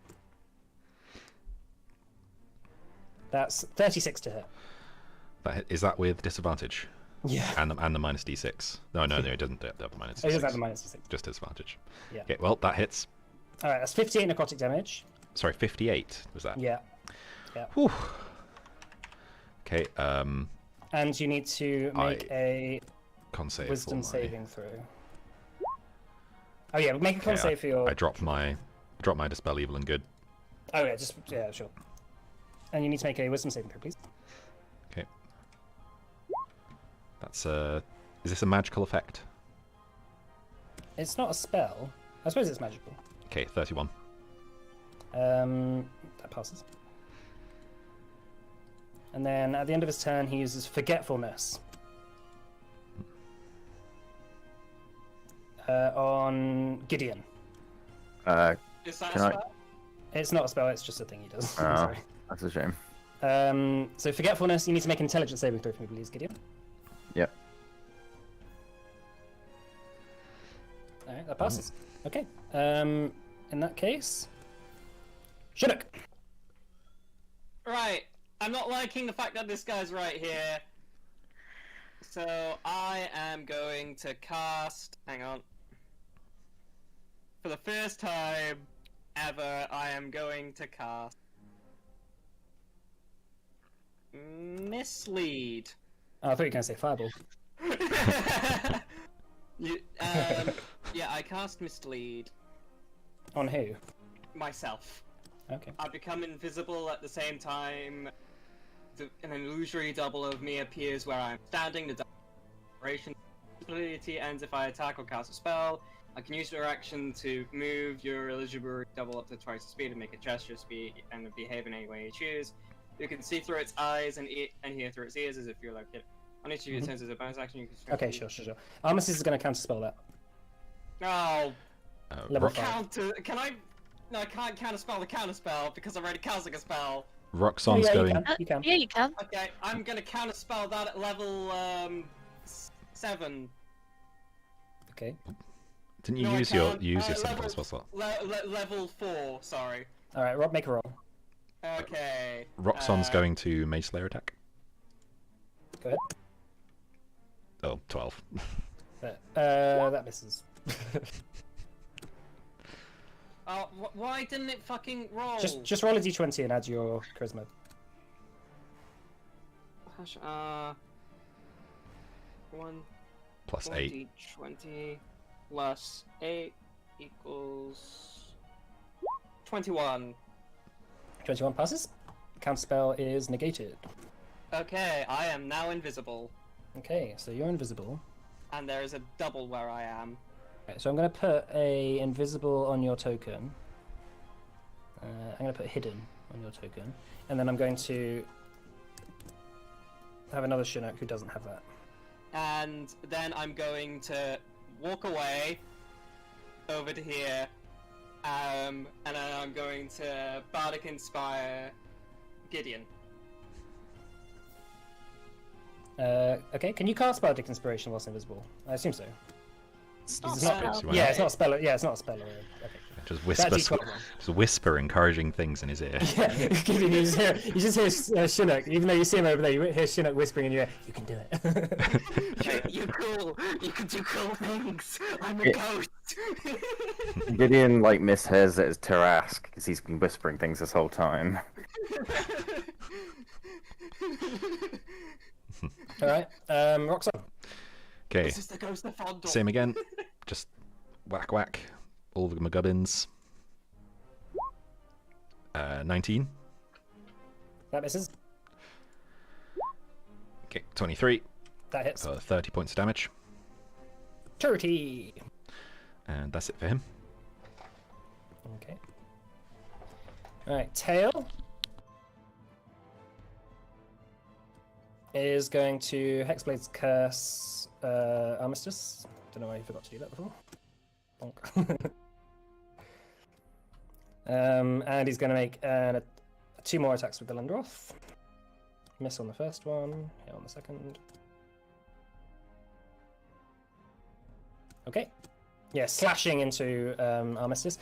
That's 36 to hit.
Is that with disadvantage?
Yeah.
And the minus d6. No, it doesn't have the minus d6.
He doesn't have the minus 6.
Just disadvantage.
Yeah.
Okay, well, that hits.
Alright, that's 58 necrotic damage.
Sorry, 58 was that?
Yeah.
Whew. Okay,
And you need to make a
con save
Wisdom
for my...
saving throw. Oh yeah, make a con
Okay,
save for your...
I dropped my Dispel Evil and Good.
Oh yeah, yeah, sure. And you need to make a Wisdom saving throw, please.
Okay. That's is this a magical effect?
It's not a spell. I suppose it's magical.
Okay, 31.
That passes. And then at the end of his turn, he uses Forgetfulness. On Gideon.
Is that
Can
a
I-
spell?
It's not a spell, it's just a thing he does.
Oh,
Sorry.
that's a shame.
So Forgetfulness, you need to make an Intelligence saving throw for me, please, Gideon.
Yep.
Alright, that passes. Okay. In that case... Chinook!
Right. I'm not liking the fact that this guy's right here. So I am going to cast... Hang on. For the first time ever, I am going to cast... Mislead.
Oh, I thought you were going to say Fireball.
Yeah, I cast Mislead
On who?
myself.
Okay.
I become invisible at the same time. An illusory double of me appears where I'm standing. The duration ability ends if I attack or cast a spell. I can use your action to move your illusory double up to twice the speed and make a gesture speed and behave in any way you choose. You can see through its eyes and hear through its ears as if you're located. On each of your turns as a bonus action, you can.
Okay, sure. Armistice is going to counterspell that.
Oh,
Level
Rox-
5.
counter. Can I? No, I can't counterspell the counterspell because I'm already casting a spell.
Roxon's
yeah,
going.
You can.
Yeah, you can.
Okay, I'm gonna counterspell that at level 7.
Didn't
Okay.
you
No, I
use your
can't.
simple spell slot?
Level 4. Sorry.
All right, Rob, make a roll.
Okay.
Roxon's going to Mage Slayer attack.
Go ahead.
Oh, 12.
That misses.
Oh, why didn't it fucking roll?
just roll a d20 and add your charisma.
Hash, 1
Plus 8.
d20 plus 8 equals 21.
21 passes. Counterspell is negated.
Okay, I am now invisible,
Okay, so you're invisible.
and there is a double where I am.
Right, so I'm going to put a invisible on your token. I'm going to put hidden on your token, and then I'm going to have another Chinook who doesn't have that.
And then I'm going to walk away over to here, and then I'm going to Bardic Inspire Gideon.
Okay, can you cast Bardic Inspiration whilst invisible? I assume so.
It's not
It's
a
not-
spell.
Why
Yeah,
not?
it's not a spell. Yeah, it's not a spell. Okay.
Just
That
whisper,
D12 one.
just whisper encouraging things in his ear.
Yeah, Gideon, you just hear Chinook. Even though you see him over there, you hear Chinook whispering in your ear, "You can do it."
You're cool. You can do cool things. I'm a
Yeah.
ghost.
Gideon like mishears it as Tarask because he's been whispering things this whole time.
All right, Roxanne.
Okay,
This is the ghost of Fondle.
same again. Just whack whack. All the McGubbins. 19.
That misses.
Okay, 23.
That hits.
30 points of damage.
Turety.
And that's it for him.
Okay. All right, Tail is going to Hexblade's Curse Armistice. Don't know why you forgot to do that before. Bonk. And he's going to make 2 more attacks with the Lendroth. Miss on the first one, hit on the second. Okay. Yeah, slashing into Armistice.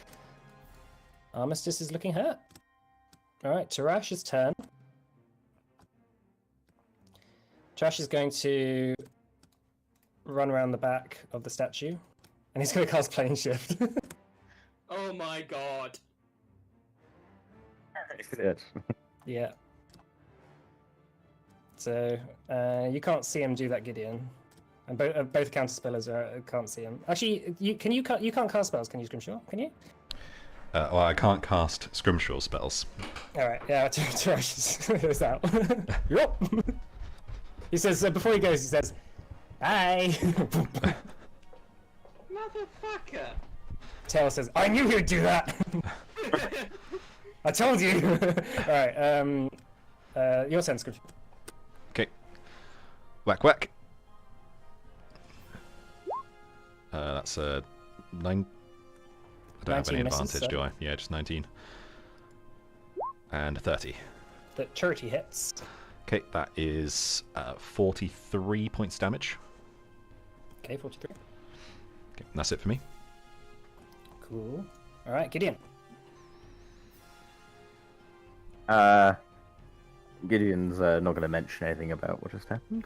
Armistice is looking hurt. Alright, Tarash's turn. Tarash is going to run around the back of the statue. And he's going to cast Plane Shift.
Oh my god.
Good.
Yeah. So, you can't see him do that, Gideon. And both counterspellers can't see him. Actually, you can't cast spells, can you, Scrimshaw? Can you?
Well, I can't cast Scrimshaw spells.
Alright, yeah, Tarash is out. Yup. He says, before he goes, he says, "Hi."
Motherfucker.
Tail says, "I knew he would do that." I told you. Alright, your turn, Scrimshaw.
Okay. Whack whack. That's a 9. I don't have any
19 misses,
advantage,
so-
do I? Yeah, just 19. And 30.
The Turety hits.
Okay, that is 43 points damage.
Okay, 43.
Okay, and that's it for me.
Cool. Alright, Gideon.
Gideon's not going to mention anything about what just happened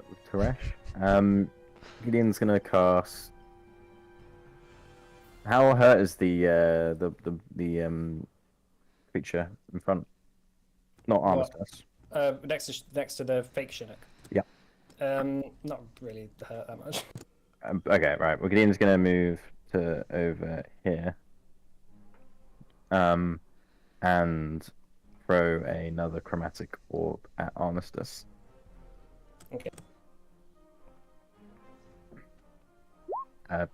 with Teresh. Gideon's going to cast. How hurt is the creature in front? Not Armistice.
Next to the fake Chinook.
Yeah.
Not really hurt that much.
Okay, right. Well, Gideon's gonna move to over here. And throw another chromatic orb at Armistice.
Okay.
Uh,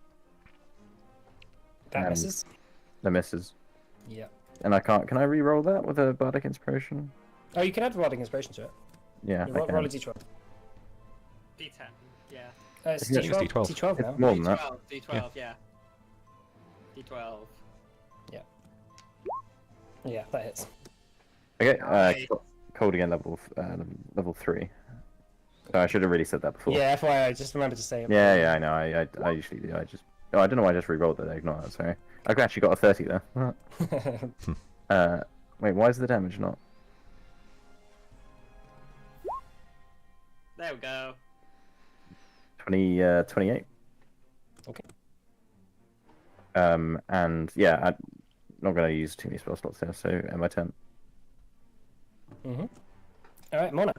That
and
misses.
That misses.
Yeah.
And I can't. Can I re-roll that with a bardic inspiration?
Oh, you can add Rotting Inspiration to it.
Yeah,
You
I
roll a
can.
d12.
D10. Yeah.
It's
I think
d12.
it's D12.
D12 now.
It's more than that.
D12. Yeah. D12.
Yeah, that hits.
Okay.
Nice.
Cold again, level 3. Oh, I should have really said that before.
Yeah, FYI, just remember to say it.
Yeah, I know. I usually do. I don't know why I just re-rolled that. Ignore that. Sorry. I actually got a 30 there. Wait, why is the damage not?
There we go.
28.
Okay.
And yeah, I'm not gonna use too many spell slots here. So, end my turn.
Mm-hmm. All right, Mona.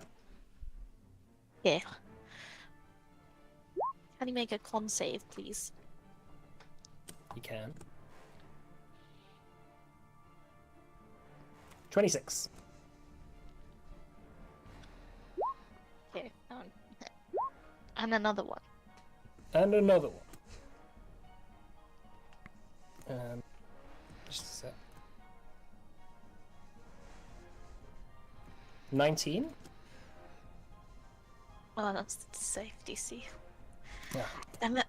Yeah. Can you make a con save, please?
You can. 26.
Okay. And another one.
And another one. Just a sec. 19?
Oh, that's the safe DC.
Yeah.
Damn it.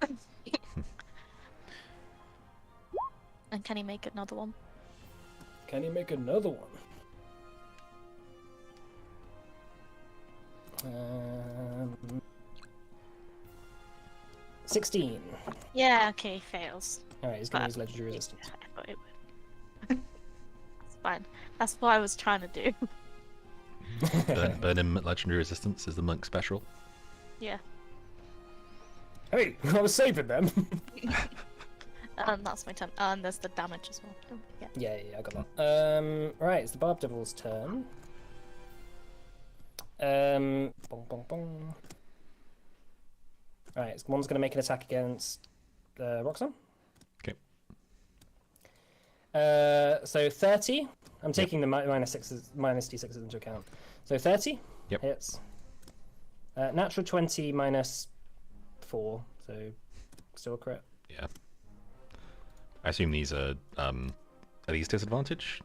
And can you make another one?
Can you make another one? 16.
Yeah, okay, fails.
Alright, he's gonna
But-
use legendary resistance.
I thought it would. It's fine. That's what I was trying to do.
Burn him at legendary resistance is the monk special.
Yeah.
Hey, I was saving them.
That's my turn. And there's the damage as well. Oh, yeah.
Yeah, I got that. Right, it's the Barb Devil's turn. Bong, bong, bong. Right, one's going to make an attack against Roxanne.
Okay.
So 30. I'm taking the minus d6s into account. So 30
Yep.
hits. Natural 20 minus 4, so still a crit.
Yeah. I assume these are these disadvantage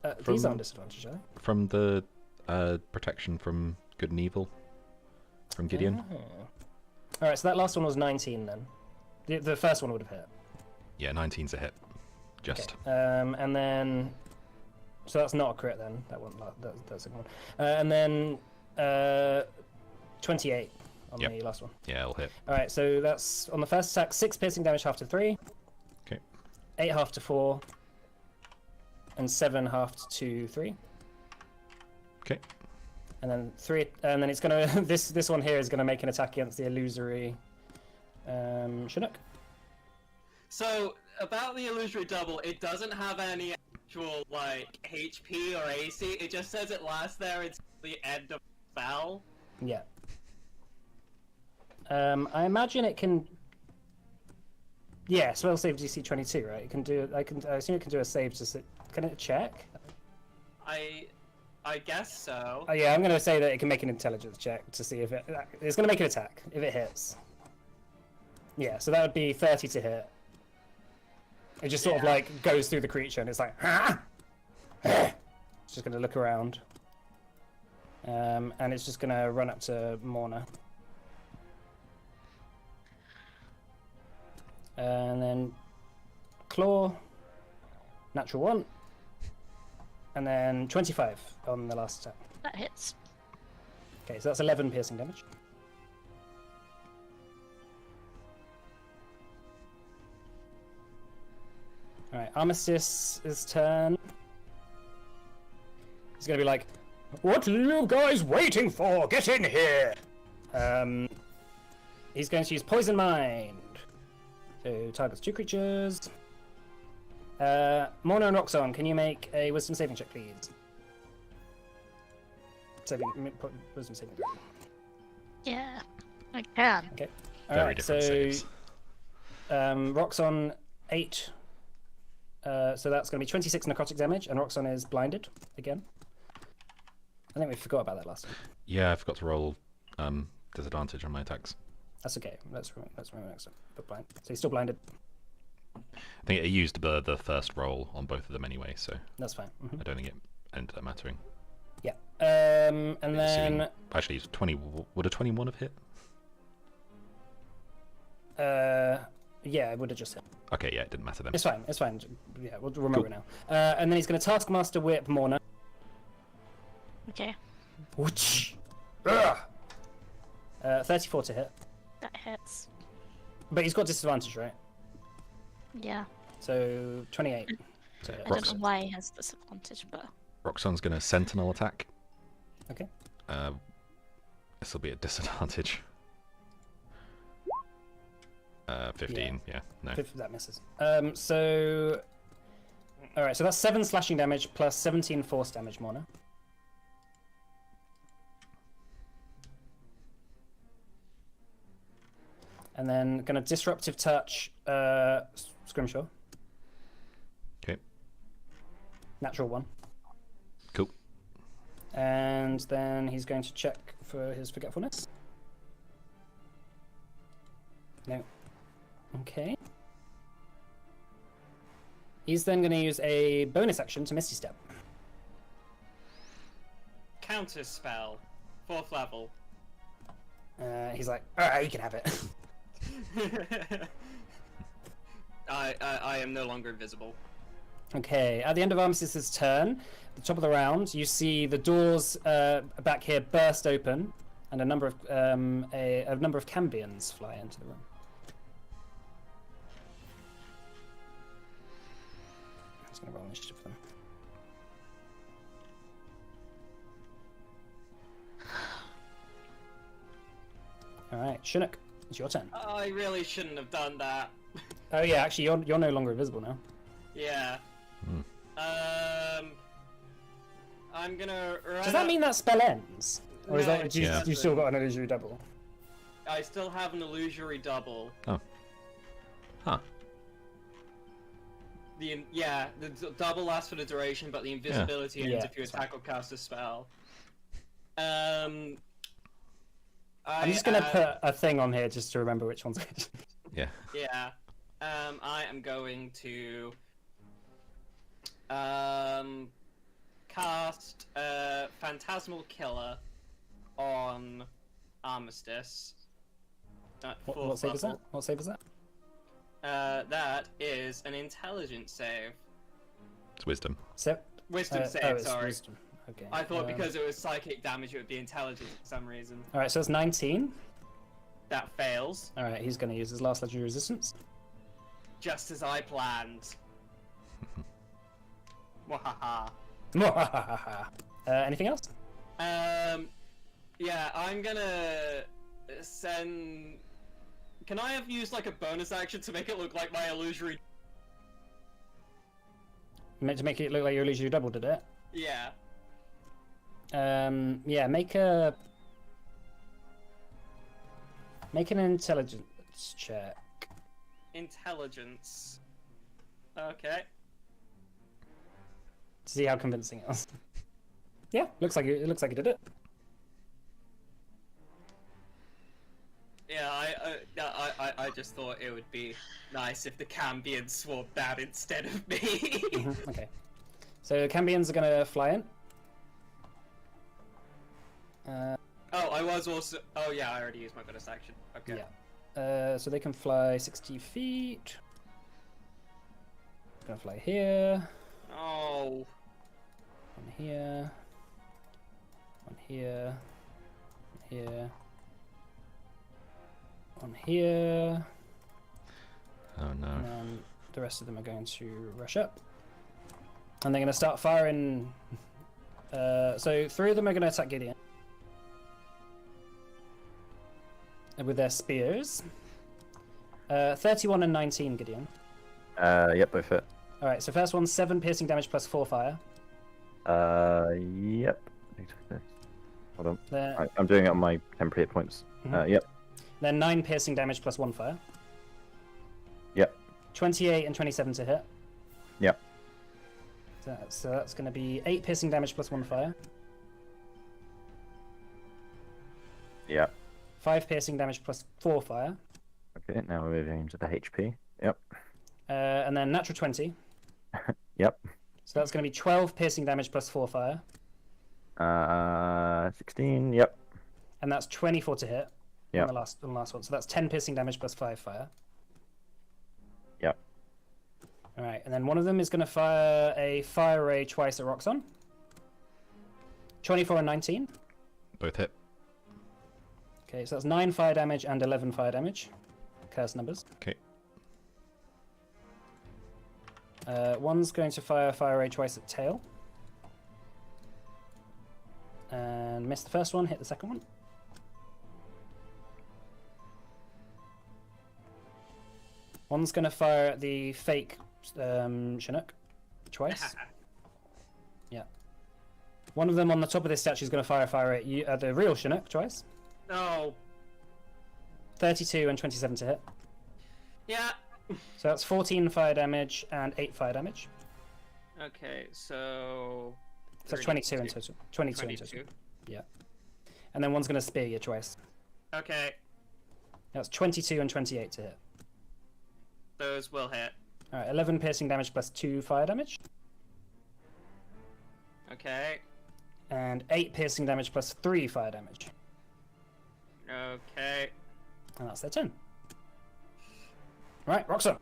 These
From-
aren't disadvantaged, are they?
from the protection from good and evil from Gideon?
Alright, so that last one was 19 then. The first one would have hit.
Yeah, 19's a hit. Just.
And then, so that's not a crit then. That one, that's second one. And then 28 on
Yep.
the last one.
Yeah, it'll hit.
All right, so that's on the first attack. 6 piercing damage, half to 3.
Okay.
8 half to 4. And 7 half to 3.
Okay.
And then 3. And then it's gonna this one here is gonna make an attack against the illusory Chinook.
So, about the illusory double, it doesn't have any actual, like, HP or AC, it just says it lasts there until the end of the spell.
Yeah. I imagine it can. Yeah, spell save DC 22, right? It can do. I assume it can do a save. Can it check?
I guess so.
Oh yeah, I'm gonna say that it can make an intelligence check to see if it's gonna make an attack if it hits. Yeah, so that would be 30 to hit. It just sort of
Yeah.
like goes through the creature and it's like, ah! It's just gonna look around. And it's just gonna run up to Morna. And then claw, natural 1, and then 25 on the last attack.
That hits.
Okay, so that's 11 piercing damage. Alright, Armistice's turn. He's gonna be like, "What are you guys waiting for? Get in here!" He's going to use Poison Mind. So targets 2 creatures. Morna and Roxanne, can you make a Wisdom saving check, please? Wisdom saving throw.
Yeah, I can.
Okay.
Very
Alright,
different
so
saves.
Roxon 8. So that's going to be 26 necrotic damage, and Roxon is blinded again. I think we forgot about that last time.
Yeah, I forgot to roll disadvantage on my attacks.
That's okay. Let's remember next time. But blind. So he's still blinded.
I think it used the first roll on both of them anyway, so
That's fine.
I don't think it ended up mattering.
Yeah. And
Assuming,
then
actually, 20. Would a 21 have hit?
yeah, it would have just hit.
Okay, yeah, it didn't matter then.
It's fine. It's fine. Yeah, we'll remember
Cool.
it now. And then he's going to Taskmaster Whip Morna.
Okay,
Whoosh! 34 to hit,
that hits.
but he's got disadvantage, right?
Yeah,
So 28. To hit.
I don't know why he has disadvantage, but
Roxon's going to Sentinel attack.
Okay.
This will be a disadvantage. 15, yeah, no.
That misses. So all right. So that's 7 slashing damage plus 17 force damage, Morna. And then gonna disruptive touch Scrimshaw.
Okay,
Natural 1.
cool.
And then he's going to check for his forgetfulness. No. Okay. He's then going to use a bonus action to Misty Step.
Counter spell. 4th level.
He's like, alright, you can have it.
I am no longer invisible.
Okay, at the end of Armistice's turn, the top of the round, you see the doors back here burst open, and a number of Cambions fly into the room. I'm just going to roll initiative for them. All right, Chinook, it's your turn.
I really shouldn't have done that.
Oh yeah, actually, you're no longer invisible now.
Yeah. I'm gonna.
Does that mean that spell ends, or is
No,
that
it
you,
doesn't.
you still got an illusory double?
I still have an illusory double.
Oh. Huh.
The double lasts for the duration, but the invisibility ends
Yeah,
if you
it's
attack or cast a spell.
I'm just gonna put a thing on here just to remember which one's good.
Yeah.
Yeah. I am going to cast Phantasmal Killer on Armistice.
What save is that? What save is that?
That is an intelligence save.
It's wisdom.
Wisdom save,
it's
sorry.
wisdom. Okay.
I thought because it was psychic damage it would be intelligence for some reason.
All right, so it's 19.
That fails,
All right, he's going to use his last legendary resistance.
just as I planned. Wahaha.
Anything else?
Yeah, I'm gonna send... Can I have used like a bonus action to make it look like my illusory...
Meant to make it look like your illusory double, did it?
Yeah.
Yeah, make an intelligence check.
Intelligence. Okay.
To see how convincing it was. Yeah, looks like it did it.
Yeah, I just thought it would be nice if the Cambions swapped that instead of me.
Mhm, okay. So Cambions are gonna fly in.
Oh, I was also... Oh yeah, I already used my bonus action. Okay.
Yeah. So they can fly 60 feet. Gonna fly here.
Oh.
One here. One here. One here. One here.
Oh no.
And then the rest of them are going to rush up. And they're going to start firing. So 3 of them are going to attack Gideon. With their spears. 31 and 19, Gideon.
Yep, both hit.
Alright, so first one's 7 piercing damage plus 4 fire.
Yep. Hold on.
There,
I'm doing it on my temporary hit points.
Mhm.
Yep.
then 9 piercing damage plus 1 fire.
Yep.
28 and 27 to hit.
Yep.
So that's going to be 8 piercing damage plus 1 fire.
Yep.
5 piercing damage plus 4 fire.
Okay, now we're moving into the HP. Yep.
And then natural 20.
Yep.
So that's going to be 12 piercing damage plus 4 fire.
16. Yep.
And that's 24 to hit.
Yep.
On the last one. So that's 10 piercing damage plus 5 fire.
Yep.
Alright, and then one of them is going to fire a fire ray twice at Roxon. 24 and 19.
Both hit.
Okay, so that's 9 fire damage and 11 fire damage. Curse numbers.
Okay.
One's going to fire fire ray twice at tail. And miss the first one, hit the second one. One's going to fire at the fake Chinook twice. Yeah. One of them on the top of this statue is going to fire fire at you, the real Chinook twice.
No.
32 and 27 to hit.
Yeah.
So that's 14 fire damage and 8 fire damage.
Okay, so.
So 22 in total. 22 in total. Yeah. And then one's going to spear you twice.
Okay,
That's 22 and 28 to hit.
those will hit.
Alright, 11 piercing damage plus 2 fire damage.
Okay.
And 8 piercing damage plus 3 fire damage.
Okay.
And that's their turn. Right, Roxanne.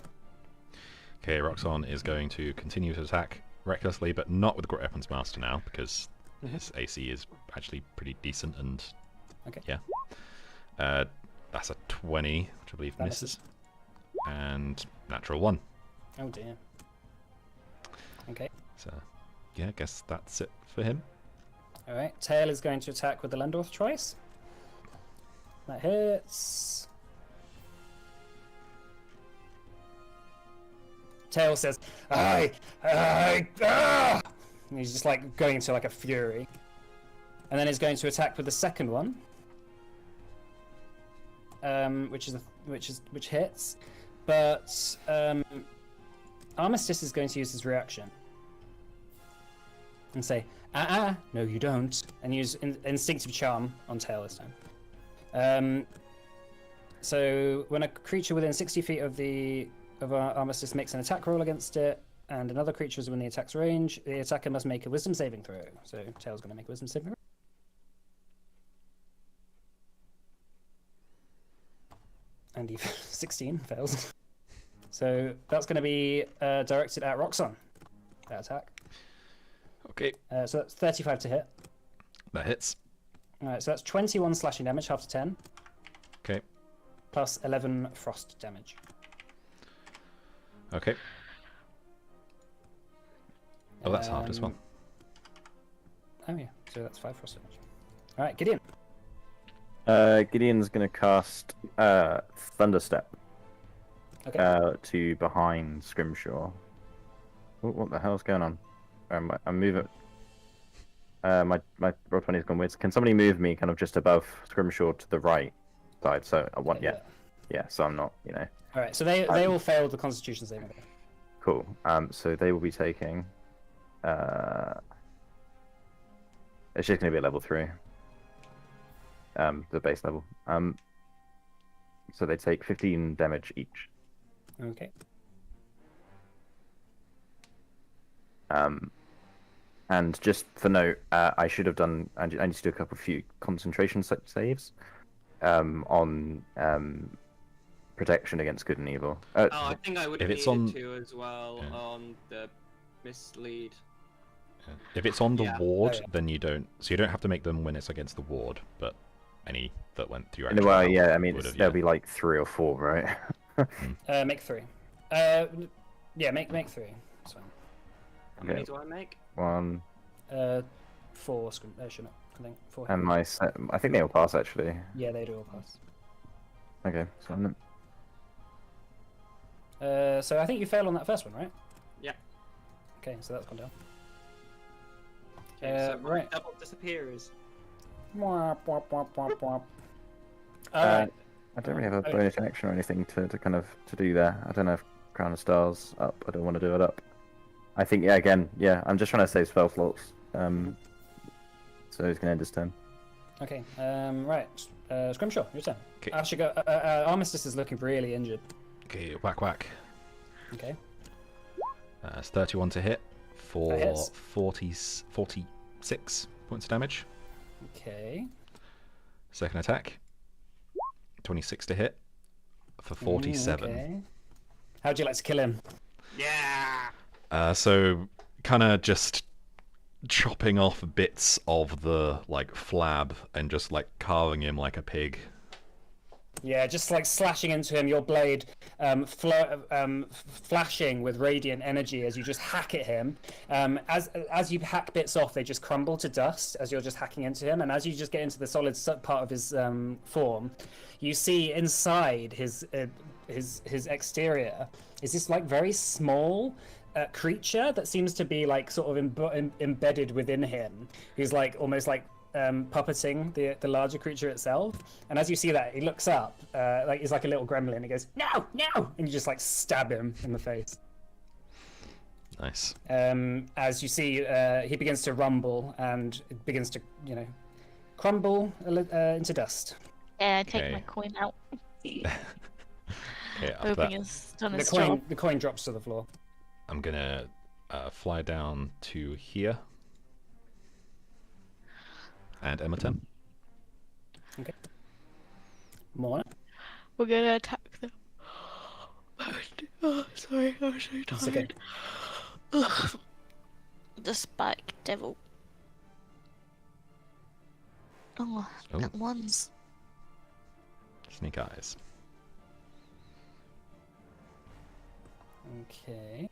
Okay, Roxon is going to continue to attack recklessly, but not with Great Weapons Master now, because his AC is actually pretty decent, and
Okay.
yeah. That's a 20, which I believe
That
misses. And natural 1.
Oh dear. Okay.
So, yeah, I guess that's it for him.
Alright, Tail is going to attack with the Landorf twice. That hits. Tail says, ah! And he's just like going into like a fury. And then he's going to attack with the second one. Which hits. But Armistice is going to use his reaction. And say, no you don't. And use instinctive charm on Tail this time. So when a creature within 60 feet of Armistice makes an attack roll against it, and another creature is within the attack's range, the attacker must make a wisdom saving throw. So Tail's going to make a wisdom saving throw. And he 16 fails. So that's going to be directed at Roxon. That attack.
Okay,
So that's 35 to hit.
that hits.
Alright, so that's 21 slashing damage, half to 10,
Okay,
plus 11 frost damage.
okay. Oh, that's hard as well.
Oh yeah, so that's 5 frost damage. Alright, Gideon.
Gideon's gonna cast Thunderstep
Okay.
to behind Scrimshaw. Oh, what the hell's going on? I'm moving. My roll 20's gone weird. Can somebody move me kind of just above Scrimshaw to the right side? So I want,
Okay,
yeah. So I'm not,
Alright, so they all failed the Constitution saving throw.
Cool. So they will be taking. It's just going to be a level 3. The base level. So they take 15 damage each.
Okay.
And just for note, I should have done. I need to do a few concentration saves. On protection against good and evil.
I think I would
If
have
it's
needed
on-
to as well
Yeah.
on the mislead.
If it's on the
Yeah.
ward,
Oh, yeah.
then you don't. So you don't have to make them when it's against the ward, but any that went through.
In a way, yeah. I mean,
would've,
there'll be like 3 or 4, right?
Make 3. Yeah, make 3. That's fine.
How many
Okay.
do I make?
1.
4 shouldn't I think 4.
And my set. I think they all pass actually.
Yeah, they do all pass.
Okay. So I'm.
So I think you failed on that first one, right?
Yeah.
Okay, so that's gone down.
Okay, so my
right.
double disappears.
Mwah, mwah, mwah, mwah, mwah.
Uh,
Alright.
I don't really have a
Oh.
bonus action or anything to kind of to do there. I don't know if Crown of Stars up. I don't want to do it up. I think yeah. I'm just trying to save spell slots. So he's gonna end his turn.
Okay. Right. Scrimshaw, your turn.
Okay.
Actually, go. Armistice is looking really injured.
Okay, whack whack.
Okay.
It's 31 to hit for
That hits.
46 points of damage.
Okay.
Second attack, 26 to hit for 47.
Okay. How'd you like to kill him?
Yeah.
So kind of just chopping off bits of the like flab and just like carving him like a pig.
Yeah, just like slashing into him, your blade flashing with radiant energy as you just hack at him. As you hack bits off, they just crumble to dust as you're just hacking into him. And as you just get into the solid part of his form, you see inside his exterior is this like very small creature that seems to be like sort of embedded within him. Who's like almost like puppeting the larger creature itself. And as you see that, he looks up, like he's like a little gremlin. He goes, "No, no!" And you just like stab him in the face.
Nice.
As you see, he begins to rumble and it begins to, crumble into dust.
Yeah, I take
Okay.
my coin out.
Okay, after
Hoping
that,
it's done
The
its job.
coin drops to the floor.
I'm gonna fly down to here. And Emma 10.
More.
We're gonna attack them. Oh, sorry, I'm so
It's okay.
tired. Ugh. The spike devil. Oh,
Oh.
that one's.
Sneak eyes.
Okay.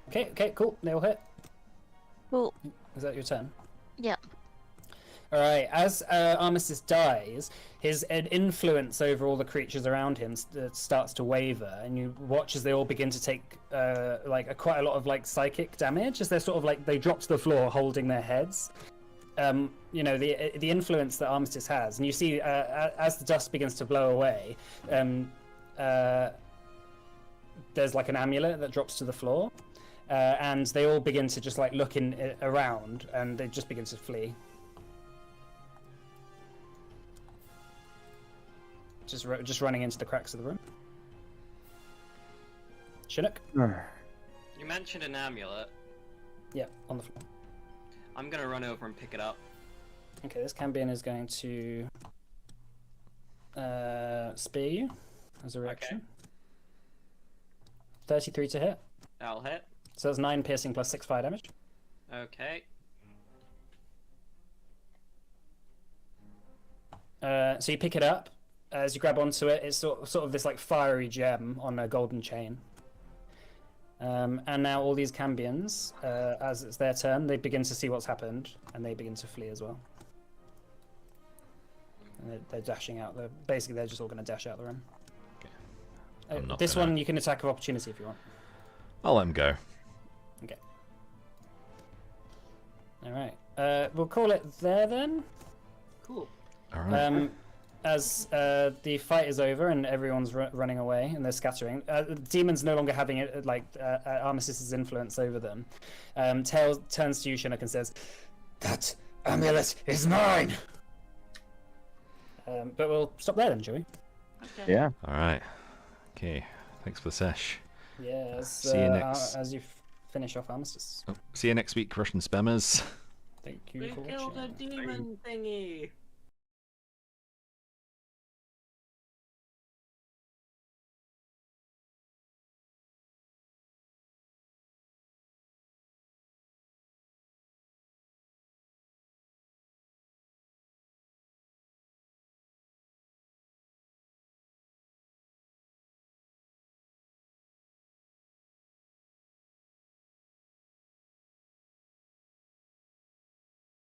Okay, cool. They all hit.
Cool.
Is that your turn?
Yep.
All right. As Armistice dies, his influence over all the creatures around him starts to waver, and you watch as they all begin to take quite a lot of like psychic damage as they're sort of like they drop to the floor, holding their heads. The influence that Armistice has, and you see as the dust begins to blow away, there's like an amulet that drops to the floor, and they all begin to just like look around, and they just begin to flee. Just running into the cracks of the room. Chinook?
You mentioned an amulet.
Yeah, on the floor.
I'm gonna run over and pick it up.
Okay, this Cambion is going to spear you as a reaction. 33 to hit.
That'll hit.
So that's 9 piercing plus 6 fire damage.
Okay.
So you pick it up. As you grab onto it, it's sort of this like fiery gem on a golden chain. And now all these Cambions, as it's their turn, they begin to see what's happened, and they begin to flee as well. And they're dashing out. They're just all going to dash out the room.
Okay. I'm not
This
gonna-
one you can attack of opportunity if you want.
I'll let him go.
Okay. All right. We'll call it there then.
Cool.
Alright.
As the fight is over and everyone's running away and they're scattering, the demons no longer having it Armistice's influence over them. Tails turns to you, Chinook, and says, "That amulet is mine." But we'll stop there then, shall we?
Okay.
Yeah.
Alright. Okay. Thanks for the sesh.
Yeah.
See you next.
As you finish off Armistice.
Oh, see you next week, Russian spammers.
Thank you
We
for
killed a
watching.
demon thingy.